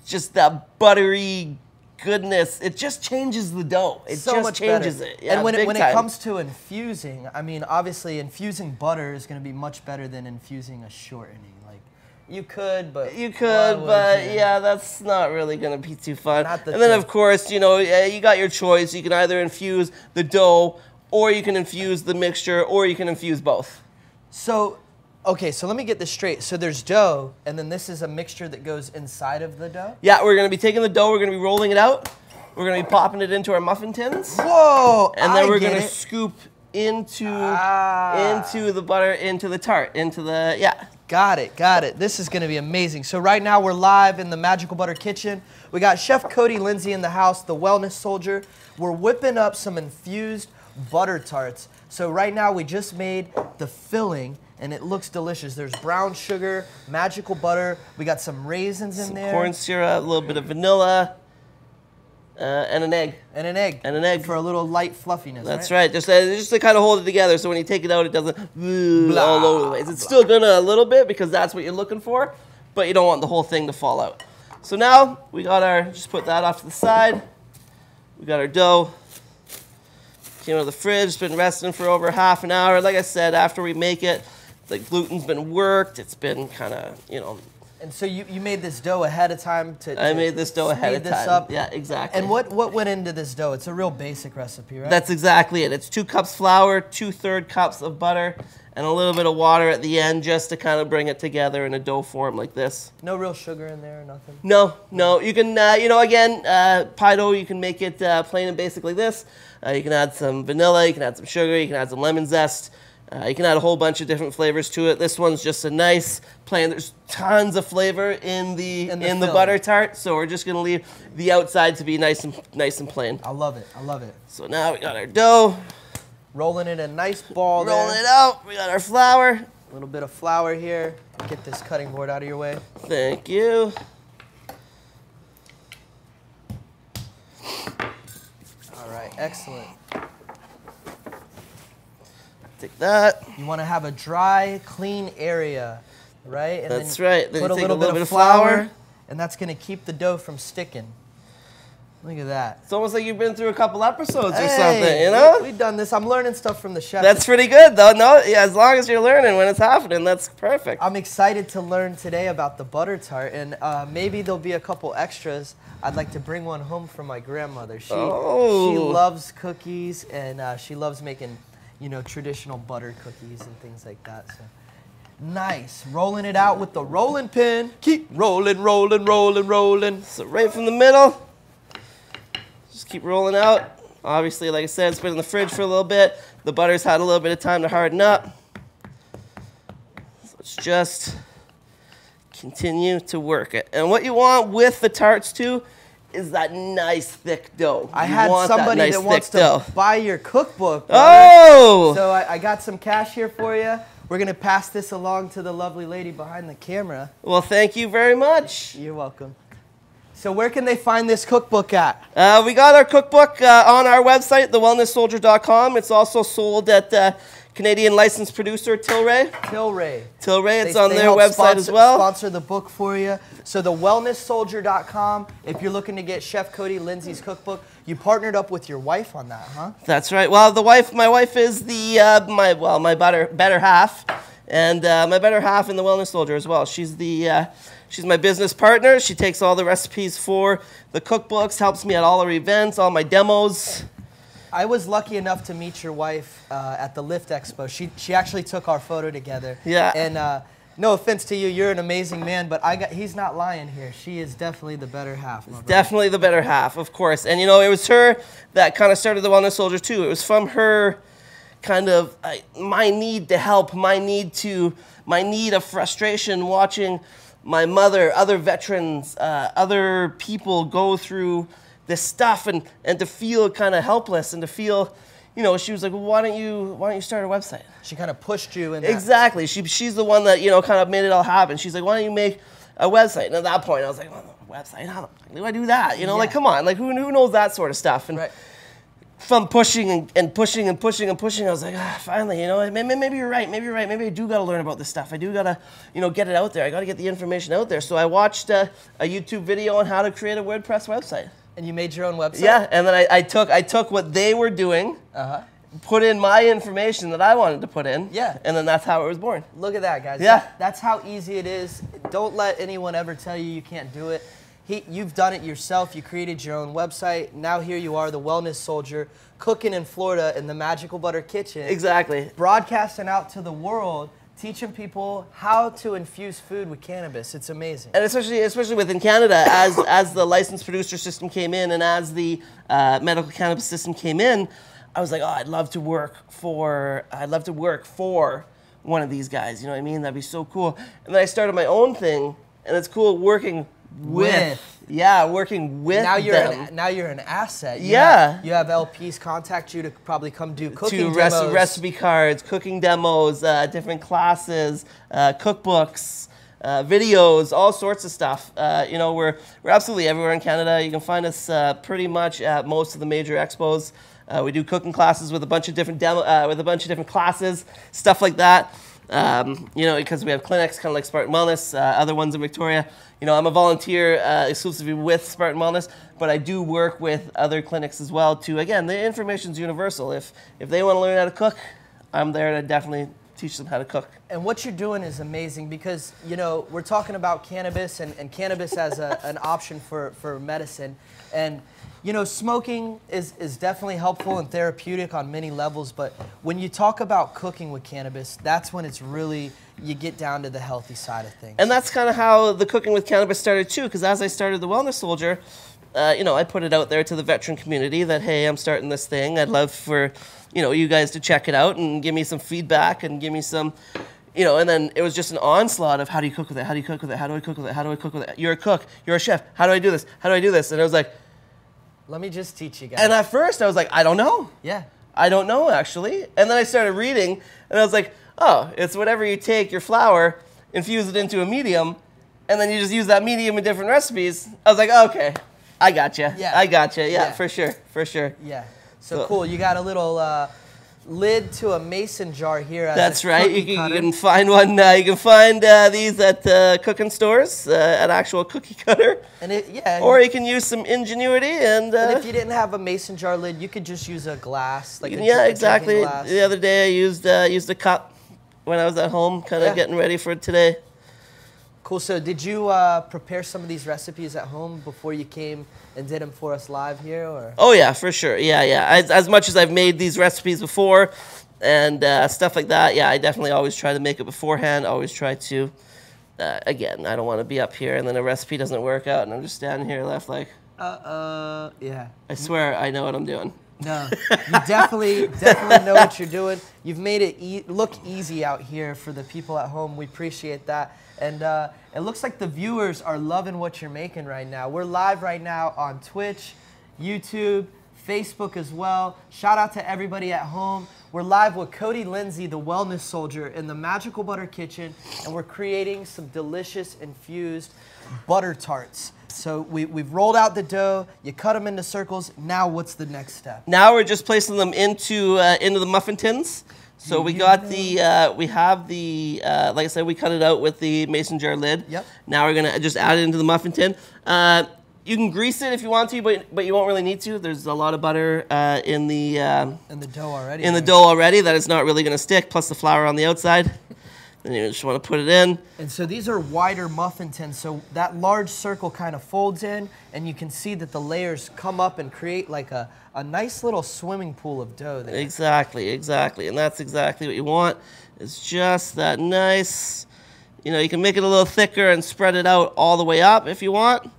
just that buttery goodness. It just changes the dough. It so just much changes better. it. Yeah, and when big it time. comes to infusing, I mean, obviously infusing butter is going to be much better than infusing a shortening. Like, you could, but yeah, that's not really going to be too fun. Not the And then, thing. of course, you know, you got your choice. You can either infuse the dough, or you can infuse the mixture, or you can infuse both. So, okay, so let me get this straight. So there's dough, and then this is a mixture that goes inside of the dough? Yeah, we're going to be taking the dough, we're going to be rolling it out, we're going to be popping it into our muffin tins, Whoa! and then we're going to scoop into the butter, into the tart, into the, yeah. Got it. This is going to be amazing. So right now we're live in the Magical Butter kitchen. We got Chef Cody Lindsay in the house, the wellness soldier. We're whipping up some infused butter tarts. So right now we just made the filling, and it looks delicious. There's brown sugar, magical butter. We got some raisins in there. Corn syrup, a little bit of vanilla, and an egg. And an egg. And an egg. For a little light fluffiness, That's right. Just to kind of hold it together, so when you take it out, it doesn't all over the place. It's still gonna a little bit because that's what you're looking for, but you don't want the whole thing to fall out. So now we got our. Just put that off to the side. We got our dough. Came out of the fridge. It's been resting for over half an hour. Like I said, after we make it, the gluten's been worked. It's been kind of, you know. And so you made this dough ahead of time I made this dough ahead of speed this time. up. Yeah, exactly. And what went into this dough? It's a real basic recipe, right? That's exactly it. It's 2 cups flour, 2/3 cups of butter, and a little bit of water at the end just to kind of bring it together in a dough form like this. No real sugar in there or nothing? No. You can, you know, again, pie dough, you can make it plain and basic like this. You can add some vanilla, you can add some sugar, you can add some lemon zest. You can add a whole bunch of different flavors to it. This one's just a nice plain. There's tons of flavor in the butter tart, so we're just gonna leave the outside to be nice and plain. I love it. So now we got our dough. Rolling it in a nice ball there. Rolling it out. We got our flour. A little bit of flour here. Get this cutting board out of your way. Thank you. All right, excellent. Take that. You want to have a dry, clean area, right? And That's then right. Then put you a take little bit of flour, and that's going to keep the dough from sticking. Look at that. It's almost like you've been through a couple episodes or Hey, something, you know? We've done this. I'm learning stuff from the chef. That's pretty good, though. No, yeah, as long as you're learning when it's happening, that's perfect. I'm excited to learn today about the butter tart, and maybe there'll be a couple extras. I'd like to bring one home for my grandmother. She loves cookies, and she loves making, you know, traditional butter cookies and things like that. So nice. Rolling it out with the rolling pin. Keep rolling. So right from the middle, just keep rolling out. Obviously, like I said, it's been in the fridge for a little bit. The butter's had a little bit of time to harden up. So let's just continue to work it. And what you want with the tarts too is that nice thick dough. I had somebody that wants to buy your cookbook. Oh! So I got some cash here for you. We're going to pass this along to the lovely lady behind the camera. Well, thank you very much. You're welcome. So where can they find this cookbook at? We got our cookbook on our website, thewellnesssoldier.com. It's also sold at Canadian licensed producer Tilray. Tilray. It's on their website as well. Sponsor the book for you. So thewellnesssoldier.com. If you're looking to get Chef Cody Lindsay's cookbook, you partnered up with your wife on that, huh? That's right. Well, my wife is my better half, and my better half in the Wellness Soldier as well. She's my business partner. She takes all the recipes for the cookbooks, helps me at all our events, all my demos. I was lucky enough to meet your wife at the Lift Expo. She actually took our photo together. Yeah. And no offense to you, you're an amazing man, but he's not lying here. She is definitely the better half. Definitely the better half, of course. And you know, it was her that kind of started the Wellness Soldier too. It was from her kind of my need to help, my my need of frustration watching my mother, other veterans, other people go through this stuff and to feel kind of helpless and to feel, you know, she was like, well, why don't you start a website? She kind of pushed you in that. Exactly. She's the one that, you know, kind of made it all happen. She's like, why don't you make a website? And at that point, I was like, well, a website? How do I do that? You know, like, come on. Like, who knows that sort of stuff? And from pushing and pushing and pushing and pushing, I was like, finally, you know, maybe you're right. Maybe you're right. Maybe I do got to learn about this stuff. I do got to, you know, get it out there. I got to get the information out there. So I watched a YouTube video on how to create a WordPress website. And you made your own website? Yeah, and then I took what they were doing, put in my information that I wanted to put in, and then that's how it was born. Look at that, guys. Yeah. That's how easy it is. Don't let anyone ever tell you you can't do it. You've done it yourself. You created your own website. Now here you are, the wellness soldier, cooking in Florida in the Magical Butter kitchen. Exactly. Broadcasting out to the world, teaching people how to infuse food with cannabis. It's amazing. And especially within Canada, as the licensed producer system came in and as the medical cannabis system came in, I was like, oh, I'd love to work for one of these guys. You know what I mean? That'd be so cool. And then I started my own thing, and it's cool working with. Yeah, working with them. Now you're an asset. You have LPs contact you to probably come do cooking demos. Recipe cards, cooking demos, different classes, cookbooks, videos, all sorts of stuff. You know, we're absolutely everywhere in Canada. You can find us pretty much at most of the major expos. We do cooking classes with a bunch of different classes, stuff like that. You know, because we have clinics, kind of like Spartan Wellness, other ones in Victoria. You know, I'm a volunteer exclusively with Spartan Wellness, but I do work with other clinics as well too. Again, the information's universal. If they want to learn how to cook, I'm there to definitely teach them how to cook. And what you're doing is amazing because, you know, we're talking about cannabis and cannabis as an option for medicine. And you know, smoking is definitely helpful and therapeutic on many levels, but when you talk about cooking with cannabis, that's when it's really, you get down to the healthy side of things. And that's kind of how the cooking with cannabis started too, because as I started the Wellness Soldier, you know, I put it out there to the veteran community that, hey, I'm starting this thing. I'd love for, you know, you guys to check it out and give me some feedback and give me some, you know, and then it was just an onslaught of how do you cook with it? How do you cook with it? How do I cook with it? How do I cook with it? You're a cook. You're a chef. How do I do this? How do I do this? And I was like, let me just teach you guys. And at first I was like, I don't know. Yeah. I don't know, actually. And then I started reading, and I was like, oh, it's whatever you take your flour, infuse it into a medium, and then you just use that medium in different recipes. I was like, oh, okay, I gotcha. Yeah. I gotcha. Yeah, for sure, for sure. Yeah. So cool. You got a little lid to a mason jar here. That's right. You can find one. You can find these at cooking stores, at actual cookie cutter. And or you can use some ingenuity and if you didn't have a mason jar lid, you could just use a glass, like exactly. Glass. The other day I used a cup when I was at home, kind of getting ready for today. Cool. So did you prepare some of these recipes at home before you came and did them for us live here, or? Oh yeah, for sure. Yeah. As much as I've made these recipes before and stuff like that, yeah, I definitely always try to make it beforehand. Always try to. Again, I don't want to be up here and then a recipe doesn't work out and I'm just standing here left like. Yeah. I swear I know what I'm doing. No, you definitely know what you're doing. You've made it look easy out here for the people at home. We appreciate that. And it looks like the viewers are loving what you're making right now. We're live right now on Twitch, YouTube, Facebook as well. Shout out to everybody at home. We're live with Cody Lindsay, the Wellness Soldier, in the Magical Butter kitchen, and we're creating some delicious infused butter tarts. So we've rolled out the dough, you cut them into circles. Now what's the next step? Now we're just placing them into the muffin tins. So we got we have the, like I said, we cut it out with the mason jar lid. Yep. Now we're gonna just add it into the muffin tin. You can grease it if you want to, but you won't really need to. There's a lot of butter in the dough already. In the dough already that it's not really gonna stick. Plus the flour on the outside. Then you just want to put it in. And so these are wider muffin tins, so that large circle kind of folds in, and you can see that the layers come up and create like a nice little swimming pool of dough there. Exactly. And that's exactly what you want. It's just that nice, you know, you can make it a little thicker and spread it out all the way up if you want.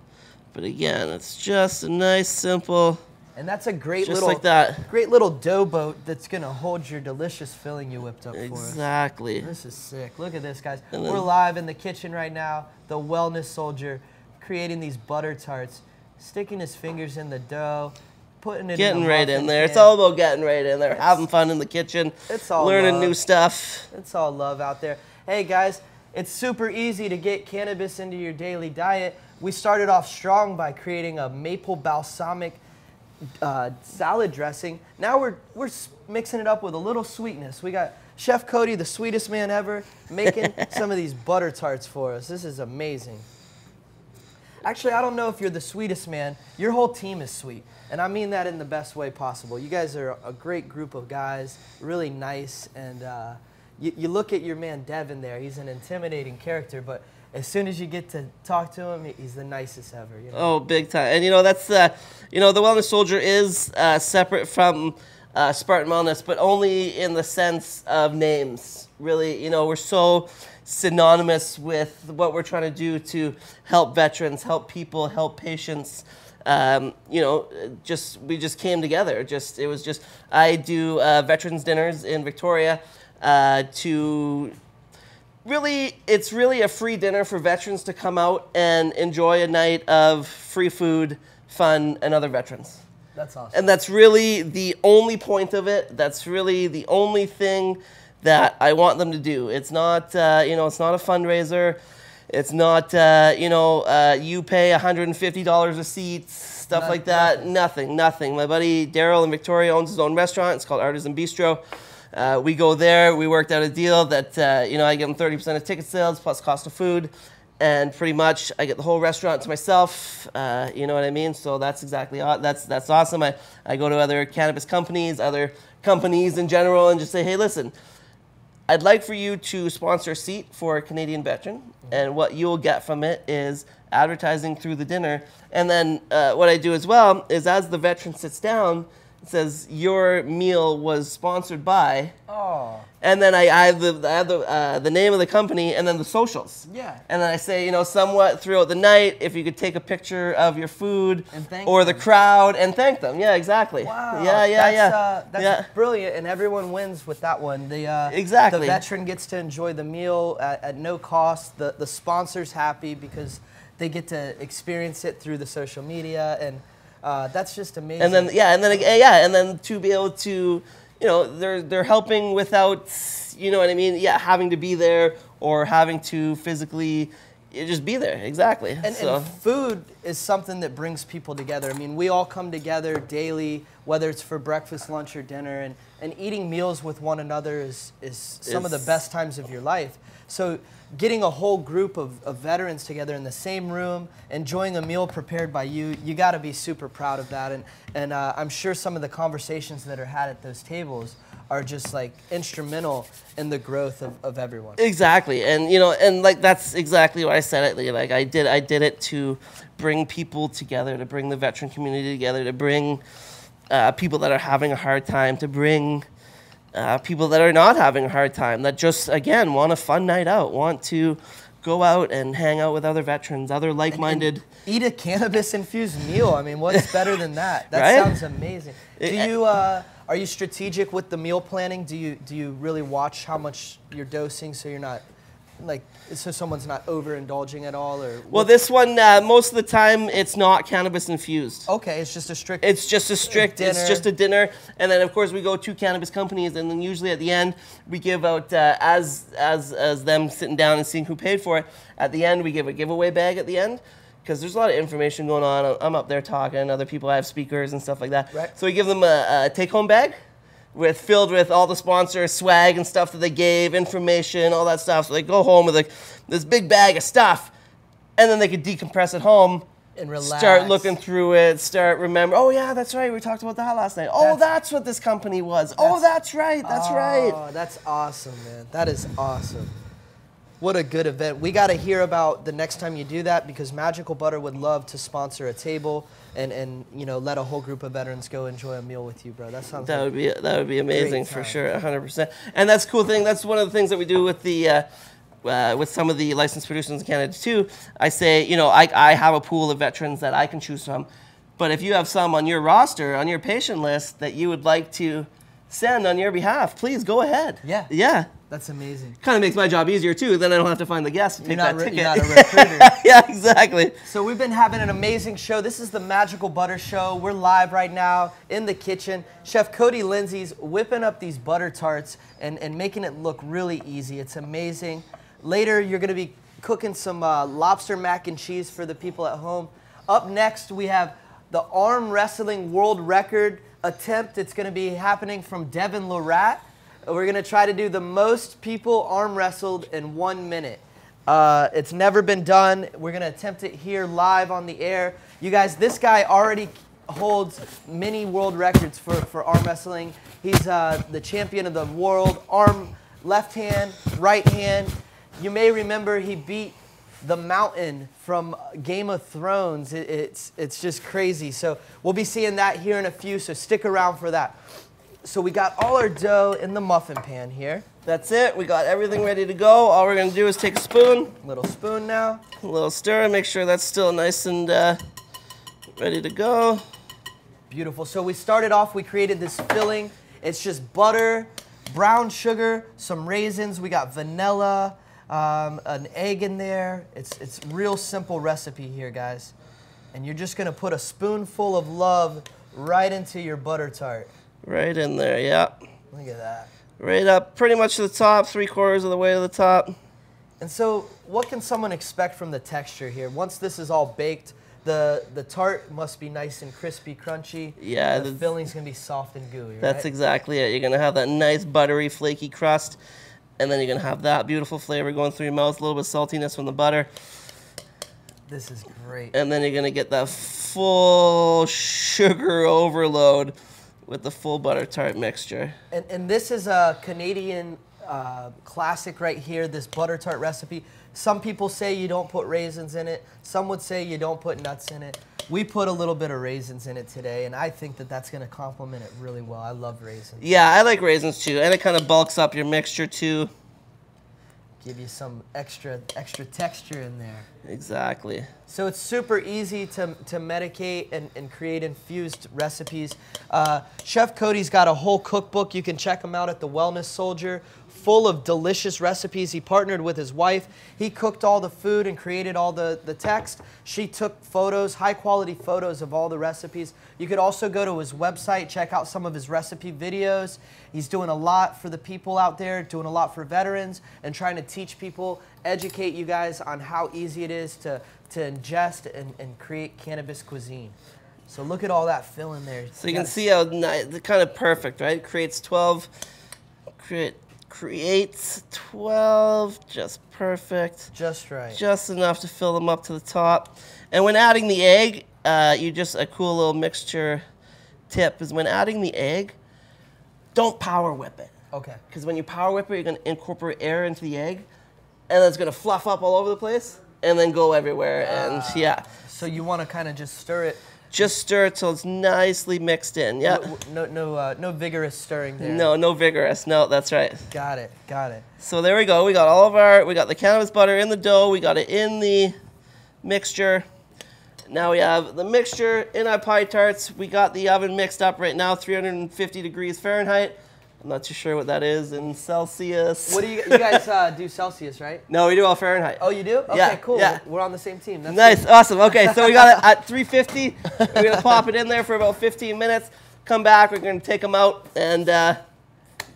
But again, it's just a nice, simple And that's a great Just little, like that. great little dough boat that's gonna hold your delicious filling you whipped up for us. Exactly. This is sick. Look at this, guys. And We're then- live in the kitchen right now. The wellness soldier creating these butter tarts, sticking his fingers in the dough, putting it Getting in right in muffin there. It's pan. all about getting right in there, having fun in the kitchen, It's all learning love. new stuff. It's all love out there. Hey guys, it's super easy to get cannabis into your daily diet. We started off strong by creating a maple balsamic salad dressing. Now we're mixing it up with a little sweetness. We got Chef Cody, the sweetest man ever, making some of these butter tarts for us. This is amazing. Actually, I don't know if you're the sweetest man. Your whole team is sweet. And I mean that in the best way possible. You guys are a great group of guys, really nice. And you look at your man Devin there. He's an intimidating character, but as soon as you get to talk to him, he's the nicest ever. You know? Oh, big time. And that's the Wellness Soldier is separate from Spartan Wellness, but only in the sense of names. Really, we're so synonymous with what we're trying to do to help veterans, help people, help patients. We just came together. I do veterans dinners in Victoria it's really a free dinner for veterans to come out and enjoy a night of free food, fun, and other veterans. That's awesome. And that's really the only point of it. That's really the only thing that I want them to do. It's not, it's not a fundraiser. It's not, you pay $150 a seat, stuff like that. Nothing. My buddy Daryl in Victoria owns his own restaurant. It's called Artisan Bistro. We go there. We worked out a deal that, I give them 30% of ticket sales plus cost of food. And pretty much I get the whole restaurant to myself. You know what I mean? So that's exactly, that's awesome. I go to other cannabis companies, other companies in general, and just say, hey, listen, I'd like for you to sponsor a seat for a Canadian veteran, and what you'll get from it is advertising through the dinner. And then what I do as well is as the veteran sits down, it says your meal was sponsored by, and then I have the name of the company and then the socials. Yeah. And then I say, somewhat throughout the night, if you could take a picture of your food And thank or them. the crowd and thank them. Yeah, exactly. Wow. That's brilliant, and everyone wins with that one. Exactly. The veteran gets to enjoy the meal at no cost. The sponsor's happy because they get to experience it through the social media, and that's just amazing. And then to be able to, they're helping without, having to be there or having to physically just be there. Exactly. And food is something that brings people together. I mean, we all come together daily, whether it's for breakfast, lunch, or dinner, and eating meals with one another is some of the best times of your life. So getting a whole group of veterans together in the same room, enjoying a meal prepared by you, you got to be super proud of that. And I'm sure some of the conversations that are had at those tables are just like instrumental in the growth of everyone. Exactly, and that's exactly what I said. I did it to bring people together, to bring the veteran community together, to bring people that are having a hard time, to bring people that are not having a hard time, that just, again, want a fun night out, want to go out and hang out with other veterans, other like-minded. And eat a cannabis-infused meal. I mean, what's better than that? That Right? sounds amazing. Are you strategic with the meal planning? Do you really watch how much you're dosing so you're not, so someone's not overindulging at all? Well, this one, most of the time, it's not cannabis infused. Okay, it's just a strict. It's just a dinner, and then of course we go to cannabis companies, and then usually at the end we give out as them sitting down and seeing who paid for it. At the end, we give a giveaway bag at the end, because there's a lot of information going on. I'm up there talking, other people have speakers and stuff like that. Right. So we give them a take-home bag filled with all the sponsors, swag and stuff that they gave, information, all that stuff. So they go home with this big bag of stuff, and then they could decompress at home And relax. Start looking through it, start remember, oh yeah, that's right, we talked about that last night. Oh, that's what this company was. Oh, that's right, that's right. Oh, that's awesome, man. That is awesome. What a good event. We got to hear about the next time you do that, because Magical Butter would love to sponsor a table and you know, let a whole group of veterans go enjoy a meal with you, bro. That sounds That would be amazing for time. sure, 100%. And that's a cool thing. That's one of the things that we do with the with some of the licensed producers in Canada too. I say, you know, I have a pool of veterans that I can choose from. But if you have some on your roster, on your patient list that you would like to send on your behalf, please go ahead. Yeah. Yeah. That's amazing. Kind of makes my job easier too. Then I don't have to find the guest to take that ticket. You're not a recruiter. Yeah, exactly. So we've been having an amazing show. This is the Magical Butter Show. We're live right now in the kitchen. Chef Cody Lindsay's whipping up these butter tarts and making it look really easy. It's amazing. Later, you're going to be cooking some lobster mac and cheese for the people at home. Up next, we have the arm wrestling world record attempt. It's going to be happening from Devin Lorat. We're going to try to do the most people arm wrestled in 1 minute. It's never been done. We're going to attempt it here live on the air. You guys, this guy already holds many world records for arm wrestling. He's the champion of the world, arm, left hand, right hand. You may remember he beat the Mountain from Game of Thrones. It's just crazy. So we'll be seeing that here in a few, so stick around for that. So we got all our dough in the muffin pan here. That's it. We got everything ready to go. All we're going to do is take a spoon. Little spoon now. A little stir and make sure that's still nice and ready to go. Beautiful. So we started off, we created this filling. It's just butter, brown sugar, some raisins. We got vanilla, an egg in there. It's real simple recipe here, guys. And you're just going to put a spoonful of love right into your butter tart. Right in there, yeah. Look at that. Right up, pretty much to the top, 3/4 of the way to the top. And so what can someone expect from the texture here? Once this is all baked, the tart must be nice and crispy, crunchy. Yeah. The filling's going to be soft and gooey, That's right? exactly it. You're going to have that nice, buttery, flaky crust, and then you're going to have that beautiful flavor going through your mouth, a little bit of saltiness from the butter. This is great. And then you're going to get that full sugar overload with the full butter tart mixture. And this is a Canadian classic right here, this butter tart recipe. Some people say you don't put raisins in it. Some would say you don't put nuts in it. We put a little bit of raisins in it today, and I think that that's going to complement it really well. I love raisins. Yeah, I like raisins too, and it kind of bulks up your mixture too. Give you some extra texture in there. Exactly. So it's super easy to medicate and create infused recipes. Chef Cody's got a whole cookbook. You can check him out at the Wellness Soldier, full of delicious recipes. He partnered with his wife. He cooked all the food and created all the text. She took photos, high-quality photos of all the recipes. You could also go to his website, check out some of his recipe videos. He's doing a lot for the people out there, doing a lot for veterans, and trying to teach people, educate you guys on how easy it is to ingest and create cannabis cuisine. So look at all that filling there. So you can see how nice, kind of perfect, right? Creates 12, creates 12, just perfect. Just right. Just enough to fill them up to the top. And when adding the egg, a cool little mixture tip is when adding the egg, don't power whip it. Okay. Because when you power whip it, you're going to incorporate air into the egg, and it's going to fluff up all over the place and then go everywhere. And yeah. So you want to kind of just stir it. Just stir it till it's nicely mixed in. Yeah. No vigorous stirring there. No vigorous. No, that's right. Got it. So there we go. We got we got the cannabis butter in the dough. We got it in the mixture. Now we have the mixture in our pie tarts. We got the oven mixed up right now, 350 degrees Fahrenheit. I'm not too sure what that is in Celsius. What do you guys do Celsius, right? No, we do all Fahrenheit. Oh, you do? Okay, yeah, cool. Yeah. We're on the same team. That's nice, good. Awesome. Okay, so we got it at 350. We're gonna pop it in there for about 15 minutes. Come back. We're gonna take them out and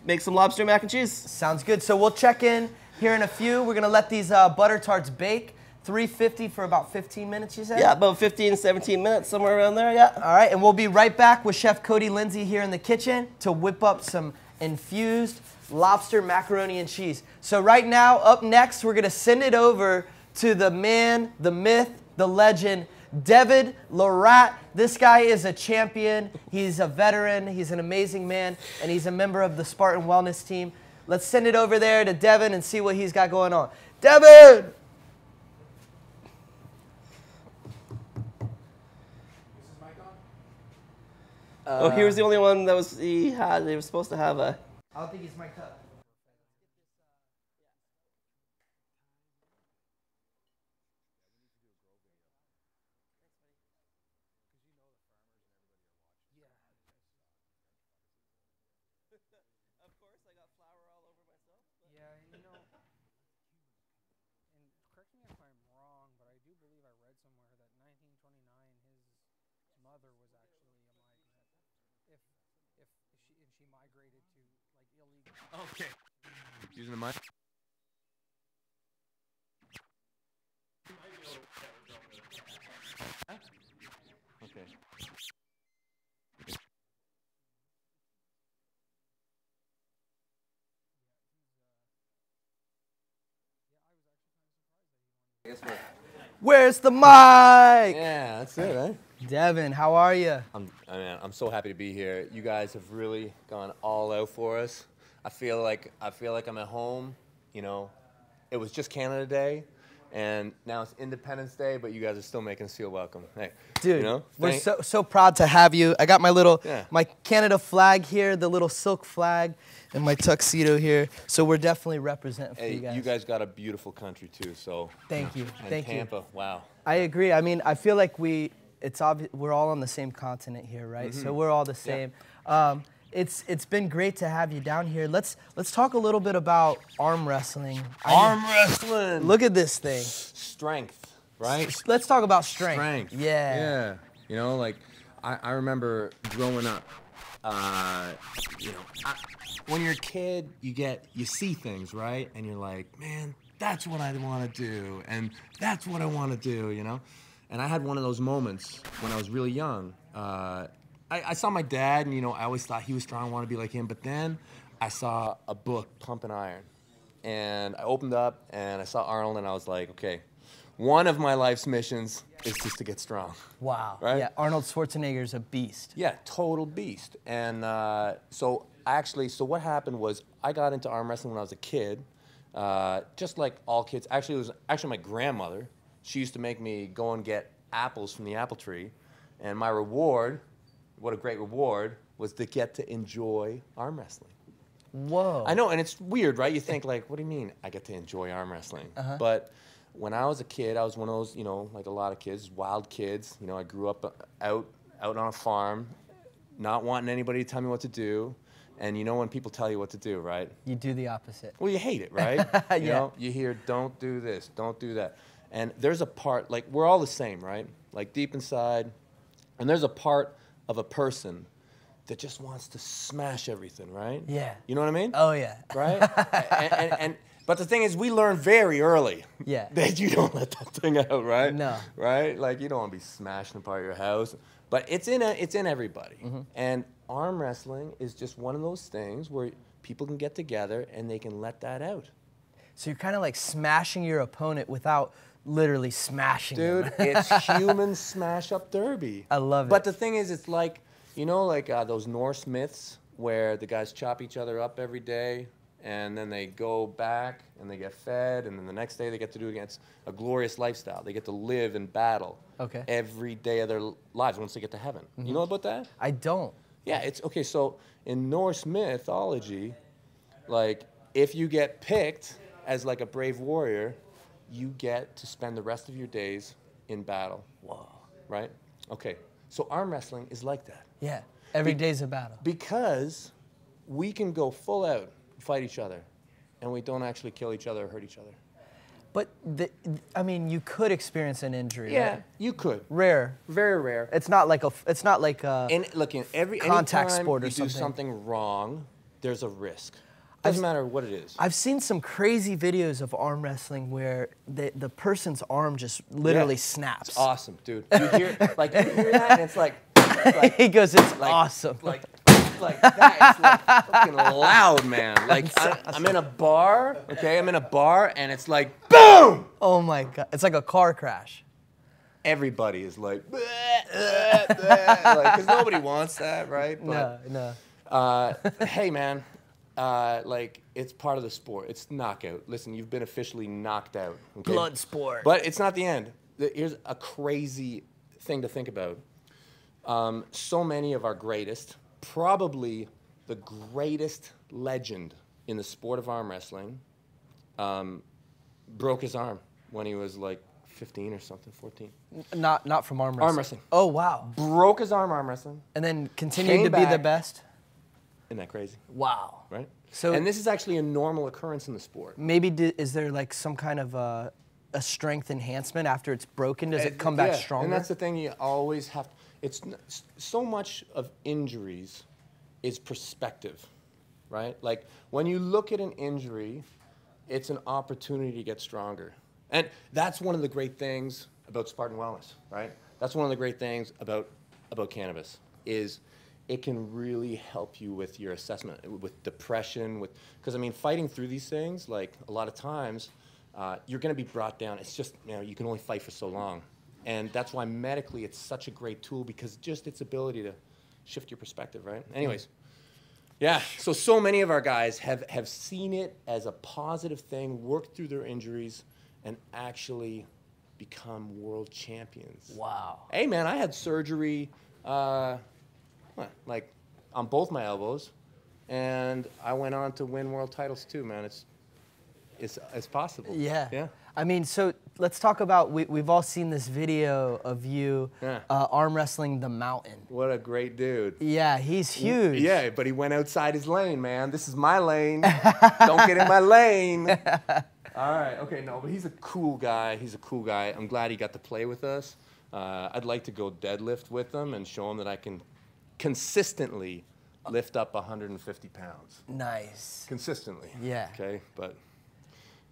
make some lobster mac and cheese. Sounds good. So we'll check in here in a few. We're gonna let these butter tarts bake. 350 for about 15 minutes, you said? Yeah, about 15, 17 minutes, somewhere around there, yeah. All right, and we'll be right back with Chef Cody Lindsay here in the kitchen to whip up some infused lobster macaroni and cheese. So right now, up next, we're gonna send it over to the man, the myth, the legend, Devin Lorat. This guy is a champion. He's a veteran. He's an amazing man, and he's a member of the Spartan Wellness team. Let's send it over there to Devin and see what he's got going on. Devin! Oh, he was the only one that they were supposed to have a... I don't think he's mic'd up. mother was actually a migrant. If she migrated to like illegal. Okay. Using the mic. Okay. Where's the mic? Yeah, that's it, eh? Devin, how are you? I'm so happy to be here. You guys have really gone all out for us. I feel like I'm at home. You know, it was just Canada Day, and now it's Independence Day, but you guys are still making us feel welcome. Hey, Dude, you know, we're so proud to have you. I got my little, Yeah. my Canada flag here, the little silk flag, and my tuxedo here. So we're definitely representing for Hey, you guys. got a beautiful country too. So Thank you, and thank you. Tampa, wow. I agree. I mean, I feel like it's obvious we're all on the same continent here, right? So we're all the same. It's been great to have you down here. Let's talk a little bit about arm wrestling. Arm wrestling. Look at this thing. Strength, right? Let's talk about strength. Strength. Yeah. Yeah. You know, like I remember growing up. You know, when you're a kid, you see things, right? And you're like, man, that's what I want to do, and that's what I want to do, you know. And I had one of those moments when I was really young. I saw my dad, and you know, I always thought he was strong, I want to be like him. But then I saw a book, Pumping Iron, and I opened up and I saw Arnold, and I was like, okay, one of my life's missions is just to get strong. Wow. Right? Yeah, Arnold Schwarzenegger's a beast. Yeah, total beast. And so what happened was I got into arm wrestling when I was a kid, just like all kids. Actually, it was actually my grandmother. She used to make me go and get apples from the apple tree, and my reward, what a great reward, was to get to enjoy arm wrestling. Whoa. I know, and it's weird, right? You think like, what do you mean I get to enjoy arm wrestling? But when I was a kid, I was one of those, you know, like a lot of kids, wild kids. You know, I grew up out on a farm, not wanting anybody to tell me what to do. And you know when people tell you what to do, right? You do the opposite. Well, you hate it, right? You Yeah. know, you hear, don't do this, don't do that. And there's a part, like, we're all the same, right? Like, deep inside. And there's a part of a person that just wants to smash everything, right? Yeah. You know what I mean? Oh, yeah. Right? But the thing is, we learn very early Yeah. that you don't let that thing out, right? No. Right? Like, you don't want to be smashing apart your house. But it's in everybody. And arm wrestling is just one of those things where people can get together and they can let that out. So you're kind of like smashing your opponent without literally smashing them. Dude, it's human smash-up derby. I love it. But the thing is, it's like, you know, like those Norse myths where the guys chop each other up every day, and then they go back and they get fed, and then the next day they get to do it again. It's a glorious lifestyle. They get to live in battle every day of their lives once they get to heaven. You know about that? I don't. Yeah, it's okay. So in Norse mythology, like if you get picked as like a brave warrior, you get to spend the rest of your days in battle. Whoa. Right? Okay. So arm wrestling is like that. Yeah. Every day's a battle. Because we can go full out, fight each other, and we don't actually kill each other or hurt each other. But I mean, you could experience an injury. Yeah, Right? you could. Rare. Very rare. It's not like a. And look, in every contact anytime sport or you do something. something wrong, there's a risk. Doesn't matter what it is. I've seen some crazy videos of arm wrestling where the person's arm just literally snaps. It's awesome, dude. You hear like you hear that, and it's like He goes, it's like, awesome. Like that. It's like fucking loud, man. Like I'm in a bar, okay? I'm in a bar, and it's like boom. Oh my God! It's like a car crash. Everybody is like, because nobody wants that, right? But, No. hey, man, like it's part of the sport. It's knockout. Listen, you've been officially knocked out. Okay? Blood sport. But it's not the end. Here's a crazy thing to think about. So many of our greatest, probably the greatest legend in the sport of arm wrestling, broke his arm when he was like 15 or something, 14. Not from arm wrestling. Arm wrestling. Oh wow. Broke his arm wrestling. And then continued to be the back. best. Isn't that crazy? Wow. Right? So and this is actually a normal occurrence in the sport. maybe is there like some kind of a strength enhancement after it's broken? Does it come back stronger? And that's the thing, you always have, so much of injuries is perspective, right? Like when you look at an injury, it's an opportunity to get stronger. And that's one of the great things about Spartan Wellness, right? That's one of the great things about cannabis is it can really help you with your assessment, with depression, because I mean, fighting through these things, like a lot of times, you're gonna be brought down. It's just, you can only fight for so long. And that's why medically it's such a great tool, because just its ability to shift your perspective, right? Anyways, yeah, so many of our guys have seen it as a positive thing, worked through their injuries, and actually become world champions. Wow. Hey man, I had surgery, like on both my elbows, and I went on to win world titles too, man. It's possible. Yeah. Yeah. I mean, so let's talk about, we've all seen this video of you arm wrestling the Mountain. What a great dude. Yeah, he's huge. Yeah, but he went outside his lane, man. This is my lane. Don't get in my lane. All right, okay, no, but he's a cool guy. He's a cool guy. I'm glad he got to play with us. I'd like to go deadlift with him and show him that I can consistently lift up 150 pounds. Nice. Consistently. Yeah. Okay, but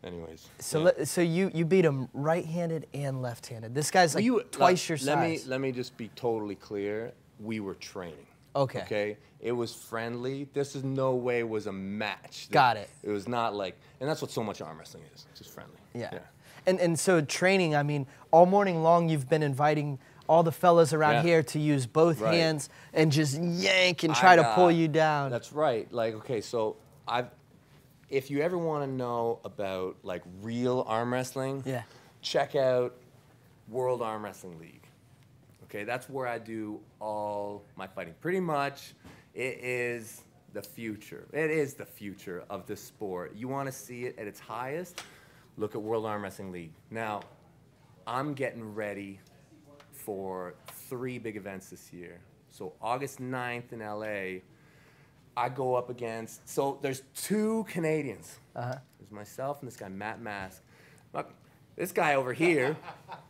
anyways. So so you beat him right-handed and left-handed. This guy's like twice your size. Let me just be totally clear. We were training. Okay. Okay. It was friendly. This is no way was a match. Got it. It was not like, and that's what so much arm wrestling is. It's just friendly. Yeah. And so training, I mean, all morning long you've been inviting all the fellas around here to use both hands and just yank and try to pull you down. That's right. Like, okay, so if you ever want to know about like real arm wrestling, check out World Arm Wrestling League. Okay, that's where I do all my fighting. Pretty much, it is the future. It is the future of this sport. You want to see it at its highest? Look at World Arm Wrestling League. Now, I'm getting ready for 3 big events this year. So August 9th in LA, I go up against, so there's 2 Canadians. There's myself and this guy, Matt Mask. Look, this guy over here,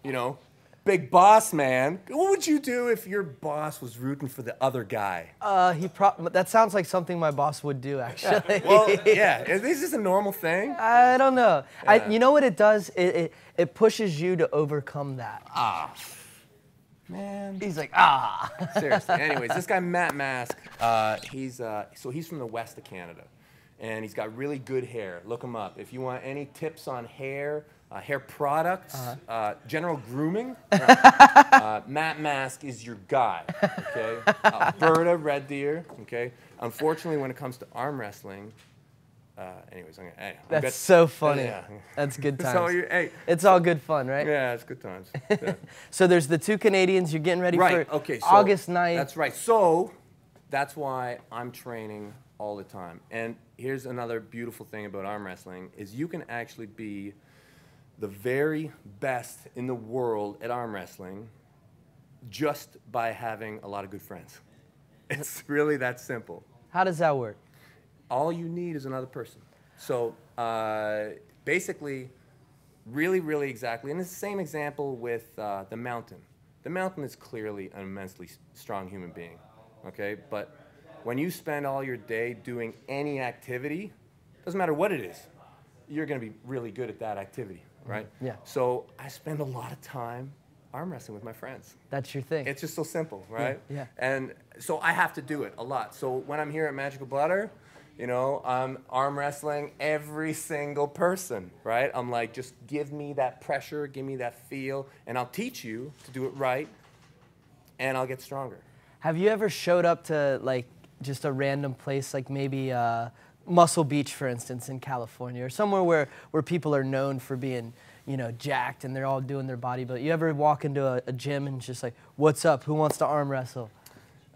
you know, big boss man. What would you do if your boss was rooting for the other guy? That sounds like something my boss would do, actually. Well, yeah. Is this a normal thing? I don't know. You know what it does? It pushes you to overcome that. Man. He's like, Seriously. Anyways, this guy, Matt Mask, he's from the west of Canada. And he's got really good hair. Look him up. If you want any tips on hair, hair products, general grooming, Matt Mask is your guy, okay? Alberta, Red Deer, okay? Unfortunately, when it comes to arm wrestling, anyways, that's so funny. That's good times. So it's all good fun, right? Yeah, it's good times. Yeah. So there's the 2 Canadians. You're getting ready for so August 9th. That's right. So that's why I'm training all the time. And here's another beautiful thing about arm wrestling is you can actually be the very best in the world at arm wrestling just by having a lot of good friends. It's really that simple. How does that work? All you need is another person. So basically, really exactly, and it's the same example with the Mountain. The Mountain is clearly an immensely strong human being, okay? But when you spend all your day doing any activity, doesn't matter what it is, you're gonna be really good at that activity, right? Yeah. So I spend a lot of time arm wrestling with my friends. That's your thing. It's just so simple, right? Yeah. And so I have to do it a lot. So when I'm here at Magical Butter, you know, I'm arm wrestling every single person, right? I'm like, just give me that pressure, give me that feel, and I'll teach you to do it right, and I'll get stronger. Have you ever showed up to like just a random place, like maybe Muscle Beach, for instance, in California, or somewhere where people are known for being, you know, jacked and they're all doing their bodybuilding? You ever walk into a gym and just like, what's up? Who wants to arm wrestle?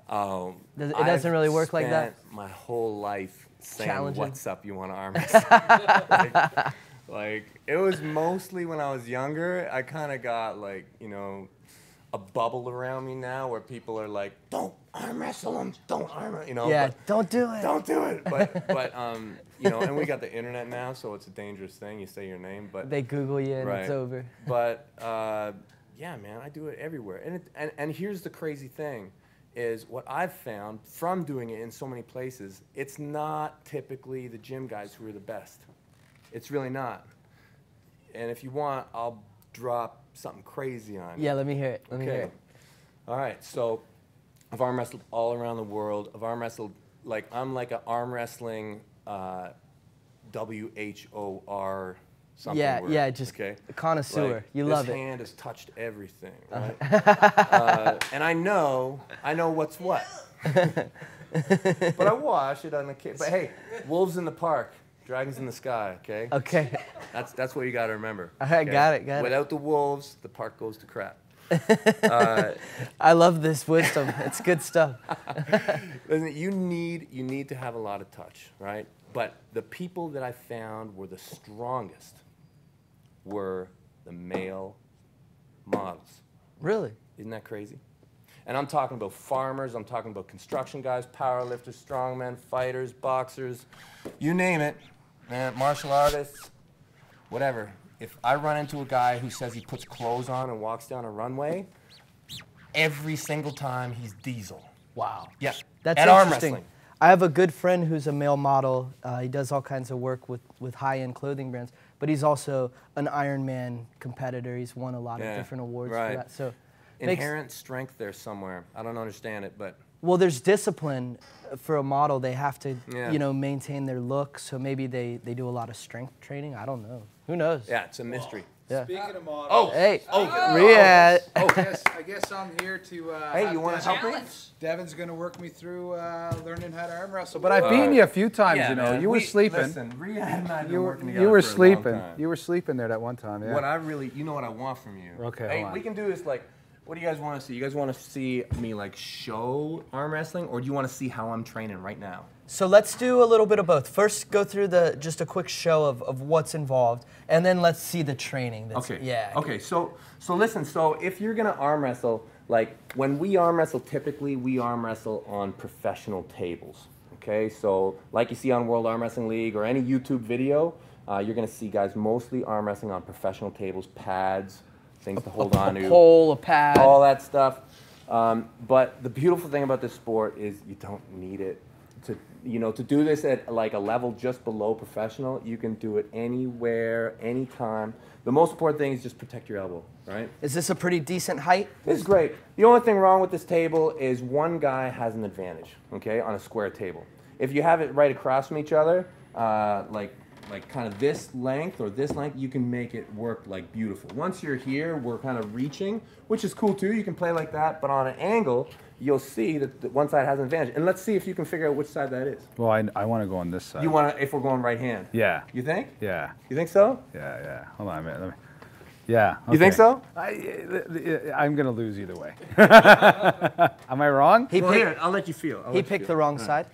It doesn't really work like that? My whole life saying, challenging. What's up, you want to arm wrestle? like, it was mostly when I was younger, I kind of got like, you know, a bubble around me now where people are like, don't arm wrestle him, don't arm wrestle, you know. Yeah, don't do it. Don't do it. But you know, and we got the internet now, so it's a dangerous thing. You say your name, but They Google you and it's over. But yeah, man, I do it everywhere. And here's the crazy thing, is what I've found from doing it in so many places, it's not typically the gym guys who are the best. It's really not. And if you want, I'll drop something crazy on you. Yeah, let me hear it. Let me hear it. All right, so I've arm wrestled all around the world. I've arm wrestled, like, I'm like an arm wrestling WHOR something Yeah, word, yeah, just a connoisseur. Like, you love this it. hand has touched everything, right? And I know what's what. But I wash it on the kid. But hey, wolves in the park, dragons in the sky, okay? Okay. That's what you got to remember. I okay? got it, got it. Without the wolves, the park goes to crap. I love this wisdom. It's good stuff. Listen, you need to have a lot of touch, right? But the people that I found were the strongest were the male models. Really? Isn't that crazy? And I'm talking about farmers, I'm talking about construction guys, power lifters, strongmen, fighters, boxers, you name it, man, martial artists, whatever. If I run into a guy who says he puts clothes on and walks down a runway, every single time he's diesel. Wow. Yeah. That's at arm interesting. wrestling. I have a good friend who's a male model. He does all kinds of work with high-end clothing brands, but he's also an Ironman competitor. He's won a lot of different awards for that. So inherent strength there somewhere. I don't understand it, but well, there's discipline for a model. They have to, you know, maintain their look. So maybe they do a lot of strength training. I don't know. Who knows? yeah, it's a mystery. Yeah. Speaking of models. Oh, Hey. Riyadh. I guess I'm here to. Hey, you want to help me? Devin's going to work me through learning how to arm wrestle. But I've beaten you a few times, you know. Man, you were sleeping. Listen, Riyadh and I have been working together You were for a long sleeping. time. You were sleeping there that one time, yeah. What I really, you know what I want from you. Okay, Hey, hold on. we can do this like, what do you guys want to see? You guys want to see me like show arm wrestling, or do you want to see how I'm training right now? So let's do a little bit of both. First, go through just a quick show of what's involved, and then let's see the training. Okay. Yeah. Okay. So listen. So if you're gonna arm wrestle, like when we arm wrestle, typically we arm wrestle on professional tables. Okay. So like you see on World Arm Wrestling League or any YouTube video, you're gonna see guys mostly arm wrestling on professional tables, pads, things to hold on to, A pole, a pad. all that stuff. But the beautiful thing about this sport is you don't need it to, you know, to do this at like a level just below professional. You can do it anywhere, anytime. The most important thing is just protect your elbow, right? Is this a pretty decent height? This is great. The only thing wrong with this table is one guy has an advantage, okay, on a square table. If you have it right across from each other, like kind of this length or this length, you can make it work like beautiful. Once you're here, we're kind of reaching, which is cool too. You can play like that, but on an angle, you'll see that one side has an advantage. And let's see if you can figure out which side that is. Well, I want to go on this side. You want to, if we're going right hand? Yeah. You think? Yeah. You think so? Yeah. Hold on a minute. Yeah. Okay. You think so? I'm going to lose either way. Am I wrong? He Well, picked, here, I'll let you feel. he picked the wrong side.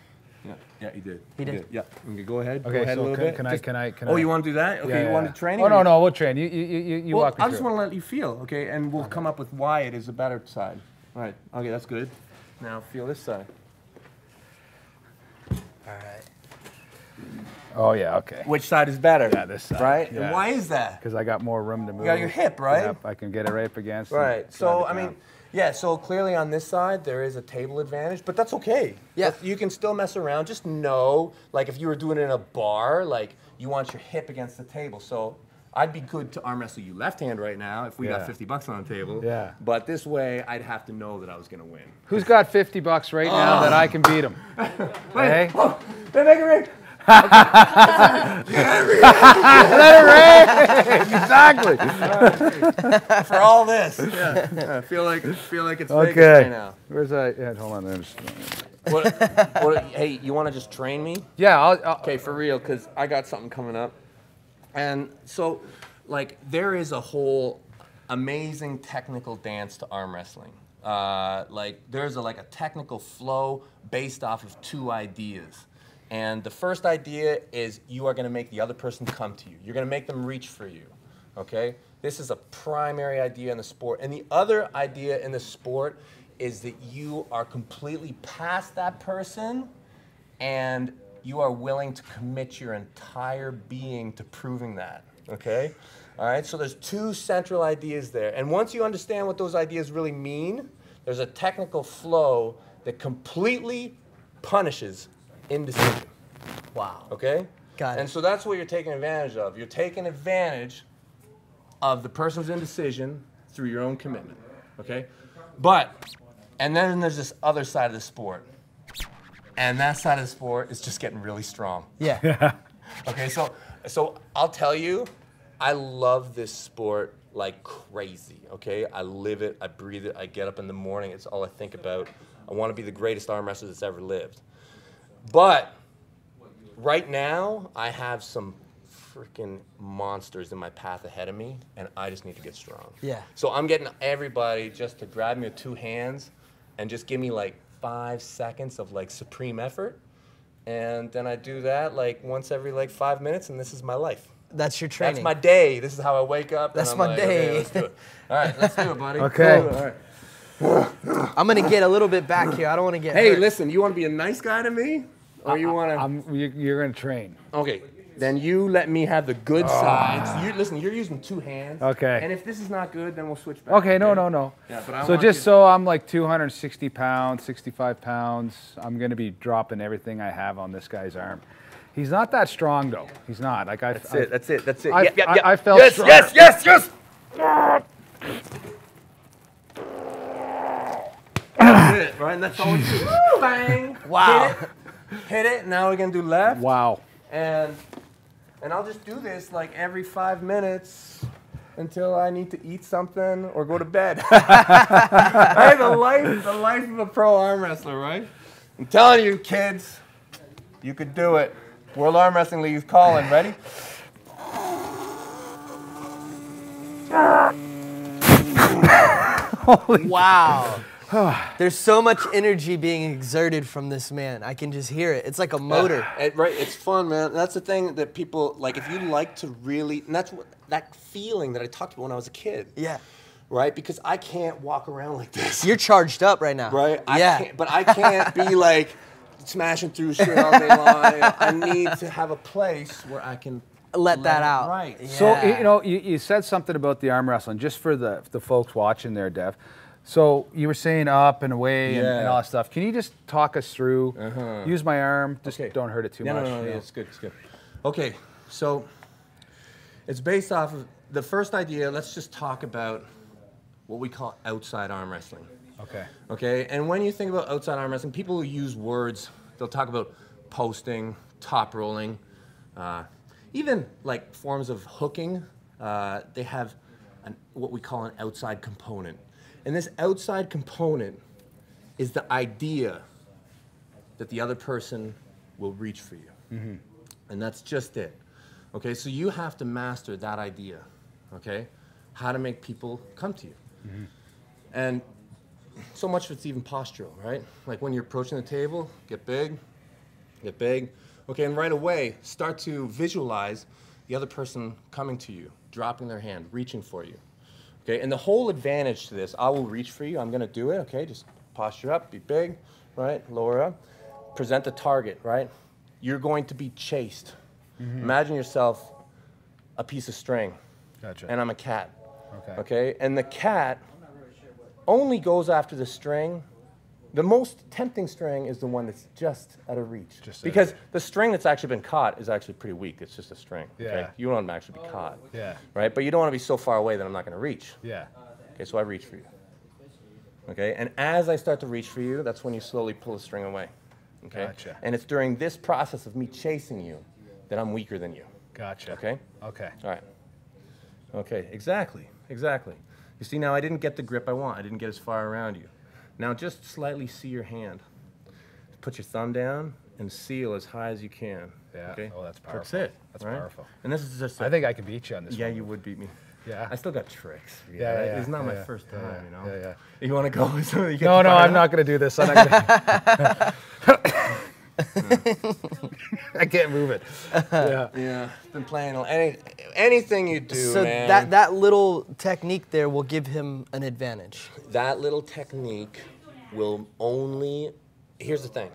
Yeah, he did. He did. Yeah. Okay, go ahead. Okay, Go ahead so a little bit. can I? Oh, you want to do that? Okay, Yeah, you want yeah. to train? Oh, no, we'll train. You Well, walk me I through. just want to let you feel, okay? And we'll come up with why it is a better side. All right. Okay, that's good. Now feel this side. All right. Oh, yeah, okay. Which side is better? Yeah, this side. Right? Yeah. And why is that? Because I got more room to move. You got your hip, right? Yep, I can get it right up against. and Right. drive So, it I down. mean, yeah, so clearly on this side, there is a table advantage, but that's okay. Yeah. You can still mess around. Just know, like if you were doing it in a bar, like you want your hip against the table. So I'd be good to arm wrestle you left hand right now if we got Yeah. $50 on the table. Yeah. But this way, I'd have to know that I was going to win. Who's got $50 right now that I can beat him? Hey? Oh, they make it ring. Exactly. For all this. Yeah. I feel like it's Vegas Okay. right now. Where's that? Yeah, hold on. There's. Hey, you want to just train me? Yeah, I'll Okay, for real, because I got something coming up. And so, like, there is a whole amazing technical dance to arm wrestling. Like, there's a technical flow based off of two ideas. And the first idea is you are going to make the other person come to you. You're going to make them reach for you, okay? This is a primary idea in the sport. And the other idea in the sport is that you are completely past that person and you are willing to commit your entire being to proving that, okay? All right, so there's two central ideas there. And once you understand what those ideas really mean, there's a technical flow that completely punishes indecision. Wow. Okay? Got it. And so that's what you're taking advantage of. You're taking advantage of the person's indecision through your own commitment. Okay? And then there's this other side of the sport. And that side of the sport is just getting really strong. Yeah. Okay, so I'll tell you, I love this sport like crazy, okay? I live it, I breathe it, I get up in the morning, it's all I think about. I want to be the greatest arm wrestler that's ever lived. But right now, I have some freaking monsters in my path ahead of me, and I just need to get strong. Yeah. So I'm getting everybody just to grab me with two hands and just give me like 5 seconds of like supreme effort. And then I do that like once every like 5 minutes, and this is my life. That's your training. That's my day. This is how I wake up. That's and my I'm like, day. Okay, let's do it. All right, let's do it, buddy. Okay. All right. I'm gonna get a little bit back here. I don't want to get Hey, hurt. listen, you want to be a nice guy to me? Or you want to... You're going to train. Okay, then you let me have the good sides. Listen, you're using two hands. Okay. And if this is not good, then we'll switch back. Okay, no. Yeah, but I So want just you- so I'm like 260 pounds, 65 pounds, I'm going to be dropping everything I have on this guy's arm. He's not that strong, though. He's not. Like That's it. That's it. I felt yes, strong. yes. That's it, right? And that's all we do. Bang. Wow. Hit it. Now we're going to do left. Wow. And I'll just do this like every 5 minutes until I need to eat something or go to bed. Hey, the life of a pro arm wrestler, right? I'm telling you, kids, you could do it. World Arm Wrestling League is calling. Ready? Wow. There's so much energy being exerted from this man. I can just hear it. It's like a motor. Right, it's fun, man. That's the thing that people, like, if you like to really, and that's what, that feeling that I talked about when I was a kid. Yeah. Right? Because I can't walk around like this. You're charged up right now. Right? Yeah. But I can't be like smashing through shit all day long. I need to have a place where I can Let that it out. Right. Yeah. So, you said something about the arm wrestling, just for the folks watching there, Dev. So you were saying up and away and all that stuff. Can you just talk us through, use my arm, just don't hurt it too much. No, it's good, it's good. Okay, so it's based off of the first idea. Let's just talk about what we call outside arm wrestling. Okay. Okay, and when you think about outside arm wrestling, people use words. They'll talk about posting, top rolling, even like forms of hooking. They have what we call an outside component. And this outside component is the idea that the other person will reach for you. Mm-hmm. And that's just it. Okay, so you have to master that idea, okay? How to make people come to you. Mm-hmm. And so much of it's even postural, right? Like when you're approaching the table, get big. Okay, and right away, start to visualize the other person coming to you, dropping their hand, reaching for you. Okay, and the whole advantage to this, I will reach for you, I'm gonna do it, okay? Just posture up, be big, right? Lower up, present the target, right? You're going to be chased. Mm-hmm. Imagine yourself a piece of string. Gotcha. And I'm a cat. Okay. Okay, and the cat only goes after the string. The most tempting string is the one that's just out of reach. Because the string that's actually been caught is actually pretty weak. It's just a string. Yeah. Okay? You don't want to actually be caught. Yeah. Right? But you don't want to be so far away that I'm not going to reach. Yeah. Okay, so I reach for you. Okay, and as I start to reach for you, that's when you slowly pull the string away. Okay? Gotcha. And it's during this process of me chasing you that I'm weaker than you. Gotcha. Okay? Okay. All right. Okay, exactly. You see, now I didn't get the grip I want. I didn't get as far around you. Now just slightly see your hand. Put your thumb down and seal as high as you can. Yeah. Okay? Oh, that's powerful. That's it. That's right? powerful. And this is just I think I could beat you on this yeah, one. you would beat me. Yeah. I still got tricks. Yeah, yeah, It's not my yeah, first yeah, time, you know? Yeah. You want to go? So you get No, fired I'm up? not going to do this. I'm not gonna... I can't move it. Yeah. Been playing anything you do, So man. that little technique there will give him an advantage. That little technique will only, here's the thing.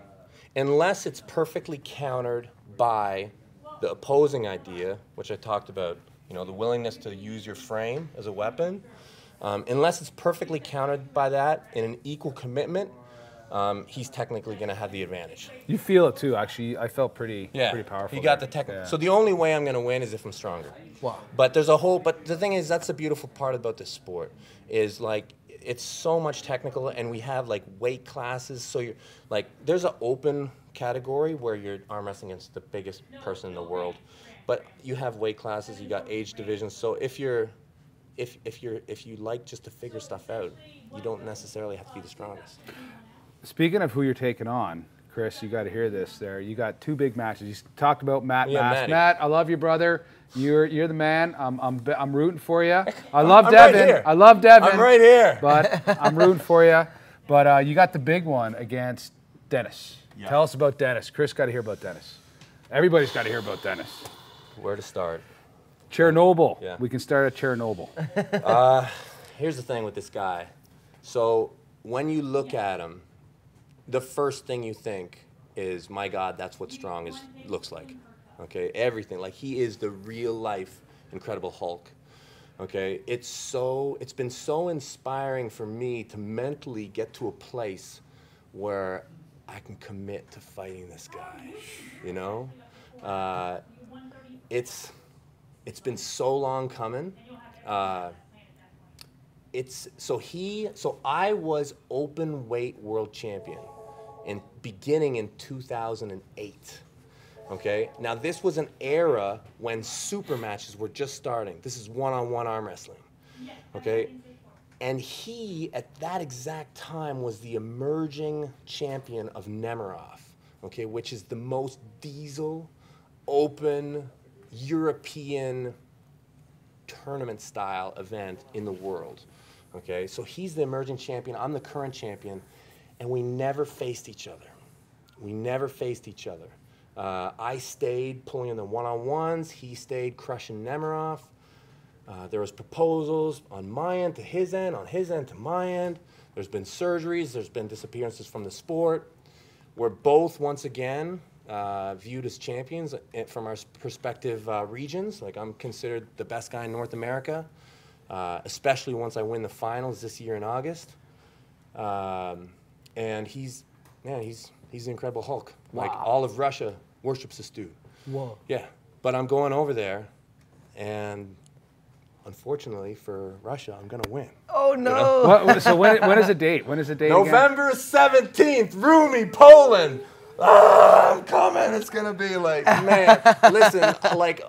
unless it's perfectly countered by the opposing idea, which I talked about, you know, the willingness to use your frame as a weapon, unless it's perfectly countered by that in an equal commitment, he's technically going to have the advantage. You feel it too, actually. I felt pretty powerful. He got there. the technical. Yeah. So the only way I'm going to win is if I'm stronger. Wow. But the thing is, that's the beautiful part about this sport, is like, it's so much technical, and we have like weight classes. So you're like, there's an open category where you're arm wrestling against the biggest person in the world, but you have weight classes, you got age divisions. So if you like just to figure stuff out, you don't necessarily have to be the strongest. Speaking of who you're taking on, Chris, you got to hear this. There, you got 2 big matches. You talked about Matt. Yeah, Matty. Matt, I love you, brother. You're the man. I'm rooting for you. I love Devin. Right here. I love Devin. I'm right here. But I'm rooting for you. But you got the big one against Dennis. Yeah. Tell us about Dennis. Chris got to hear about Dennis. Everybody's got to hear about Dennis. Where to start? Chernobyl. Yeah. We can start at Chernobyl. Here's the thing with this guy. So when you look at him, the first thing you think is, my God, that's what strong looks like. Okay, everything. Like, he is the real life Incredible Hulk. Okay, it's been so inspiring for me to mentally get to a place where I can commit to fighting this guy. You know, it's been so long coming. So I was open weight world champion beginning in 2008. Okay, now this was an era when super matches were just starting. This is one-on-one arm wrestling. Okay, and he at that exact time was the emerging champion of Nemiroff. Okay, which is the most diesel, open, European tournament style event in the world. Okay, so he's the emerging champion, I'm the current champion, and we never faced each other. We never faced each other. I stayed pulling in the one-on-ones, he stayed crushing Nemiroff. There was proposals on my end to his end, on his end to my end. There's been surgeries, there's been disappearances from the sport. We're both, once again, viewed as champions from our respective regions. Like, I'm considered the best guy in North America, especially once I win the finals this year in August. And he's the Incredible Hulk. Wow. Like, all of Russia worships this dude. Whoa. Yeah, but I'm going over there, and unfortunately for Russia, I'm gonna win. Oh no! You know? So when is the date? When is the date? November 17th, Rumi, Poland. Ah, I'm coming. It's gonna be like, man, listen, like,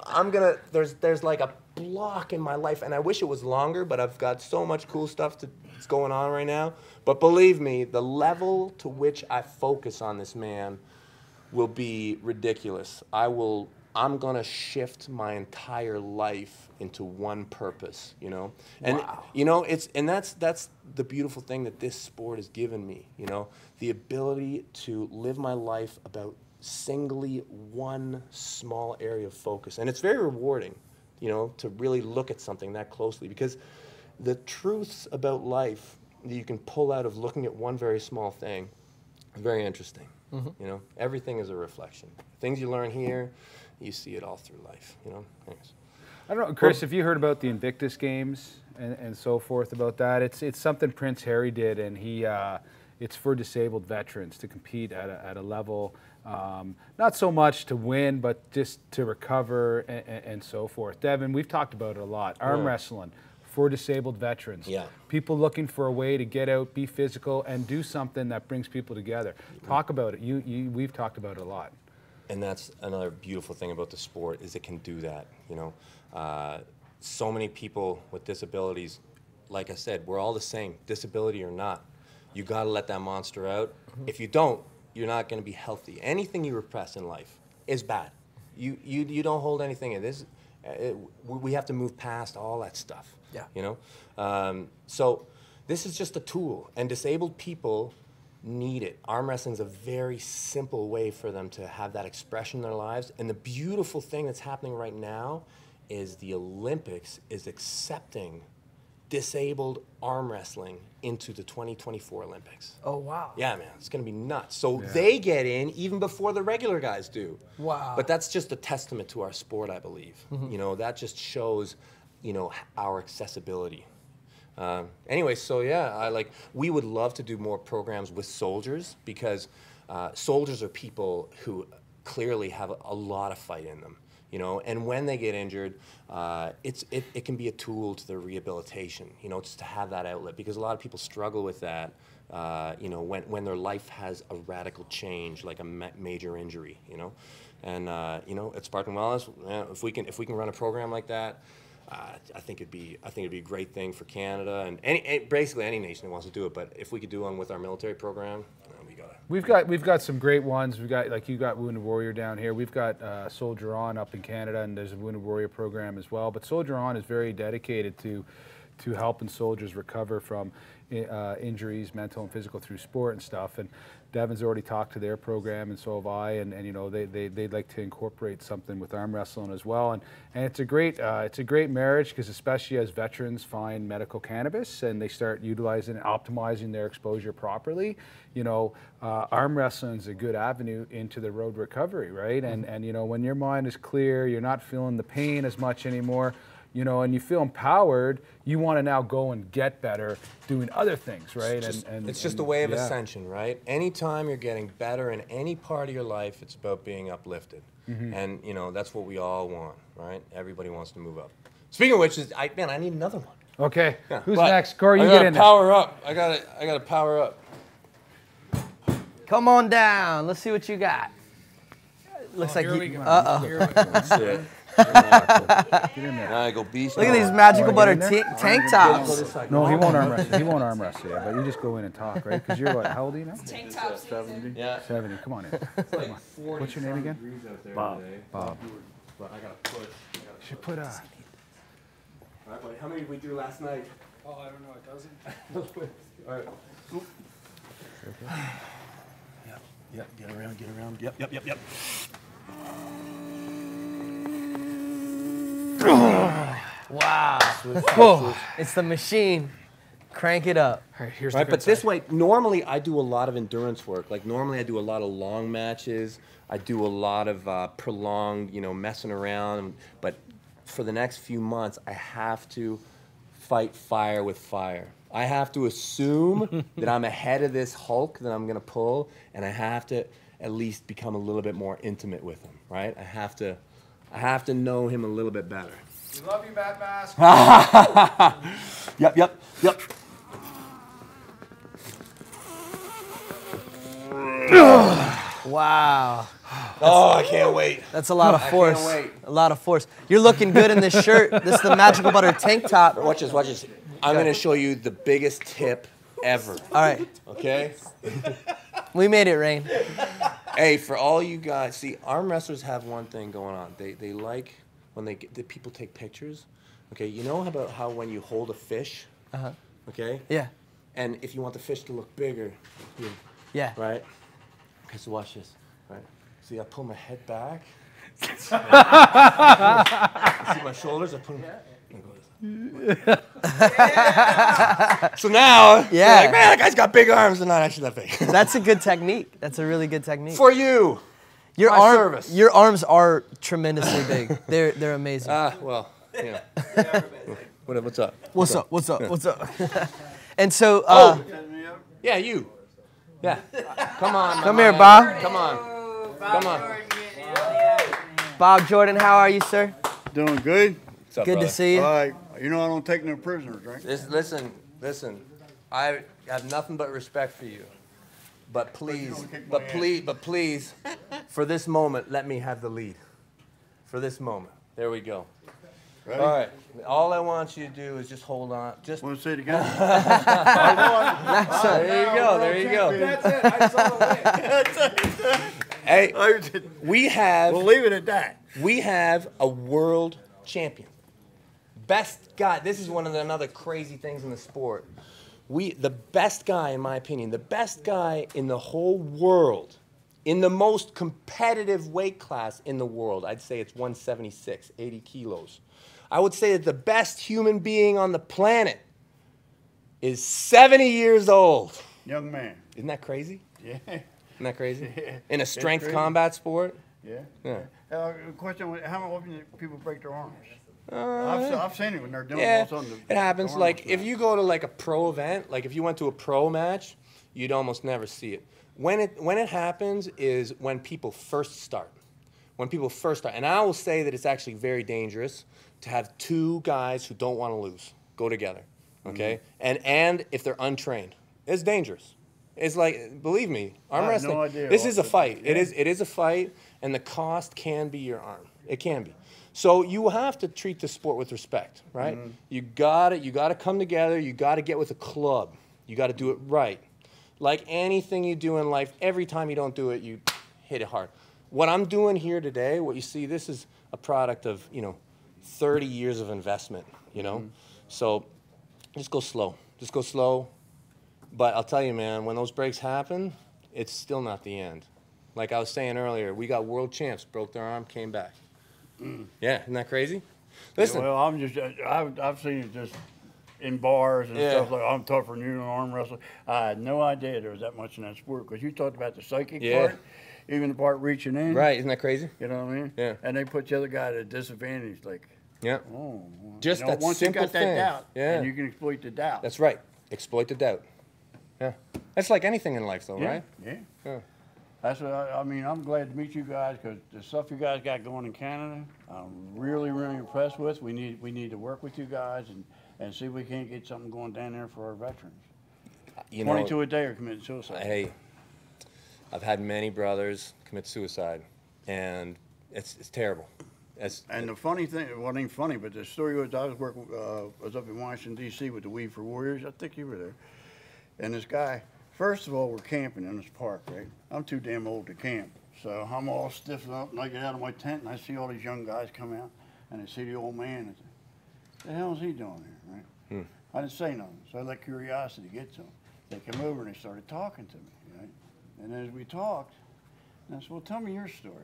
there's like a block in my life, and I wish it was longer, but I've got so much cool stuff that's going on right now. But believe me, the level to which I focus on this man will be ridiculous. I'm gonna shift my entire life into one purpose, you know? And wow. You know, that's the beautiful thing that this sport has given me, you know? The ability to live my life about singly one small area of focus. And it's very rewarding, you know, to really look at something that closely, because the truths about life that you can pull out of looking at one very small thing are very interesting. Mm-hmm. You know, everything is a reflection. Things you learn here, you see it all through life, you know? Anyways. I don't know, Chris, if you heard about the Invictus Games and so forth about that. It's something Prince Harry did, and it's for disabled veterans to compete at a level, not so much to win, but just to recover and so forth. Devin, we've talked about it a lot. Arm wrestling for disabled veterans. Yeah. People looking for a way to get out, be physical, and do something that brings people together. Talk about it. We've talked about it a lot. And that's another beautiful thing about the sport, is it can do that, you know. So many people with disabilities, like I said, we're all the same, disability or not. You gotta let that monster out. Mm-hmm. If you don't, you're not gonna be healthy. Anything you repress in life is bad. You don't hold anything in this. We have to move past all that stuff. Yeah. You know? So this is just a tool, and disabled people need it. Arm wrestling is a very simple way for them to have that expression in their lives. And the beautiful thing that's happening right now is the Olympics is accepting disabled arm wrestling into the 2024 Olympics. Oh, wow. Yeah, man, it's going to be nuts. So they get in even before the regular guys do. Wow. But that's just a testament to our sport, I believe. You know, that just shows, you know, our accessibility. Anyway, so yeah, we would love to do more programs with soldiers, because soldiers are people who clearly have a lot of fight in them, you know, and when they get injured, it can be a tool to their rehabilitation, you know, just to have that outlet, because a lot of people struggle with that, you know, when their life has a radical change, like a major injury, you know, and you know, at Spartan Wellness, if we can run a program like that, I think it'd be a great thing for Canada and basically any nation that wants to do it. But if we could do one with our military program, We've got some great ones. We've got, like, you got Wounded Warrior down here. We've got Soldier On up in Canada, and there's a Wounded Warrior program as well. But Soldier On is very dedicated to helping soldiers recover from injuries, mental and physical, through sport and stuff. And Devin's already talked to their program, and so have I. And you know, they'd like to incorporate something with arm wrestling as well. And it's a great marriage, because especially as veterans find medical cannabis and they start utilizing and optimizing their exposure properly, you know, arm wrestling is a good avenue into the road recovery, right? And you know, when your mind is clear, you're not feeling the pain as much anymore, you know, and you feel empowered, you want to now go and get better doing other things, right? It's just a way of ascension, right? Anytime you're getting better in any part of your life, it's about being uplifted. And, you know, that's what we all want, right? Everybody wants to move up. Speaking of which, I need another one. Okay, Yeah. who's next? Corey, you get in there. Power up. I gotta power up. Come on down. Let's see what you got. Looks like you. That's it. Now I go beast. Look at these Magical Butter tank tops. No, he won't arm wrestle. He won't arm wrestle, yeah, but you just go in and talk, right? Because you're what, how old are you now? Tank top 70. Yeah. 70. Come on in. Come on. What's your name again? Bob. Bob. But I gotta push. You should put a. All right, buddy. How many did we do last night? Oh, I don't know. It doesn't. All right. Yep, get around. Yep. Wow. Whoa. It's the machine. Crank it up. All right, here's Right, the but this way, normally I do a lot of endurance work. Like normally I do a lot of long matches. I do a lot of prolonged, you know, messing around. But for the next few months, I have to fight fire with fire. I have to assume that I'm ahead of this Hulk that I'm gonna pull, and I have to at least become a little bit more intimate with him, right? I have to know him a little bit better. We love you, Matt Mask. Yep. Wow. Oh, I can't wait. That's a lot of force. I can't wait. A lot of force. You're looking good in this shirt. This is the Magical Butter tank top. Watch this. I'm gonna show you the biggest tip ever. All right. Okay? We made it rain. Hey, for all you guys, see, arm wrestlers have one thing going on. They like when the people take pictures. Okay, you know about how when you hold a fish, okay? Yeah. And if you want the fish to look bigger, Yeah. right? Okay, so watch this, right? See, I pull my head back. See my shoulders? I put them. So now, you're like, man, that guy's got big arms. They're not actually that big. That's a good technique. That's a really good technique. For you. Your service. Your arms are tremendously big. They're amazing. Well, yeah. What's up? What's up? And so, Yeah, you. Yeah. Come on. come here, Bob. Come on. Bob Jordan, how are you, sir? Doing good. What's up, Good brother? to see you. You know I don't take no prisoners, right? Listen. I have nothing but respect for you. But please, for this moment, let me have the lead. For this moment. There we go. Ready? All right. All I want you to do is just hold on. Just Want to say it again? there you go. That's it. I saw the win. Hey, we have We'll leave it at that. we have a world champion. Best guy. This is one of another crazy things in the sport. The best guy, in my opinion, the best guy in the whole world, in the most competitive weight class in the world, I'd say it's 176, 80 kilos. I would say that the best human being on the planet is 70 years old. Young man. Isn't that crazy? Yeah. Isn't that crazy? Yeah. In a strength crazy. combat sport? Yeah. Yeah. Question, how often do people break their arms? I've seen it when they're doing Yeah, all of a sudden it happens. the arm Like, will if snap. you go to, like, a pro event, like, if you went to a pro match, you'd almost never see it. When it happens is when people first start. When people first start. And I will say that it's actually very dangerous to have two guys who don't want to lose go together, okay? And if they're untrained. It's dangerous. It's like, believe me, arm I have wrestling, no idea this what is a the- fight. yeah. It is a fight, and the cost can be your arm. It can be. So you have to treat the sport with respect, right? You gotta come together. You gotta get with a club. You gotta do it right. Like anything you do in life, every time you don't do it, you hit it hard. What I'm doing here today, what you see, this is a product of 30 years of investment. So just go slow. Just go slow. But I'll tell you, man, when those breaks happen, it's still not the end. Like I was saying earlier, we got world champs, broke their arm, came back. Yeah, isn't that crazy? Listen. Well, I've seen it just in bars and Yeah. stuff like I'm tougher than you in arm wrestling. I had no idea there was that much in that sport because you talked about the psychic Yeah. part, even the part reaching in. Right, isn't that crazy? You know what I mean? Yeah. And they put the other guy at a disadvantage, like, Yeah. oh. Just that once simple you got that thing. doubt, Yeah. and you can exploit the doubt. That's right. Exploit the doubt. Yeah. That's like anything in life, though, yeah. right? Yeah. Yeah. That's what I mean. I'm glad to meet you guys because the stuff you guys got going in Canada, I'm really, really impressed with. We need to work with you guys and see if we can't get something going down there for our veterans. 22 a day are committing suicide. Hey, I've had many brothers commit suicide, and it's terrible. And the funny thing, well, it ain't funny, but the story was I was up in Washington, D.C. with the We for Warriors. I think you were there. And this guy, first of all, we're camping in this park, right? I'm too damn old to camp. So I'm all stiffened up, and I get out of my tent, and I see all these young guys come out, and I see the old man, and I say, what the hell is he doing here, right? I didn't say nothing, so I let curiosity get to him. They came over, and they started talking to me, right? And as we talked, and I said, well, tell me your story.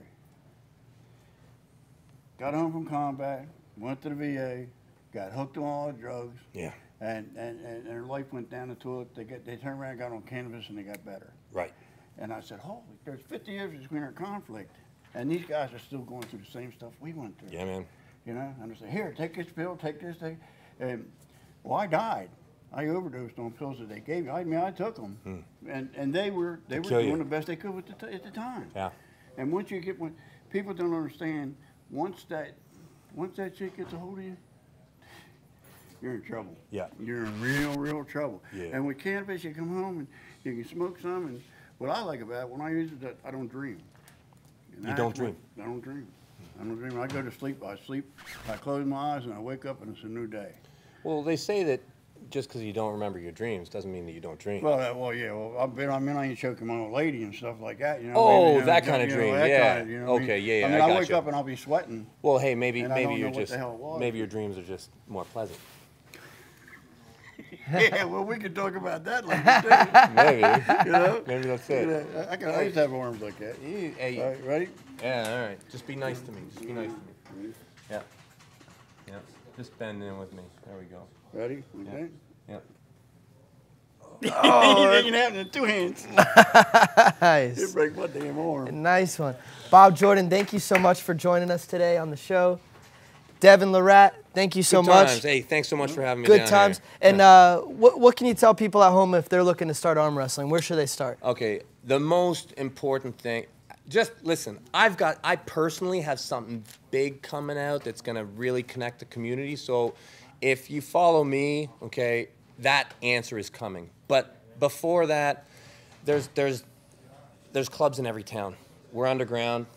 Got home from combat, went to the VA, got hooked on all the drugs. Yeah. And their life went down the toilet. They turned around, got on cannabis, and they got better. Right. And I said, holy, there's 50 years between our conflict, and these guys are still going through the same stuff we went through. Yeah, man. And I said, here, take this pill, take this, and well, I died. I overdosed on pills that they gave me. I mean, I took them, and they were doing the best they could with at the time. Yeah. And once you get people don't understand, once that shit gets a hold of you, you're in trouble. Yeah. You're in real trouble. Yeah. And with cannabis, you come home and you can smoke some. And what I like about it, when I use it, I don't dream. You don't dream? I don't dream. I don't dream. When I go to sleep, I close my eyes and I wake up and it's a new day. Well, they say that just because you don't remember your dreams doesn't mean that you don't dream. Well, yeah. Well, I ain't choking my old lady and stuff like that. You know. Oh, maybe, that kind of dream. that Yeah. kind of, you know what I Okay, mean? yeah, I mean, I I got wake you. up and I'll be sweating. Well, hey, maybe And I don't you're know what just the hell it was. maybe your dreams are just more pleasant. Yeah, well, we could talk about that later, too. Maybe. You know? Maybe that's You it. know, I used to have arms like that. Hey, All right, ready? yeah, all right. Just be nice to me. Just be nice to me. Yeah. Yeah. Just bend in with me. There we go. Ready? Okay. Yeah. You can have it in two hands. Nice. It break my damn arm. Nice one. Bob Jordan, thank you so much for joining us today on the show. Devin Lorette, thank you so Good much. times. Hey, thanks so much for having me Good down times. here. And what can you tell people at home if they're looking to start arm wrestling? Where should they start? Okay, the most important thing, just listen, I personally have something big coming out that's gonna really connect the community. So if you follow me, okay, that answer is coming. But before that, there's clubs in every town. We're underground.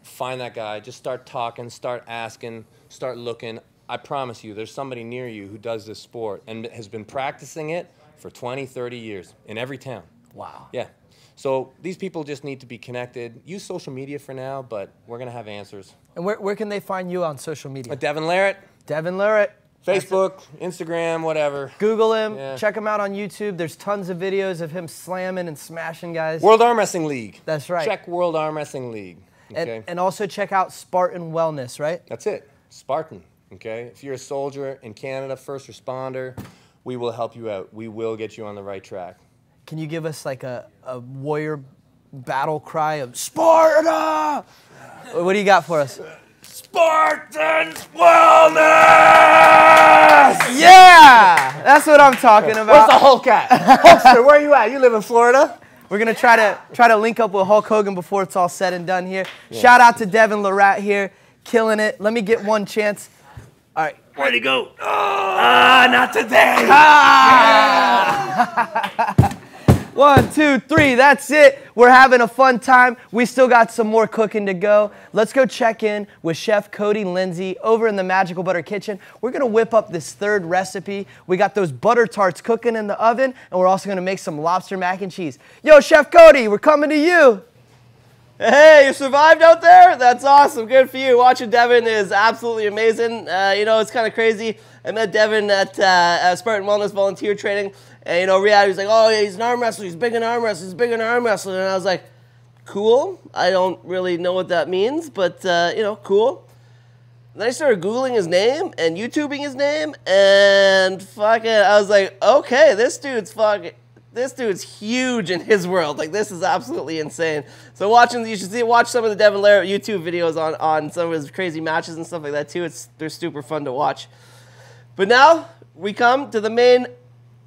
Find that guy. Just start talking, start asking, start looking. I promise you, there's somebody near you who does this sport and has been practicing it for 20, 30 years in every town. Wow. Yeah. So these people just need to be connected. Use social media for now, but we're going to have answers. And where can they find you on social media? Devin Larrett, Devin Lorette. Facebook, Instagram, whatever. Google him. Yeah. Check him out on YouTube. There's tons of videos of him slamming and smashing guys. World Arm Wrestling League. That's right. Check World Arm Wrestling League. Okay. And also check out Spartan Wellness, right? That's it. Spartan. Okay. If you're a soldier in Canada, first responder, we will help you out. We will get you on the right track. Can you give us like a warrior battle cry of Sparta? What do you got for us? Spartan Wellness! Yeah! That's what I'm talking about. Where's the Hulk at? Hulkster, where you at? You live in Florida? We're gonna try to link up with Hulk Hogan before it's all said and done here. Yeah. Shout out to Devin Larat here, killing it. Let me get one chance. All right. Where'd he go? Not today. Ah! 1, 2, 3, that's it. We're having a fun time. We still got some more cooking to go. Let's go check in with Chef Cody Lindsay over in the Magical Butter Kitchen. We're gonna whip up this third recipe. We got those butter tarts cooking in the oven, and we're also gonna make some lobster mac and cheese. Yo, Chef Cody, we're coming to you. Hey, you survived out there? That's awesome. Good for you. Watching Devin is absolutely amazing. You know, it's kind of crazy. I met Devin at Spartan Wellness volunteer training. And, you know, reality was like, oh, yeah, he's an arm wrestler. He's big in arm wrestling. He's big in arm wrestling. And I was like, cool. I don't really know what that means, but, you know, cool. And then I started Googling his name and YouTubing his name. And fucking, I was like, okay, this dude's huge in his world. Like, this is absolutely insane. So you should watch some of the Devin Larat YouTube videos on some of his crazy matches and stuff like that, too. They're super fun to watch. But now we come to the main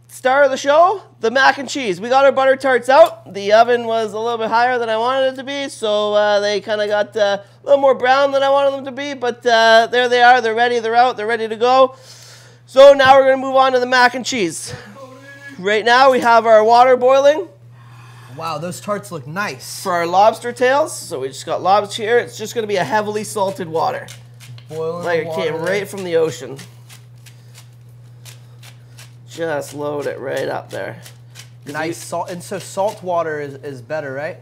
star of the show, the mac and cheese. We got our butter tarts out. The oven was a little bit higher than I wanted it to be, so they kind of got a little more brown than I wanted them to be, but there they are. They're ready. They're out. They're ready to go. So now we're going to move on to the mac and cheese. Right now we have our water boiling. Wow, those tarts look nice. For our lobster tails. So we just got lobster here. It's just going to be a heavily salted water. Boiling like it water. came right from the ocean. Just load it right up there. Nice salt, and so salt water is better, right?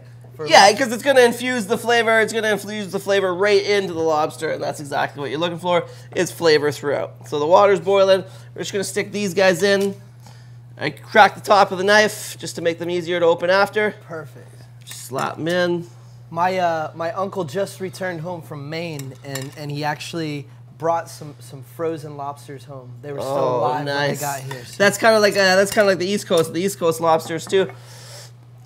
Yeah, because it's going to infuse the flavor. It's going to infuse the flavor right into the lobster, and that's exactly what you're looking for, is flavor throughout. So the water's boiling. We're just going to stick these guys in. I crack the top of the knife just to make them easier to open after. Perfect. Just slap them in. My uncle just returned home from Maine, and he actually brought some frozen lobsters home. They were still alive when they got here. So. That's kind of like the East Coast. The East Coast lobsters too.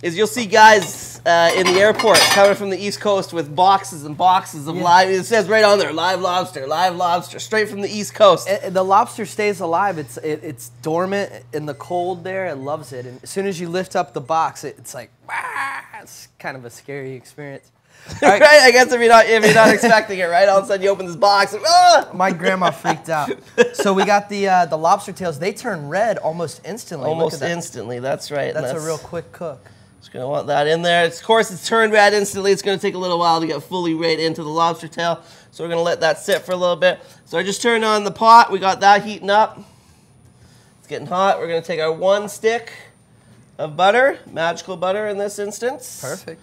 Is you'll see guys in the airport coming from the East Coast with boxes and boxes of live. It says right on there, live lobster, straight from the East Coast. The lobster stays alive. It's dormant in the cold there. It loves it. And as soon as you lift up the box, it's like, it's kind of a scary experience. Right? I guess if you're not expecting it, right? All of a sudden you open this box and, My grandma freaked out. So we got the lobster tails. They turn red almost instantly. Almost instantly. That's right. That's a real quick cook. Just gonna want that in there. Of course, it's turned red instantly. It's gonna take a little while to get fully right into the lobster tail. So we're gonna let that sit for a little bit. So I just turned on the pot. We got that heating up. It's getting hot. We're gonna take our 1 stick of butter, magical butter in this instance. Perfect.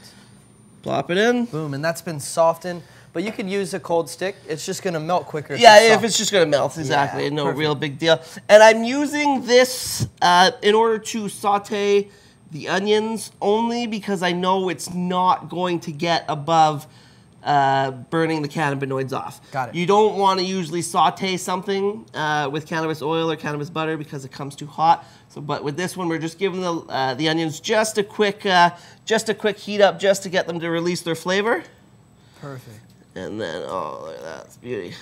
Plop it in. Boom, and that's been softened. But you could use a cold stick. It's just gonna melt quicker. Yeah, if it's just gonna melt, exactly. No real big deal. And I'm using this in order to saute the onions only because I know it's not going to get above burning the cannabinoids off. Got it. You don't want to usually saute something with cannabis oil or cannabis butter because it comes too hot. So, but with this one, we're just giving the onions just a quick heat up just to get them to release their flavor. Perfect. And then, oh, look at that, it's beauty.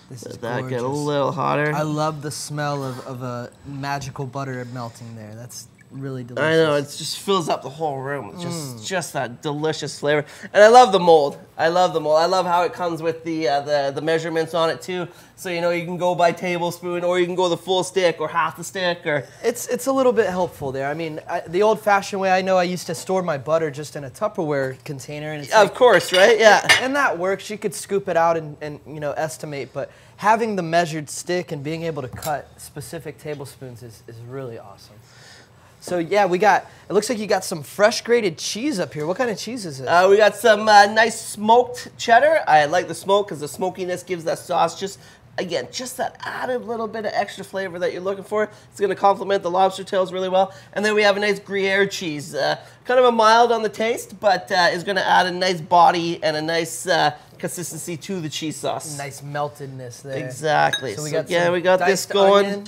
This is that gorgeous. Get a little hotter. I love the smell of a magical butter melting there. That's really delicious. I know, it just fills up the whole room. It's just that delicious flavor. And I love the mold. I love the mold. I love how it comes with the measurements on it too. So you know you can go by tablespoon, or you can go the full stick or half the stick, or it's a little bit helpful there. I mean, the old-fashioned way. I know I used to store my butter just in a Tupperware container, and it's of course, right? Yeah, and that works. You could scoop it out and you know estimate, but having the measured stick and being able to cut specific tablespoons is really awesome. So yeah, it looks like you got some fresh grated cheese up here. What kind of cheese is this? We got some nice smoked cheddar. I like the smoke because the smokiness gives that sauce just that added little bit of extra flavor that you're looking for. It's going to complement the lobster tails really well. And then we have a nice Gruyere cheese. Kind of a mild on the taste, but is going to add a nice body and a nice consistency to the cheese sauce. Nice meltedness there. Exactly. So we got this going. Onion.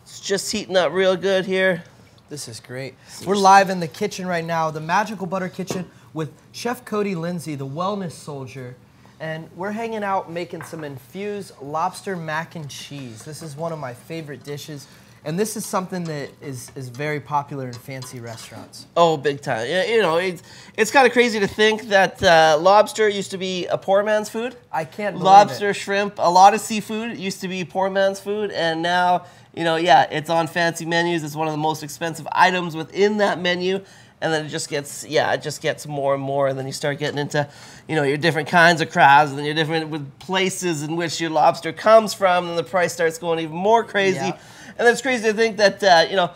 It's just heating up real good here. This is great. We're live in the kitchen right now, the Magical Butter Kitchen with Chef Cody Lindsay, the wellness soldier. And we're hanging out making some infused lobster mac and cheese. This is one of my favorite dishes. And this is something that is very popular in fancy restaurants. Oh, big time. Yeah, you know, it's kind of crazy to think that lobster used to be a poor man's food. I can't believe Lobster, it. shrimp, a lot of seafood used to be poor man's food. And now, you know, yeah, it's on fancy menus. It's one of the most expensive items within that menu. And then it just gets, it just gets more and more. And then you start getting into, you know, your different kinds of crabs and then your different with places in which your lobster comes from. And the price starts going even more crazy. Yeah. And it's crazy to think that, you know,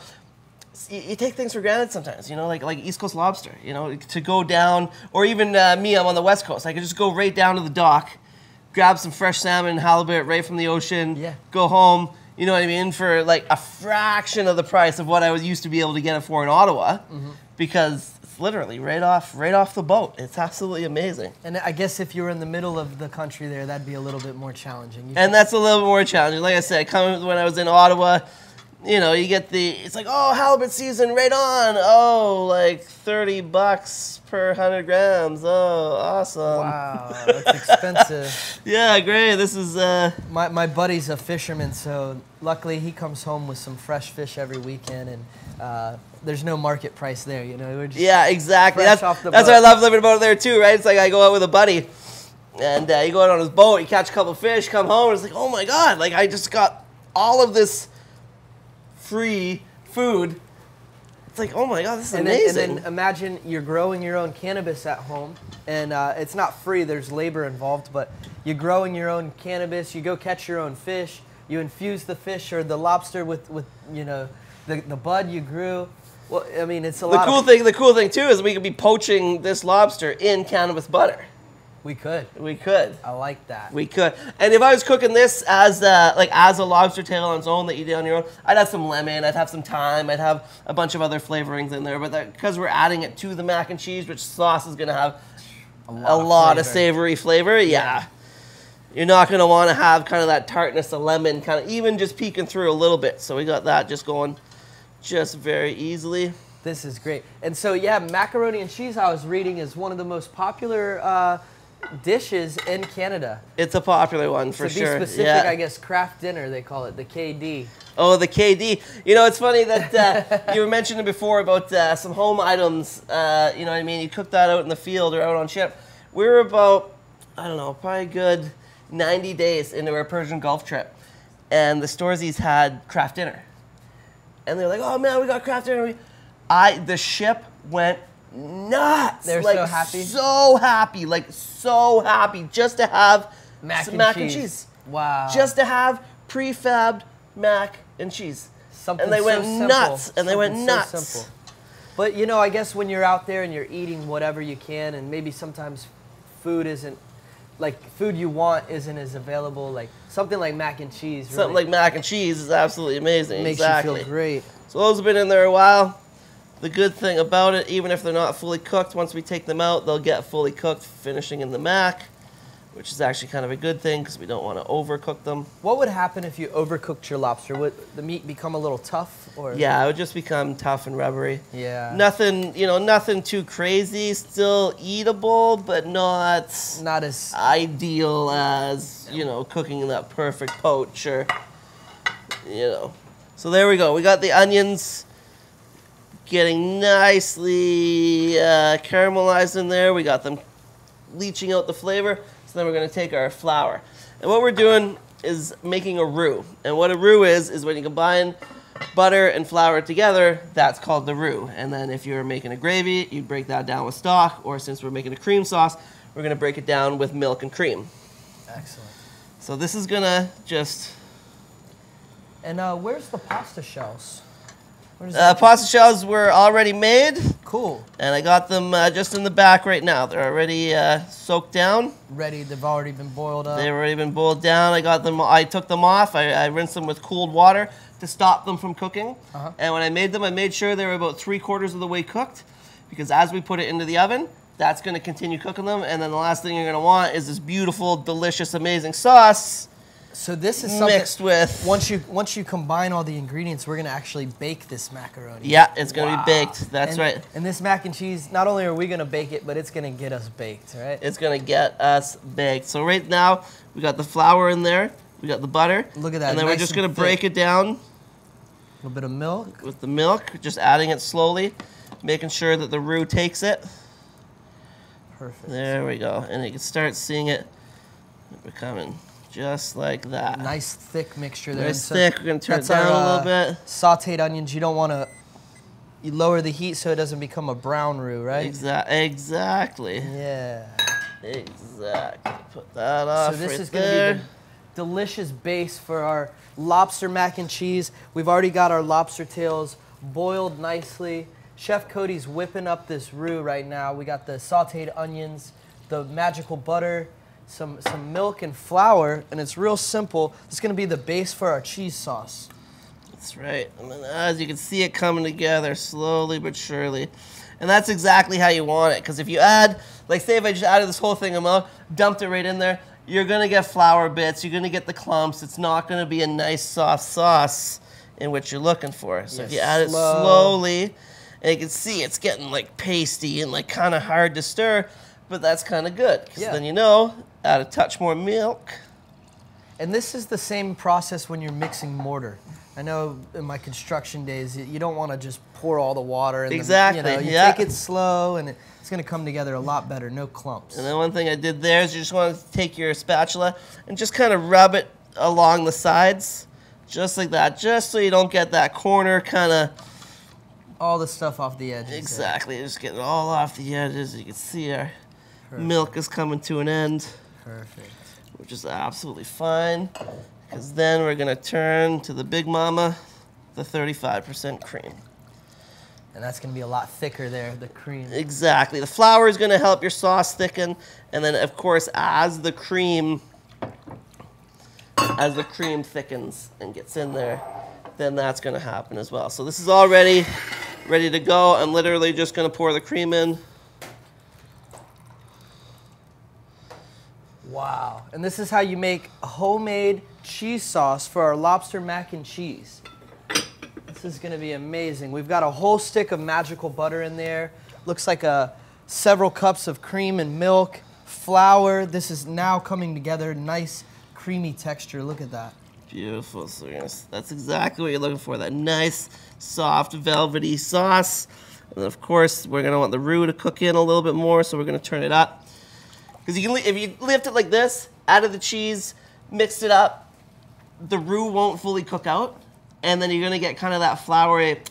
you take things for granted sometimes, you know, like East Coast lobster, you know, to go down, or even me, I'm on the West Coast. I could just go right down to the dock, grab some fresh salmon and halibut right from the ocean, go home, you know what I mean, for like a fraction of the price of what I was used to be able to get it for in Ottawa, because it's literally right off the boat. It's absolutely amazing. And I guess if you were in the middle of the country there, that'd be a little bit more challenging. And that's a little bit more challenging. Like I said, coming when I was in Ottawa, you know, you get it's like, oh, halibut season right on. Oh, like $30 per 100 grams. Oh, awesome. Wow, that's expensive. Yeah, great. This is... My buddy's a fisherman, so luckily he comes home with some fresh fish every weekend, and there's no market price there, you know. We're just exactly. fresh That's off the what boat. I love living about there too, right? It's like I go out with a buddy, and you go out on his boat, you catch a couple of fish, come home, and it's like, oh my God, like I just got all of this free food. It's like, oh my God, this is amazing. And then imagine you're growing your own cannabis at home, and it's not free, there's labor involved, but you're growing your own cannabis, you go catch your own fish, you infuse the fish or the lobster with you know, the bud you grew. Well, I mean, it's a lot. The cool thing too is we could be poaching this lobster in cannabis butter. We could. We could. I like that. We could. And if I was cooking this as a lobster tail on its own that you did on your own, I'd have some lemon, I'd have some thyme, I'd have a bunch of other flavorings in there. But because we're adding it to the mac and cheese, which sauce is going to have a lot of savory flavor, you're not going to want to have kind of that tartness of lemon kind of even just peeking through a little bit. So we got that just going just very easily. This is great. And so, yeah, macaroni and cheese, I was reading, is one of the most popular dishes in Canada. It's a popular one for sure. To be specific, I guess craft dinner, they call it, the KD. Oh, the KD. You know, it's funny that you were mentioning before about some home items. You know what I mean? You cook that out in the field or out on ship. We were about, I don't know, probably a good 90 days into our Persian Gulf trip. And the Storzies had craft dinner. And they're like, oh man, we got craft dinner. The ship went nuts. They're like, so happy? So happy, like so happy just to have some mac and cheese. Wow. Just to have prefabbed mac and cheese. Something and they went so nuts. simple. And they went Something nuts. so simple. But you know, I guess when you're out there and you're eating whatever you can, and maybe sometimes food isn't, like food you want isn't as available, like something like mac and cheese. Really something like mac and cheese is absolutely amazing. Makes exactly. you feel great. So those have been in there a while. The good thing about it, even if they're not fully cooked, once we take them out, they'll get fully cooked, finishing in the mac, which is actually kind of a good thing because we don't want to overcook them. What would happen if you overcooked your lobster? Would the meat become a little tough? Or? Yeah, it would just become tough and rubbery. Yeah. Nothing, you know, nothing too crazy. Still eatable, but not as ideal as, you know, cooking that perfect poach or, you know. So there we go. We got the onions getting nicely caramelized in there. We got them leaching out the flavor. So then we're going to take our flour. And what we're doing is making a roux. And what a roux is when you combine butter and flour together, that's called the roux. And then if you're making a gravy, you break that down with stock. Or since we're making a cream sauce, we're going to break it down with milk and cream. Excellent. So this is going to just... And where's the pasta shells? Pasta shells were already made. Cool. And I got them just in the back right now. They're already soaked down. Ready. They've already been boiled up. They've already been boiled down. I took them off. I rinsed them with cold water to stop them from cooking. And when I made them, I made sure they were about 3/4 of the way cooked, because as we put it into the oven, that's going to continue cooking them. And then the last thing you're going to want is this beautiful, delicious, amazing sauce So this is something mixed with. once you combine all the ingredients, we're gonna actually bake this macaroni. Yeah, it's gonna be baked. That's right. And this mac and cheese, not only are we gonna bake it, but it's gonna get us baked, right? It's gonna get us baked. So right now we got the flour in there, we got the butter. Look at that. And then nice we're just and gonna break thick. it down A little bit of milk. with the milk, just adding it slowly, making sure that the roux takes it. Perfect. There we go. And you can start seeing it becoming just like that. Nice thick mixture there. Nice And thick. We're gonna turn it that's down our, a little bit. Sauteed onions. You don't want to. You lower the heat so it doesn't become a brown roux, right? Exactly. Yeah. Exactly. Put that off So this right is going there. to be the delicious base for our lobster mac and cheese. We've already got our lobster tails boiled nicely. Chef Cody's whipping up this roux right now. We got the sauteed onions, the magical butter, some milk and flour, and it's real simple. It's going to be the base for our cheese sauce. That's right. And then as you can see it coming together slowly but surely. And that's exactly how you want it. Because if you add, like say if I just added this whole thing of milk, dumped it right in there, you're going to get flour bits, you're going to get the clumps. It's not going to be a nice soft sauce in what you're looking for. So if you add it slowly, and you can see it's getting like pasty and like kind of hard to stir, but that's kind of good. Because then you know, add a touch more milk. And this is the same process when you're mixing mortar. I know in my construction days, you don't want to just pour all the water. And Exactly, you take it slow, and it's going to come together a lot better, no clumps. And then one thing I did there is you just want to take your spatula and just kind of rub it along the sides, just like that, just so you don't get that corner kind of... All the stuff off the edges. Exactly, just getting it all off the edges. You can see our milk is coming to an end. Perfect. Which is absolutely fine, because then we're going to turn to the Big Mama, the 35% cream. And that's going to be a lot thicker there, the cream. Exactly. The flour is going to help your sauce thicken, and then of course as the cream thickens and gets in there, then that's going to happen as well. So this is already ready to go. I'm literally just going to pour the cream in. Wow. And this is how you make a homemade cheese sauce for our lobster mac and cheese. This is going to be amazing. We've got a whole stick of magical butter in there. Looks like several cups of cream and milk, flour. This is now coming together. Nice creamy texture. Look at that. Beautiful. So that's exactly what you're looking for. That nice, soft, velvety sauce. And of course, we're going to want the roux to cook in a little bit more, so we're going to turn it up. Because if you lift it like this, added the cheese, mixed it up, the roux won't fully cook out. And then you're going to get kind of that floury,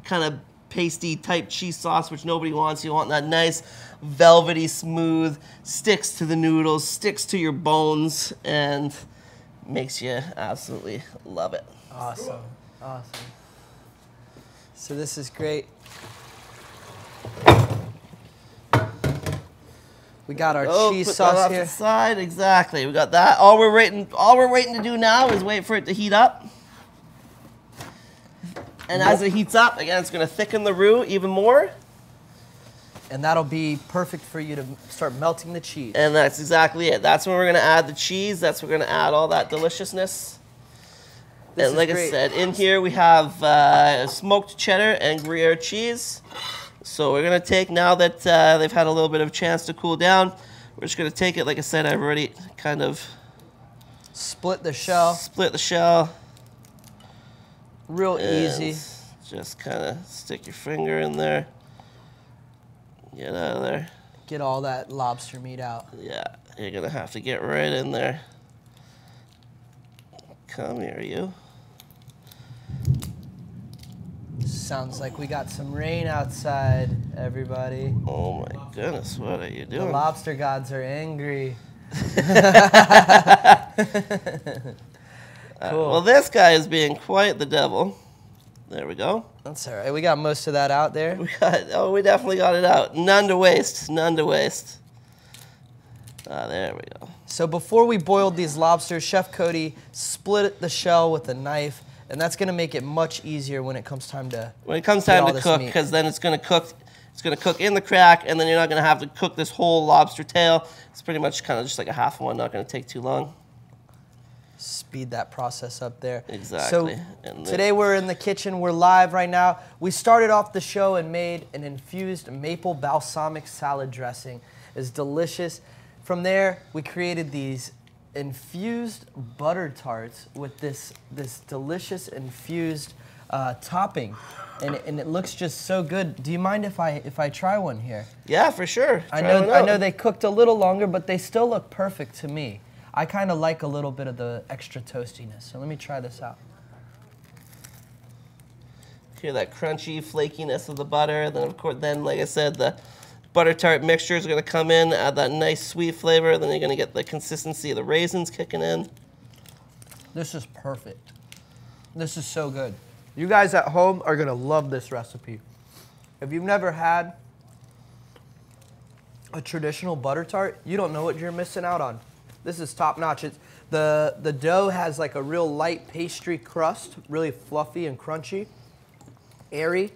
kind of pasty type cheese sauce, which nobody wants. You want that nice, velvety, smooth, sticks to the noodles, sticks to your bones, and makes you absolutely love it. Awesome. Awesome. So this is great. We got our cheese put sauce that off here. the side. Exactly. We got that. All we're waiting to do now is wait for it to heat up. And as it heats up, again, it's going to thicken the roux even more. And that'll be perfect for you to start melting the cheese. And that's exactly it. That's when we're going to add the cheese. That's when we're going to add all that deliciousness. And like I said, in here we have smoked cheddar and Gruyere cheese. So we're going to take, now that they've had a little bit of a chance to cool down, we're just going to take it. Like I said, I've already kind of split the shell. Split the shell. Real easy. Just kind of stick your finger in there. Get out of there. Get all that lobster meat out. Yeah, you're going to have to get right in there. Come here, you. Sounds like we got some rain outside, everybody. Oh my goodness, what are you doing? The lobster gods are angry. Cool. Well, this guy is being quite the devil. There we go. That's all right. We got most of that out there. We definitely got it out. None to waste. None to waste. There we go. So before we boiled these lobsters, Chef Cody split the shell with a knife, and that's going to make it much easier when it comes time to cook, because then it's going to cook. It's going to cook in the crack, and then you're not going to have to cook this whole lobster tail. It's pretty much kind of just like a half one. Not going to take too long. speed that process up there. Exactly. So And today we're in the kitchen. We're live right now. We started off the show and made an infused maple balsamic salad dressing. It's delicious. From there, we created these infused butter tarts with this delicious infused topping, and it looks just so good. Do you mind if I try one here? Yeah, for sure. I know they cooked a little longer, but they still look perfect to me. I kind of like a little bit of the extra toastiness, so let me try this out. Hear that crunchy flakiness of the butter. Then, of course, like I said, the butter tart mixture is going to come in, add that nice sweet flavor. Then you're going to get the consistency of the raisins kicking in. This is perfect. This is so good. You guys at home are going to love this recipe. If you've never had a traditional butter tart, you don't know what you're missing out on. This is top notch. The dough has like a real light pastry crust, really fluffy and crunchy, airy.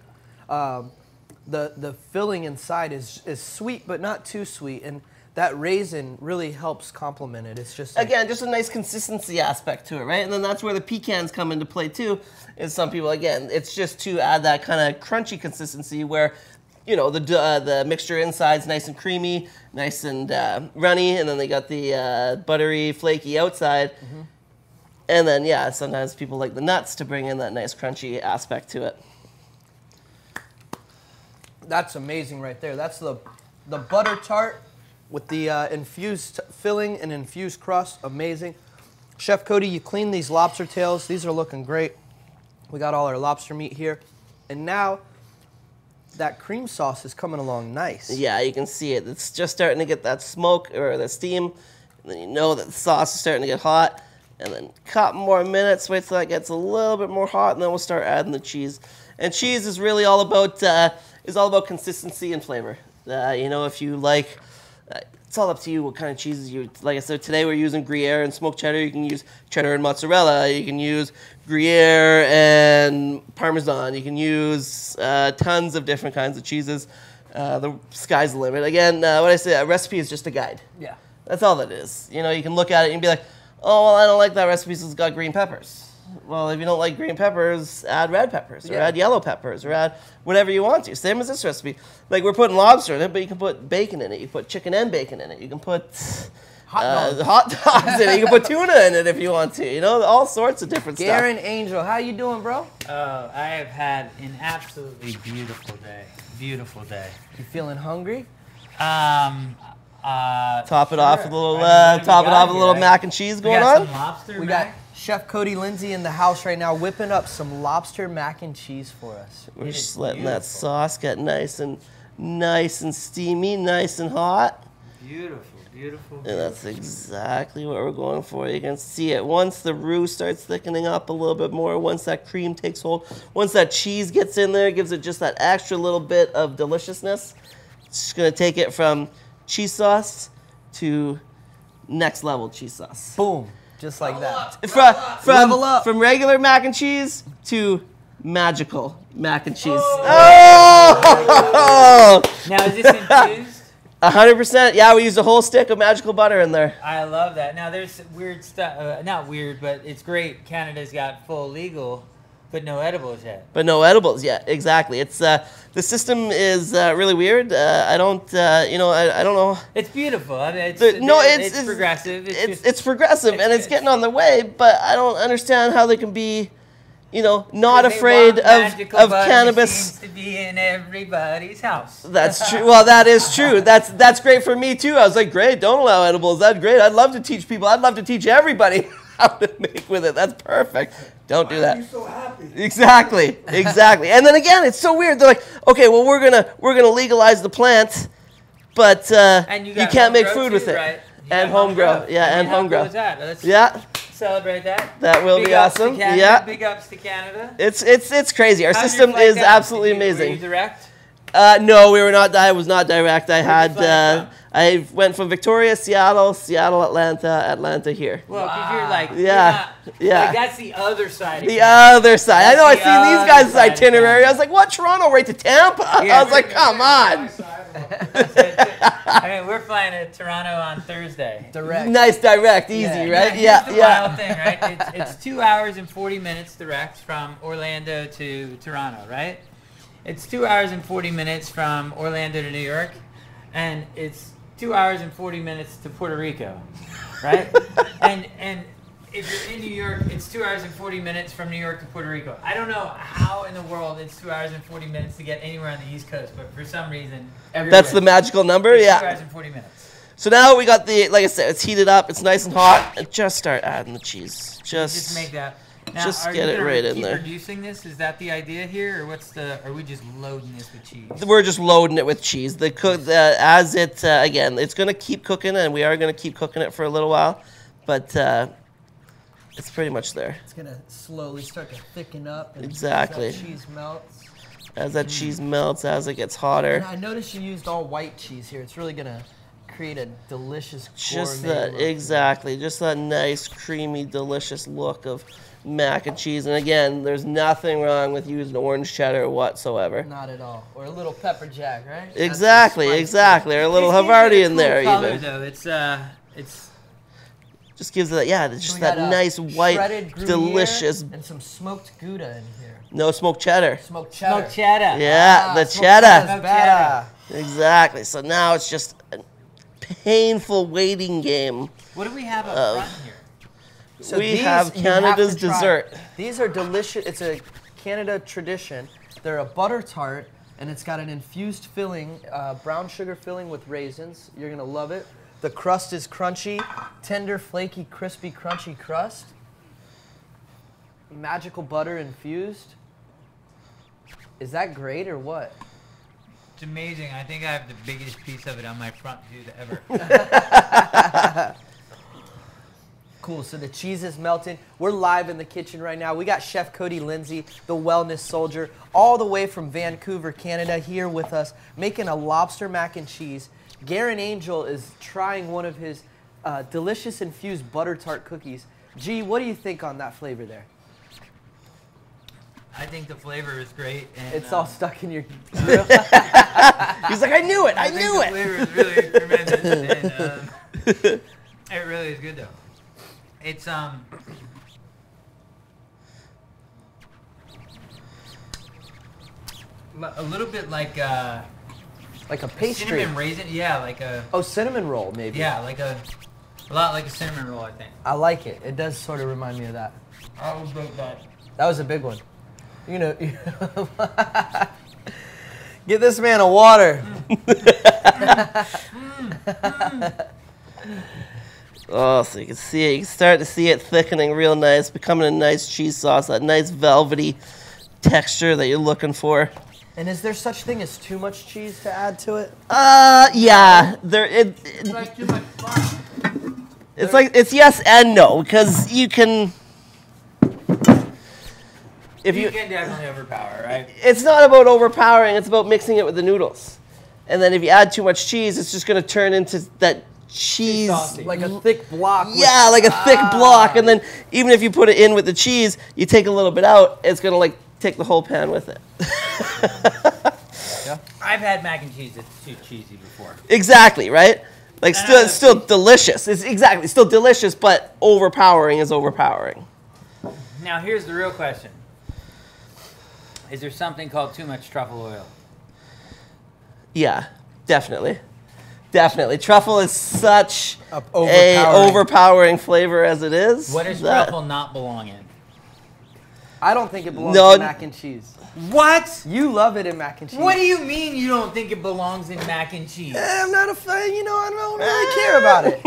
The filling inside is sweet, but not too sweet, and that raisin really helps complement it. It's just like, again, just a nice consistency aspect to it, right? And then that's where the pecans come into play too. Is some people, again, it's just to add that kind of crunchy consistency where, you know, the mixture inside's nice and creamy, nice and runny, and then they got the buttery, flaky outside. Mm-hmm. And then, yeah, sometimes people like the nuts to bring in that nice crunchy aspect to it. That's amazing right there. That's the butter tart with the infused filling and infused crust. Amazing. Chef Cody, you cleaned these lobster tails. These are looking great. We got all our lobster meat here. And now that cream sauce is coming along nice. Yeah, you can see it. It's just starting to get that smoke or the steam. And then you know that the sauce is starting to get hot. And then a couple more minutes, wait till that gets a little bit more hot, and then we'll start adding the cheese. And cheese is really all about consistency and flavor. You know, if you like, it's all up to you what kind of cheeses you. Like I said, today we're using Gruyere and smoked cheddar. You can use cheddar and mozzarella. You can use Gruyere and Parmesan. You can use tons of different kinds of cheeses. The sky's the limit. Again, what I say, a recipe is just a guide. Yeah. That's all that is. You know, you can look at it and be like, oh, well, I don't like that recipe because it's got green peppers. Well, if you don't like green peppers, add red peppers, or add yellow peppers, or add whatever you want to. Same as this recipe. Like, we're putting lobster in it, but you can put bacon in it. You can put chicken and bacon in it. You can put hot dogs in it. You can put tuna in it if you want to. You know, all sorts of different stuff. Garen Angel, how you doing, bro? I have had an absolutely beautiful day. Beautiful day. You feeling hungry? Top it off with a little mac and cheese going on. Some lobster. We got Chef Cody Lindsay in the house right now whipping up some lobster mac and cheese for us. We're just letting that sauce get nice and steamy, nice and hot. Beautiful, beautiful. And that's exactly what we're going for. You can see it. Once the roux starts thickening up a little bit more, once that cream takes hold, once that cheese gets in there, gives it just that extra little bit of deliciousness. It's just going to take it from cheese sauce to next level cheese sauce. Boom. Just like that. From regular mac and cheese to magical mac and cheese. Oh! Now, is this infused? 100%. Yeah, we used a whole stick of magical butter in there. I love that. Now, there's weird stuff. Not weird, but it's great. Canada's got full legal, but no edibles yet. But no edibles yet. Exactly. It's the system is really weird. I don't know. It's beautiful. I mean, it's progressive. It's progressive, and it's getting on the way. But I don't understand how they can be, not afraid of cannabis. Seems to be in everybody's house. That's true. Well, that is true. That's great for me too. I was like, great. Don't allow edibles. That's great. I'd love to teach people. I'd love to teach everybody how to make with it. That's perfect. Don't do that. Why are you so happy? Exactly. And then again, it's so weird. They're like, okay, well, we're gonna legalize the plant, but you can't make food with it. Right? And home grow. Yeah, and home grow. Let's celebrate that. That will be awesome. Yeah. Big ups to Canada. It's crazy. Our system is absolutely amazing. Were you direct? No, we were not. I was not direct. I went from Victoria, Seattle, Atlanta here. Well, because you're like, yeah. Like that's the other side. The other side. I know. I see these guys' itinerary. I was like, what? Toronto, right to Tampa? I was like, come on. I mean, we're flying to Toronto on Thursday. Direct. Nice, direct, easy, right? Here's the wild thing, right? It's 2 hours and 40 minutes direct from Orlando to Toronto, right? It's 2 hours and 40 minutes from Orlando to New York, and it's 2 hours and 40 minutes to Puerto Rico, right? and if you're in New York, it's 2 hours and 40 minutes from New York to Puerto Rico. I don't know how in the world it's 2 hours and 40 minutes to get anywhere on the East Coast, but for some reason, That's the magical number, it's yeah. 2 hours and 40 minutes. So now we got the, like I said, it's heated up, it's nice and hot, and just start adding the cheese. Just make that. Now, just are get you it gonna right in keep there. Producing this? Is that the idea here, or are we just loading this with cheese? We're just loading it with cheese. As it, again, it's going to keep cooking, and we are going to keep cooking it for a little while, but it's pretty much there. It's gonna slowly start to thicken up. And Exactly. As that cheese melts. As that cheese melts, as it gets hotter. And I noticed you used all white cheese here. It's really gonna create a delicious Just gourmet that, look. exactly. Just that nice, creamy, delicious look of mac and cheese. And again, there's nothing wrong with using orange cheddar whatsoever. Not at all. Or a little pepper jack, right? Exactly, exactly. Or a little Havarti in there, color, even. Though. It's just gives it that, yeah, just We that got, nice white, shredded Gruyere delicious. and some smoked Gouda in here. No smoked cheddar. Smoked cheddar. smoked cheddar. Yeah, the smoked cheddar. cheddar's better. Exactly. So now it's just a painful waiting game. What do we have up front here? So We these have you have Canada's to try. dessert. These are delicious. It's a Canada tradition. They're a butter tart, and it's got an infused filling, brown sugar filling with raisins. You're gonna love it. The crust is crunchy, tender, flaky, crispy, crunchy crust. Magical butter infused. Is that great or what? It's amazing. I think I have the biggest piece of it on my front tooth ever. Cool, so the cheese is melting. We're live in the kitchen right now. We got Chef Cody Lindsay, the wellness soldier, all the way from Vancouver, Canada, here with us, making a lobster mac and cheese. Garen Angel is trying one of his delicious infused butter tart cookies. G, what do you think on that flavor there? I think the flavor is great. And, It's all stuck in your He's like, I knew it, I knew the it. flavor is really tremendous. And, it really is good though. It's a little bit like a pastry. cinnamon raisin. Yeah, like a Oh, cinnamon roll, maybe. yeah, a lot like a cinnamon roll, I think. I like it. It does sort of remind me of that. I would make that. That was a big one. You know, get this man a water. Oh, so you can see it. You can start to see it thickening real nice, becoming a nice cheese sauce, that nice velvety texture that you're looking for. And is there such thing as too much cheese to add to it? Yeah. It's like too much fun. It's yes and no, because you can. If You can definitely overpower, right? It's not about overpowering, it's about mixing it with the noodles. And then if you add too much cheese, it's just going to turn into that cheese. Like a thick block. Yeah, like a thick block. And then even if you put it in with the cheese, you take a little bit out, it's going to like take the whole pan with it. Yeah. I've had mac and cheese that's too cheesy before. Exactly, right? Like it's still delicious. It's exactly still delicious, but overpowering is overpowering. Now here's the real question. Is there something called too much truffle oil? Yeah, definitely. Definitely. Truffle is such a Overpowering. overpowering flavor as it is. What does that- truffle not belong in? I don't think it belongs No. in mac and cheese. What? You love it in mac and cheese. What do you mean you don't think it belongs in mac and cheese? I'm not a fan. You know, I don't really care about it.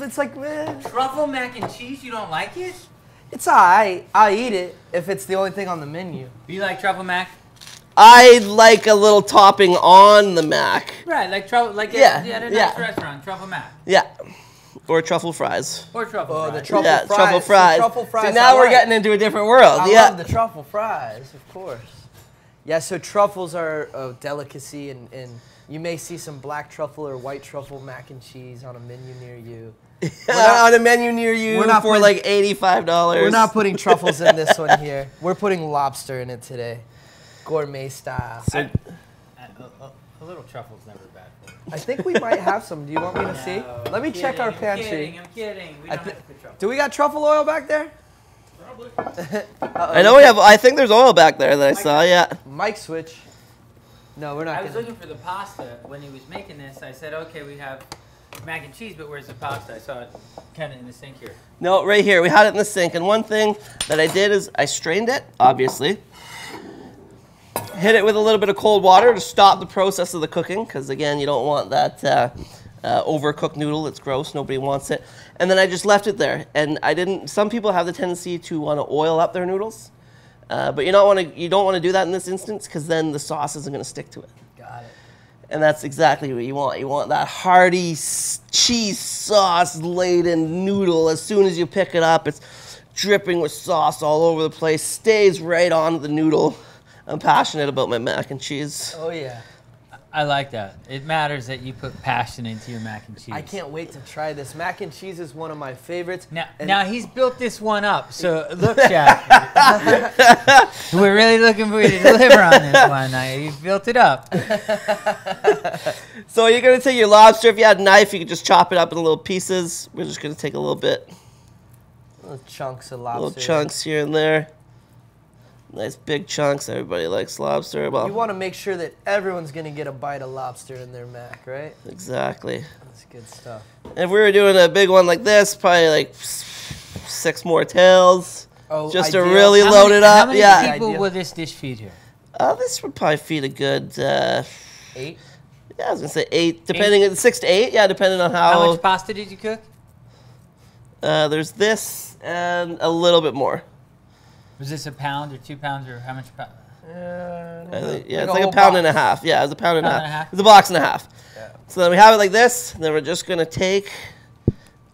It's like, man, Truffle mac and cheese, you don't like it? it's alright. I eat it if it's the only thing on the menu. You like truffle mac? I like a little topping on the mac. Right, like truffle, like Yeah, at a yeah. nice restaurant, truffle mac. Yeah. Or truffle fries. Or truffle Oh, fries. the truffle Yeah, fries. truffle See, fries. truffle fries. So now I we're like. getting into a different world. I yeah. love the truffle fries, of course. Yeah, so truffles are a delicacy, and you may see some black truffle or white truffle mac and cheese on a menu near you. On a menu near you we're not for putting- like $85. We're not putting truffles in this one here. We're putting lobster in it today, gourmet style. A little truffle's never bad for you. I think we might have some. Do you want me to see? Let me check our pantry. I'm kidding. We don't have to put truffle. Do we got truffle oil back there? Probably. I know we have. I think there's oil back there that I saw. Yeah. Mic switch. No, we're not. I was looking for the pasta when he was making this. I said, okay, we have mac and cheese, but where's the pasta? I saw it kind of in the sink here. No, right here. We had it in the sink. And one thing that I did is I strained it, obviously. Hit it with a little bit of cold water to stop the process of the cooking, because again, you don't want that overcooked noodle. It's gross. Nobody wants it. And then I just left it there. And I didn't. Some people have the tendency to want to oil up their noodles, but you don't want to do that in this instance, because then the sauce isn't going to stick to it. Got it. And that's exactly what you want. You want that hearty cheese sauce laden noodle. As soon as you pick it up, it's dripping with sauce all over the place. Stays right on the noodle. I'm passionate about my mac and cheese. Oh yeah. I like that. It matters that you put passion into your mac and cheese. I can't wait to try this. Mac and cheese is one of my favorites. Now he's built this one up. So look, Chef, we're really looking for you to deliver on this one. You've built it up. So you're gonna take your lobster. If you had a knife, you could just chop it up into little pieces. We're just gonna take a little bit. Little chunks of lobster. Little chunks here and there. Nice big chunks. Everybody likes lobster. Well, you want to make sure that everyone's going to get a bite of lobster in their mac, right? Exactly. That's good stuff. If we were doing a big one like this, probably like 6 more tails. Oh, just to ideal. really load it up. How many people will this dish feed here? This would probably feed a good 8. Yeah, I was gonna say 8, depending 6 to 8. Yeah, depending on how. How much pasta did you cook? There's this and a little bit more. Was this a pound or 2 pounds or how much? It's like a pound and a half. Yeah, it was a pound and a half. It's a box and a half. Yeah. So then we have it like this. And then we're just gonna take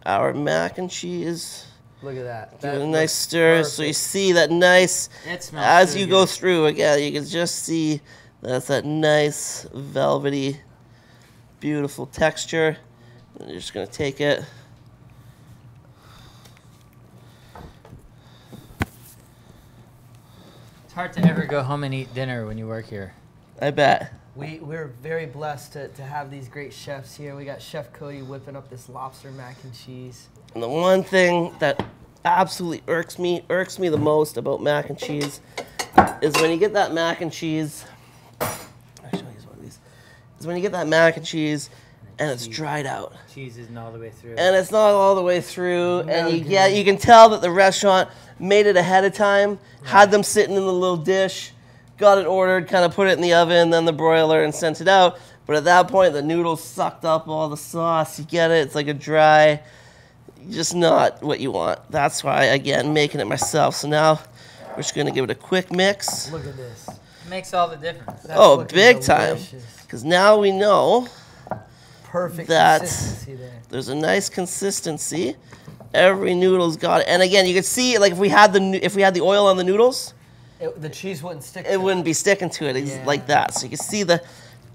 our mac and cheese. Look at that. Give it a nice stir, perfect. So you see that nice. It smells as so you good. go through again, you can just see that's that nice velvety, beautiful texture. And you're just gonna take it. It's hard to ever go home and eat dinner when you work here. I bet. We're very blessed to have these great chefs here. We got Chef Cody whipping up this lobster mac and cheese. And the one thing that absolutely irks me the most about mac and cheese is when you get that mac and cheese. Actually, I'll use one of these. Is when you get that mac and cheese and it's dried out. Cheese isn't all the way through. And it's not all the way through. No, and you can tell that the restaurant made it ahead of time, had them sitting in the little dish, got it ordered, kind of put it in the oven, then the broiler, and sent it out. But at that point, the noodles sucked up all the sauce. You get it? It's like a dry, just not what you want. That's why, again, making it myself. So now we're just going to give it a quick mix. Look at this. It makes all the difference. That's big time. delicious. Because now we know Perfect that consistency there. there's a nice consistency. Every noodle's got it. And again, you can see, like, if we had the oil on the noodles, The cheese wouldn't stick to it wouldn't be sticking to it. It's Yeah. like that. So you can see the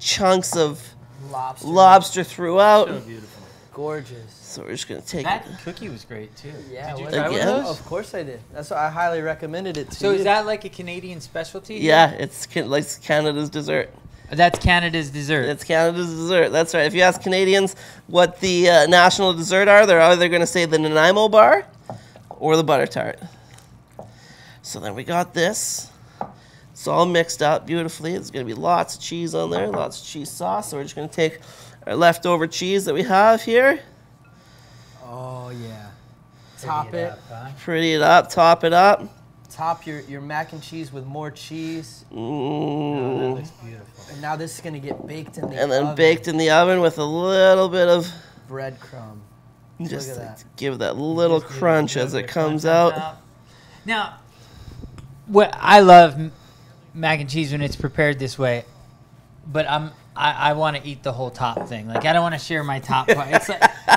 chunks of lobster. lobster throughout. So beautiful. Gorgeous. So we're just gonna take That it. cookie was great too. Yeah, Did you what- try one of Again? those? Of course I did. That's why I highly recommended it to So you. is that like a Canadian specialty? Yeah, it's like Canada's dessert. That's Canada's dessert. It's Canada's dessert. That's right. If you ask Canadians what the national dessert are, they're either gonna say the Nanaimo bar or the butter tart. So then we got this. It's all mixed up beautifully. There's going to be lots of cheese on there, lots of cheese sauce. So we're just going to take our leftover cheese that we have here, Oh yeah. Top it. pretty it up, top it up. Top your mac and cheese with more cheese. That Mm. looks beautiful. And now this is gonna get baked in the And then oven. baked in the oven with a little bit of, breadcrumb. just Look at like that. to give that little Just give it a crunch little as bit it of comes crunch on out. top. Now, what I love mac and cheese when it's prepared this way, but I want to eat the whole top thing. Like I don't want to share my top part.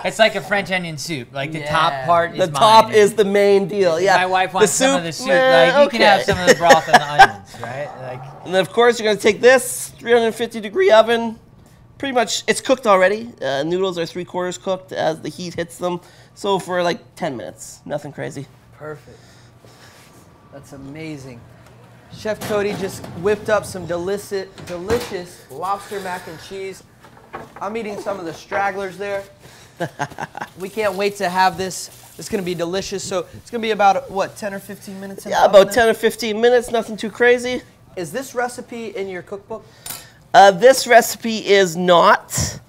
It's like a French onion soup. Like the top Yeah. part is The mine. top is the main deal. Yeah. My wife wants the some soup, of the soup. meh, Like you can have okay. some of the broth and the onions, right? Like And then of course you're going to take this 350-degree oven. Pretty much it's cooked already. Noodles are 3/4 cooked as the heat hits them. So for like 10 minutes, nothing crazy. Perfect. That's amazing. Chef Cody just whipped up some delicious lobster mac and cheese. I'm eating some of the stragglers there. We can't wait to have this. It's going to be delicious. So it's going to be about, what, 10 or 15 minutes? Yeah, about 10 or 15 minutes. Nothing too crazy. Is this recipe in your cookbook? This recipe is not.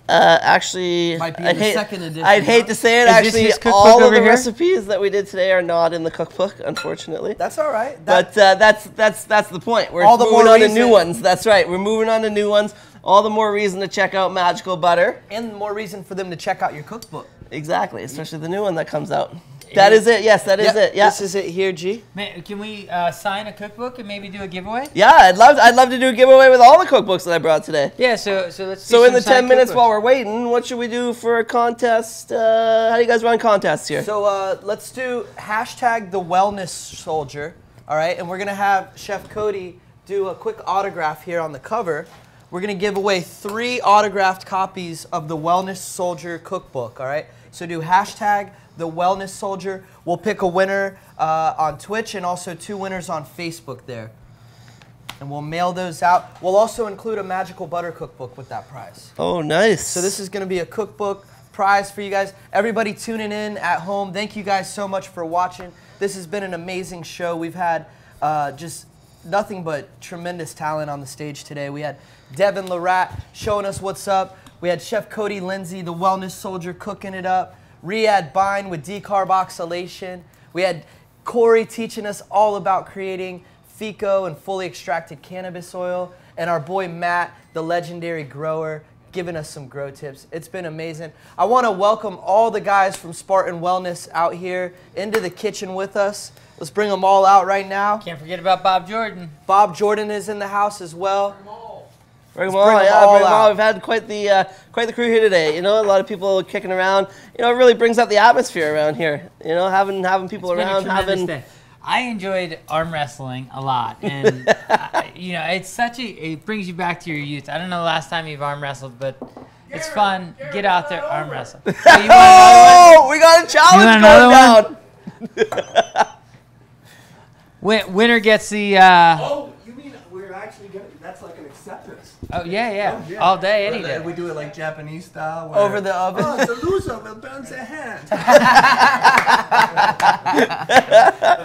Actually, Might be in the second edition. I'd hate to say it. Actually, all of the recipes that we did today are not in the cookbook, unfortunately. That's all right. But that's the point. We're all the moving more on to reason. new ones. That's right. We're moving on to new ones. All the more reason to check out Magical Butter. And more reason for them to check out your cookbook. Exactly, especially the new one that comes out. That is it. Yes, that is it. Yeah. This is it here, G. Man, can we sign a cookbook and maybe do a giveaway? Yeah, I'd love to do a giveaway with all the cookbooks that I brought today. Yeah, so let's do So in the some 10 minutes cookbooks. while we're waiting, what should we do for a contest? How do you guys run contests here? So let's do hashtag the wellness soldier. All right, and we're gonna have Chef Cody do a quick autograph here on the cover. We're gonna give away 3 autographed copies of the Wellness Soldier cookbook. All right, so do hashtag the wellness soldier. We'll pick a winner on Twitch and also 2 winners on Facebook there. And we'll mail those out. We'll also include a Magical Butter cookbook with that prize. Oh, nice. So this is gonna be a cookbook prize for you guys. Everybody tuning in at home, thank you guys so much for watching. This has been an amazing show. We've had just nothing but tremendous talent on the stage today. We had Devin Larat showing us what's up. We had Chef Cody Lindsay, the wellness soldier, cooking it up. Riyadh Bine with decarboxylation. We had Corey teaching us all about creating FICO and fully extracted cannabis oil. And our boy Matt, the legendary grower, giving us some grow tips. It's been amazing. I want to welcome all the guys from Spartan Wellness out here into the kitchen with us. Let's bring them all out right now. Can't forget about Bob Jordan. Bob Jordan is in the house as well. Bring them all, bring 'em yeah, all bring 'em all. out. We've had quite the crew here today. You know, a lot of people kicking around. You know, it really brings up the atmosphere around here. You know, having people It's been a around, tremendous having. day. I enjoyed arm wrestling a lot, and you know, it brings you back to your youth. I don't know the last time you've arm wrestled, but it's fun. Get out there, arm wrestle. Oh, you Oh, we got a challenge going down. Winner gets the. Oh, you mean we're actually gonna? That's like an acceptance. Oh yeah, all day, any day. We do it like Japanese style. Over the oven. Oh, the loser will burn their hand.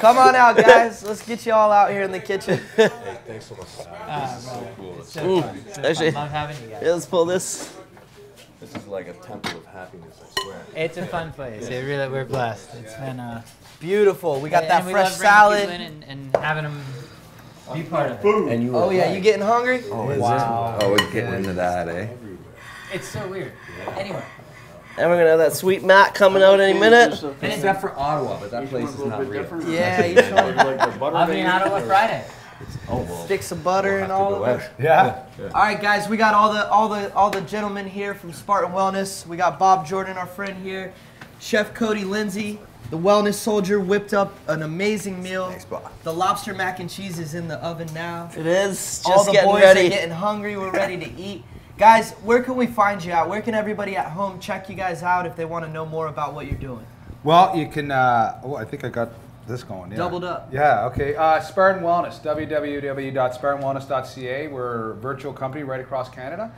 Come on out, guys. Let's get you all out here in the kitchen. Hey, thanks so much. So cool. It's so fun. It's so Actually, fun. Love having you guys. yeah, let's pull this. This is like a temple of happiness, I swear. It's a fun place. We're blessed. It's been Beautiful. We got that and we fresh love bringing salad. people in and having them be part of it. And you Oh yeah, you getting hungry? Oh, we're getting into that, eh? It's so weird. Anyway, And we're gonna have that sweet Matt coming out any minute. Except for Ottawa, but that place is not real. Yeah, you showing I'll be in Ottawa Friday. sticks of butter and all of it. Yeah. All right, guys, we got all the gentlemen here from Spartan Wellness. We got Bob Jordan, our friend here, Chef Cody Lindsay, the Wellness Soldier, whipped up an amazing meal. Thanks, Bob. The lobster mac and cheese is in the oven now. It is just All the getting boys ready. are getting hungry. We're ready to eat. Guys, where can we find you at? Where can everybody at home check you guys out if they want to know more about what you're doing? Well, you can. I think I got this going. Yeah. Doubled up. Yeah. Okay. Spartan Wellness. www.spartanwellness.ca. We're a virtual company right across Canada.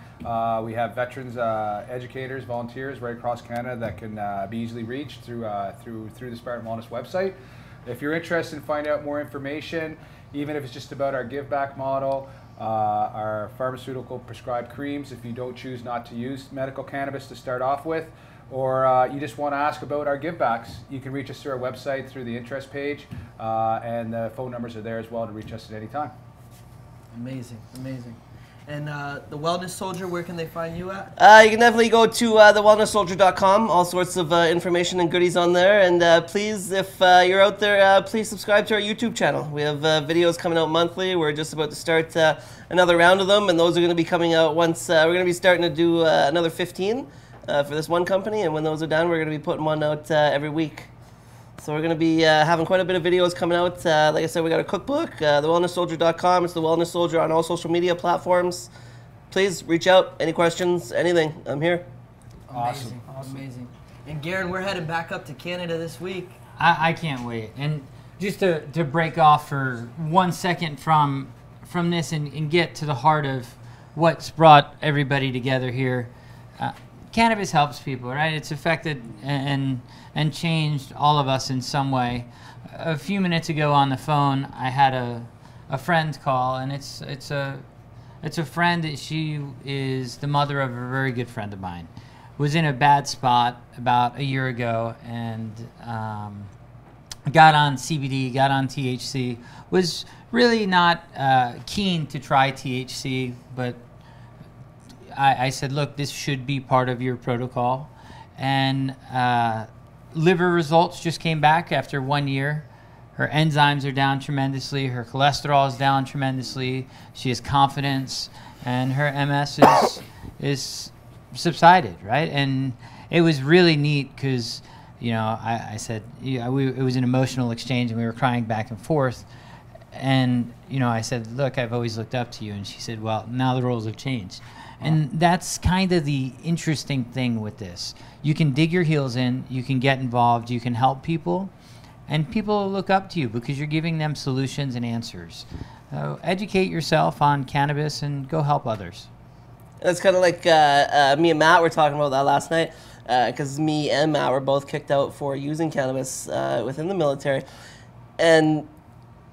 We have veterans, educators, volunteers right across Canada that can be easily reached through the Spartan Wellness website. If you're interested in finding out more information, even if it's just about our give back model, our pharmaceutical prescribed creams, if you don't choose not to use medical cannabis to start off with, or you just want to ask about our givebacks, you can reach us through our website through the interest page, and the phone numbers are there as well to reach us at any time. Amazing, amazing. And the Wellness Soldier, where can they find you at? You can definitely go to thewellnesssoldier.com. All sorts of information and goodies on there. And please, if you're out there, please subscribe to our YouTube channel. We have videos coming out monthly. We're just about to start another round of them, and those are going to be coming out once. We're going to be starting to do another 15 for this one company, and when those are done, we're going to be putting one out every week. So we're going to be having quite a bit of videos coming out. Like I said, we got a cookbook, thewellnesssoldier.com. It's The Wellness Soldier on all social media platforms. Please reach out. Any questions, anything. I'm here. Amazing, amazing. And Garen, we're heading back up to Canada this week. I can't wait. And just to break off for 1 second from this and get to the heart of what's brought everybody together here. cannabis helps people, right? It's affected and changed all of us in some way. A few minutes ago on the phone, I had a friend call, and it's a friend that she is the mother of a very good friend of mine. Was in a bad spot about a year ago, and got on CBD, got on THC. Was really not keen to try THC, but I said, look, this should be part of your protocol. And liver results just came back after 1 year. Her enzymes are down tremendously. Her cholesterol is down tremendously. She has confidence, and her MS is subsided, right? And it was really neat because, I said, it was an emotional exchange, and we were crying back and forth. And, I said, look, I've always looked up to you. And she said, well, now the roles have changed. And that's kind of the interesting thing with this. You can dig your heels in, you can get involved, you can help people, and people look up to you because you're giving them solutions and answers. So educate yourself on cannabis and go help others. That's kind of like me and Matt were talking about that last night, because me and Matt were both kicked out for using cannabis within the military. And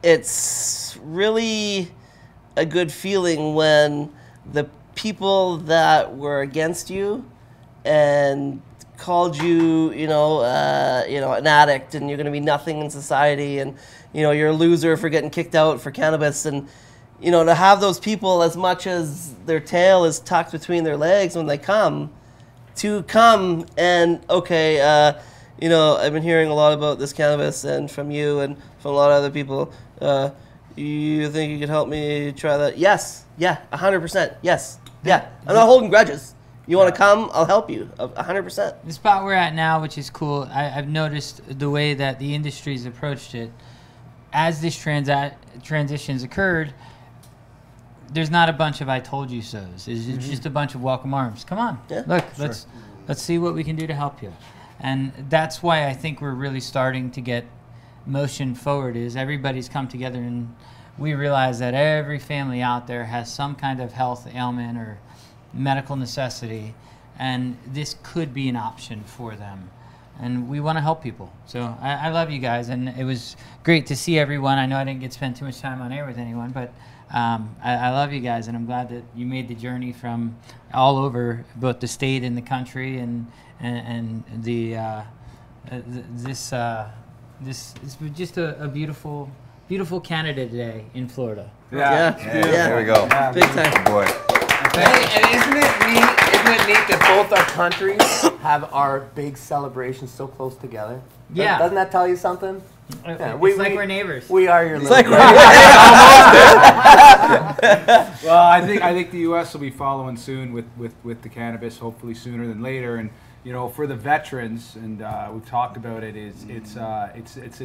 it's really a good feeling when the people that were against you and called you, an addict, and you're going to be nothing in society, and you're a loser for getting kicked out for cannabis, and to have those people, as much as their tail is tucked between their legs when they come and okay, I've been hearing a lot about this cannabis, and from you and from a lot of other people. You think you could help me try that? Yes. Yeah. 100%. Yes. Yeah. I'm not holding grudges. You want to come? I'll help you. 100%. The spot we're at now, which is cool, I've noticed the way that the industry's approached it. As this transition's occurred, there's not a bunch of I told you so's. It's just a bunch of welcome arms. Come on. Yeah. Look, let's see what we can do to help you. And that's why I think we're really starting to get motion forward, is everybody's come together, and we realize that every family out there has some kind of health ailment or medical necessity, and this could be an option for them. And we want to help people. So I love you guys, and it was great to see everyone. I know I didn't get to spend too much time on air with anyone, but I love you guys, and I'm glad that you made the journey from all over, both the state and the country, and this was just a beautiful Canada Day in Florida. Yeah. There we go. Yeah. Big time. Boy. And isn't it neat that both our countries have our big celebrations so close together? Yeah. Doesn't that tell you something? Yeah, it's like we're neighbors. We are your It's little like Well, I think the U.S. will be following soon with the cannabis, hopefully sooner than later. And for the veterans, and we've talked about it, it's a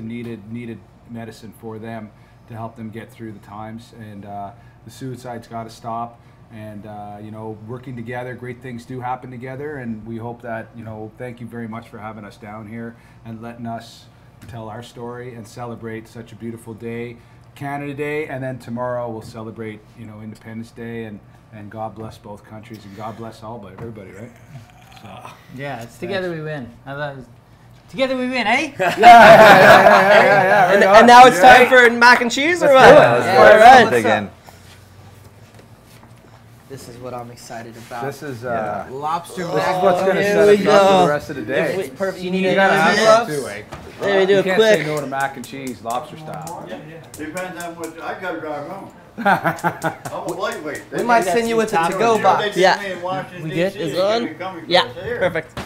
needed medicine for them to help them get through the times. And the suicide's got to stop. And working together, great things do happen together. And we hope that thank you very much for having us down here and letting us tell our story and celebrate such a beautiful day, Canada Day, and then tomorrow we'll celebrate Independence Day, and God bless both countries, and God bless everybody, right? So, yeah, it's together we win. I love it. Together we win, eh? Yeah. And now it's time for mac and cheese, or what? All right. Again. This is what I'm excited about. This is lobster. This is what's going to set us up for the rest of the day. It's perfect. You need You any gotta have gloves? some too, eh? There we do You a can't quick. say no to mac and cheese, lobster style. Depends on what, I gotta drive home. I'm a lightweight. We might send you with a to-go box. Yeah. We Is it on? Yeah. Perfect.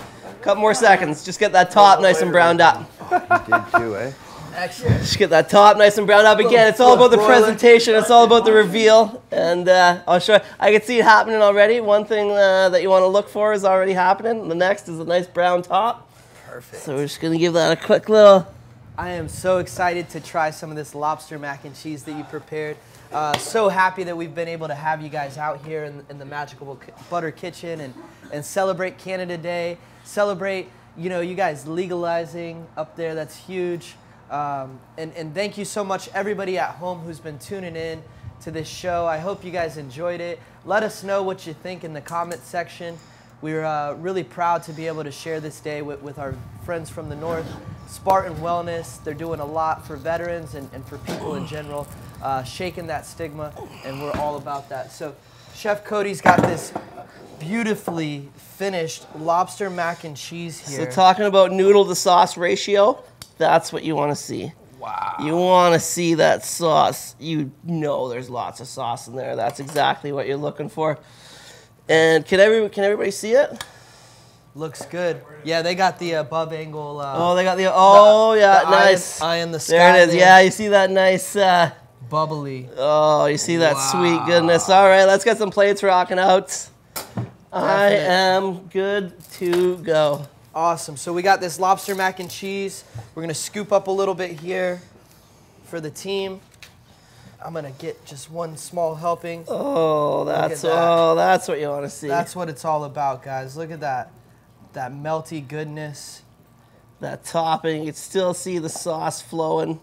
Couple more seconds. Just get that top nice and browned up. You did too, eh? Excellent. Just get that top nice and browned up. Again, it's all about the presentation. It's all about the reveal. And I'll show you. I can see it happening already. One thing that you want to look for is already happening. The next is a nice brown top. Perfect. So we're just going to give that a quick little... I am so excited to try some of this lobster mac and cheese that you prepared. So happy that we've been able to have you guys out here in the Magical Butter Kitchen and celebrate Canada Day. Celebrate, you guys legalizing up there. That's huge. And thank you so much, everybody at home who's been tuning in to this show. I hope you guys enjoyed it. Let us know what you think in the comment section. We're really proud to be able to share this day with our friends from the north. Spartan Wellness, they're doing a lot for veterans and for people in general, shaking that stigma, and we're all about that. So Chef Cody's got this beautifully finished lobster mac and cheese here. So talking about noodle to sauce ratio, that's what you want to see. Wow. You want to see that sauce. You know there's lots of sauce in there. That's exactly what you're looking for. And can everybody see it? Looks good. Yeah, they got the above angle. Oh, they got the, oh yeah, nice. Eye in the sky. There it is. Yeah, you see that nice. Bubbly. Oh, you see that sweet goodness. All right, let's get some plates rocking out. I am good to go. Awesome. So we got this lobster mac and cheese. We're going to scoop up a little bit here for the team. I'm going to get just one small helping. Oh, that's what you want to see. That's what it's all about, guys. Look at that. That melty goodness. That topping. You can still see the sauce flowing.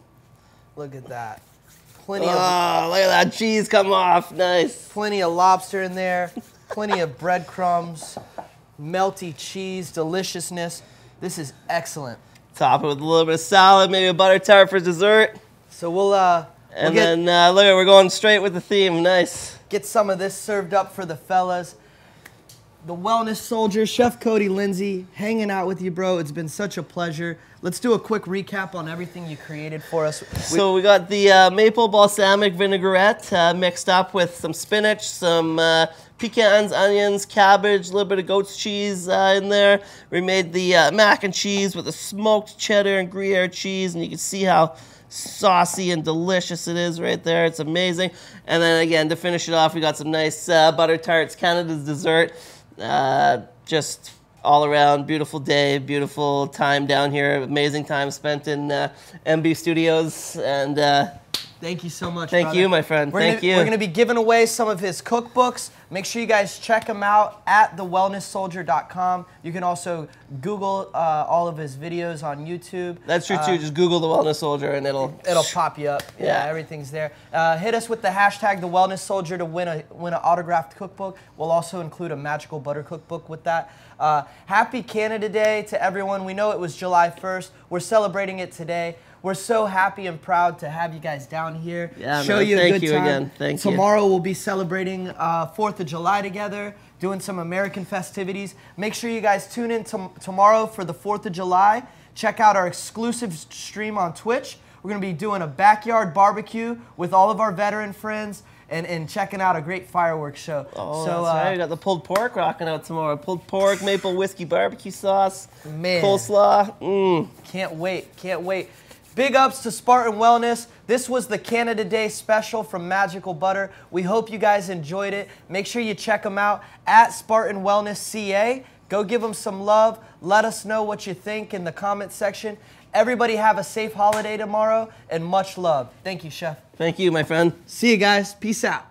Look at that. Look at that cheese come off. Nice. Plenty of lobster in there. Plenty of breadcrumbs. Melty cheese. Deliciousness. This is excellent. Top it with a little bit of salad, maybe a butter tart for dessert. So we'll then look at, we're going straight with the theme. Nice. Get some of this served up for the fellas. The Wellness Soldier, Chef Cody, Lindsay, hanging out with you, bro. It's been such a pleasure. Let's do a quick recap on everything you created for us. So we got the maple balsamic vinaigrette mixed up with some spinach, some pecans, onions, cabbage, a little bit of goat's cheese in there. We made the mac and cheese with the smoked cheddar and Gruyere cheese, and you can see how saucy and delicious it is right there. It's amazing. And then again, to finish it off, we got some nice butter tarts, Canada's dessert. Just all around beautiful day, beautiful time down here. Amazing time spent in MB Studios. And thank you so much. Thank you, my friend. Thank you. We're going to be giving away some of his cookbooks. Make sure you guys check him out at thewellnesssoldier.com. You can also Google all of his videos on YouTube. That's true too. Just Google The Wellness Soldier and it'll pop you up. Yeah, everything's there. Hit us with the hashtag The Wellness Soldier to win an autographed cookbook. We'll also include a Magical Butter cookbook with that. Happy Canada Day to everyone. We know it was July 1st. We're celebrating it today. We're so happy and proud to have you guys down here. Yeah, show you a good time. Again. Thank you. Tomorrow we'll be celebrating 4th of July together, doing some American festivities. Make sure you guys tune in tomorrow for the 4th of July. Check out our exclusive stream on Twitch. We're going to be doing a backyard barbecue with all of our veteran friends and checking out a great fireworks show. Oh, so, that's right. We got the pulled pork rocking out tomorrow. Pulled pork, maple whiskey barbecue sauce, coleslaw. Can't wait. Can't wait. Big ups to Spartan Wellness. This was the Canada Day special from Magical Butter. We hope you guys enjoyed it. Make sure you check them out at Spartan Wellness CA. Go give them some love. Let us know what you think in the comment section. Everybody have a safe holiday tomorrow and much love. Thank you, Chef. Thank you, my friend. See you guys. Peace out.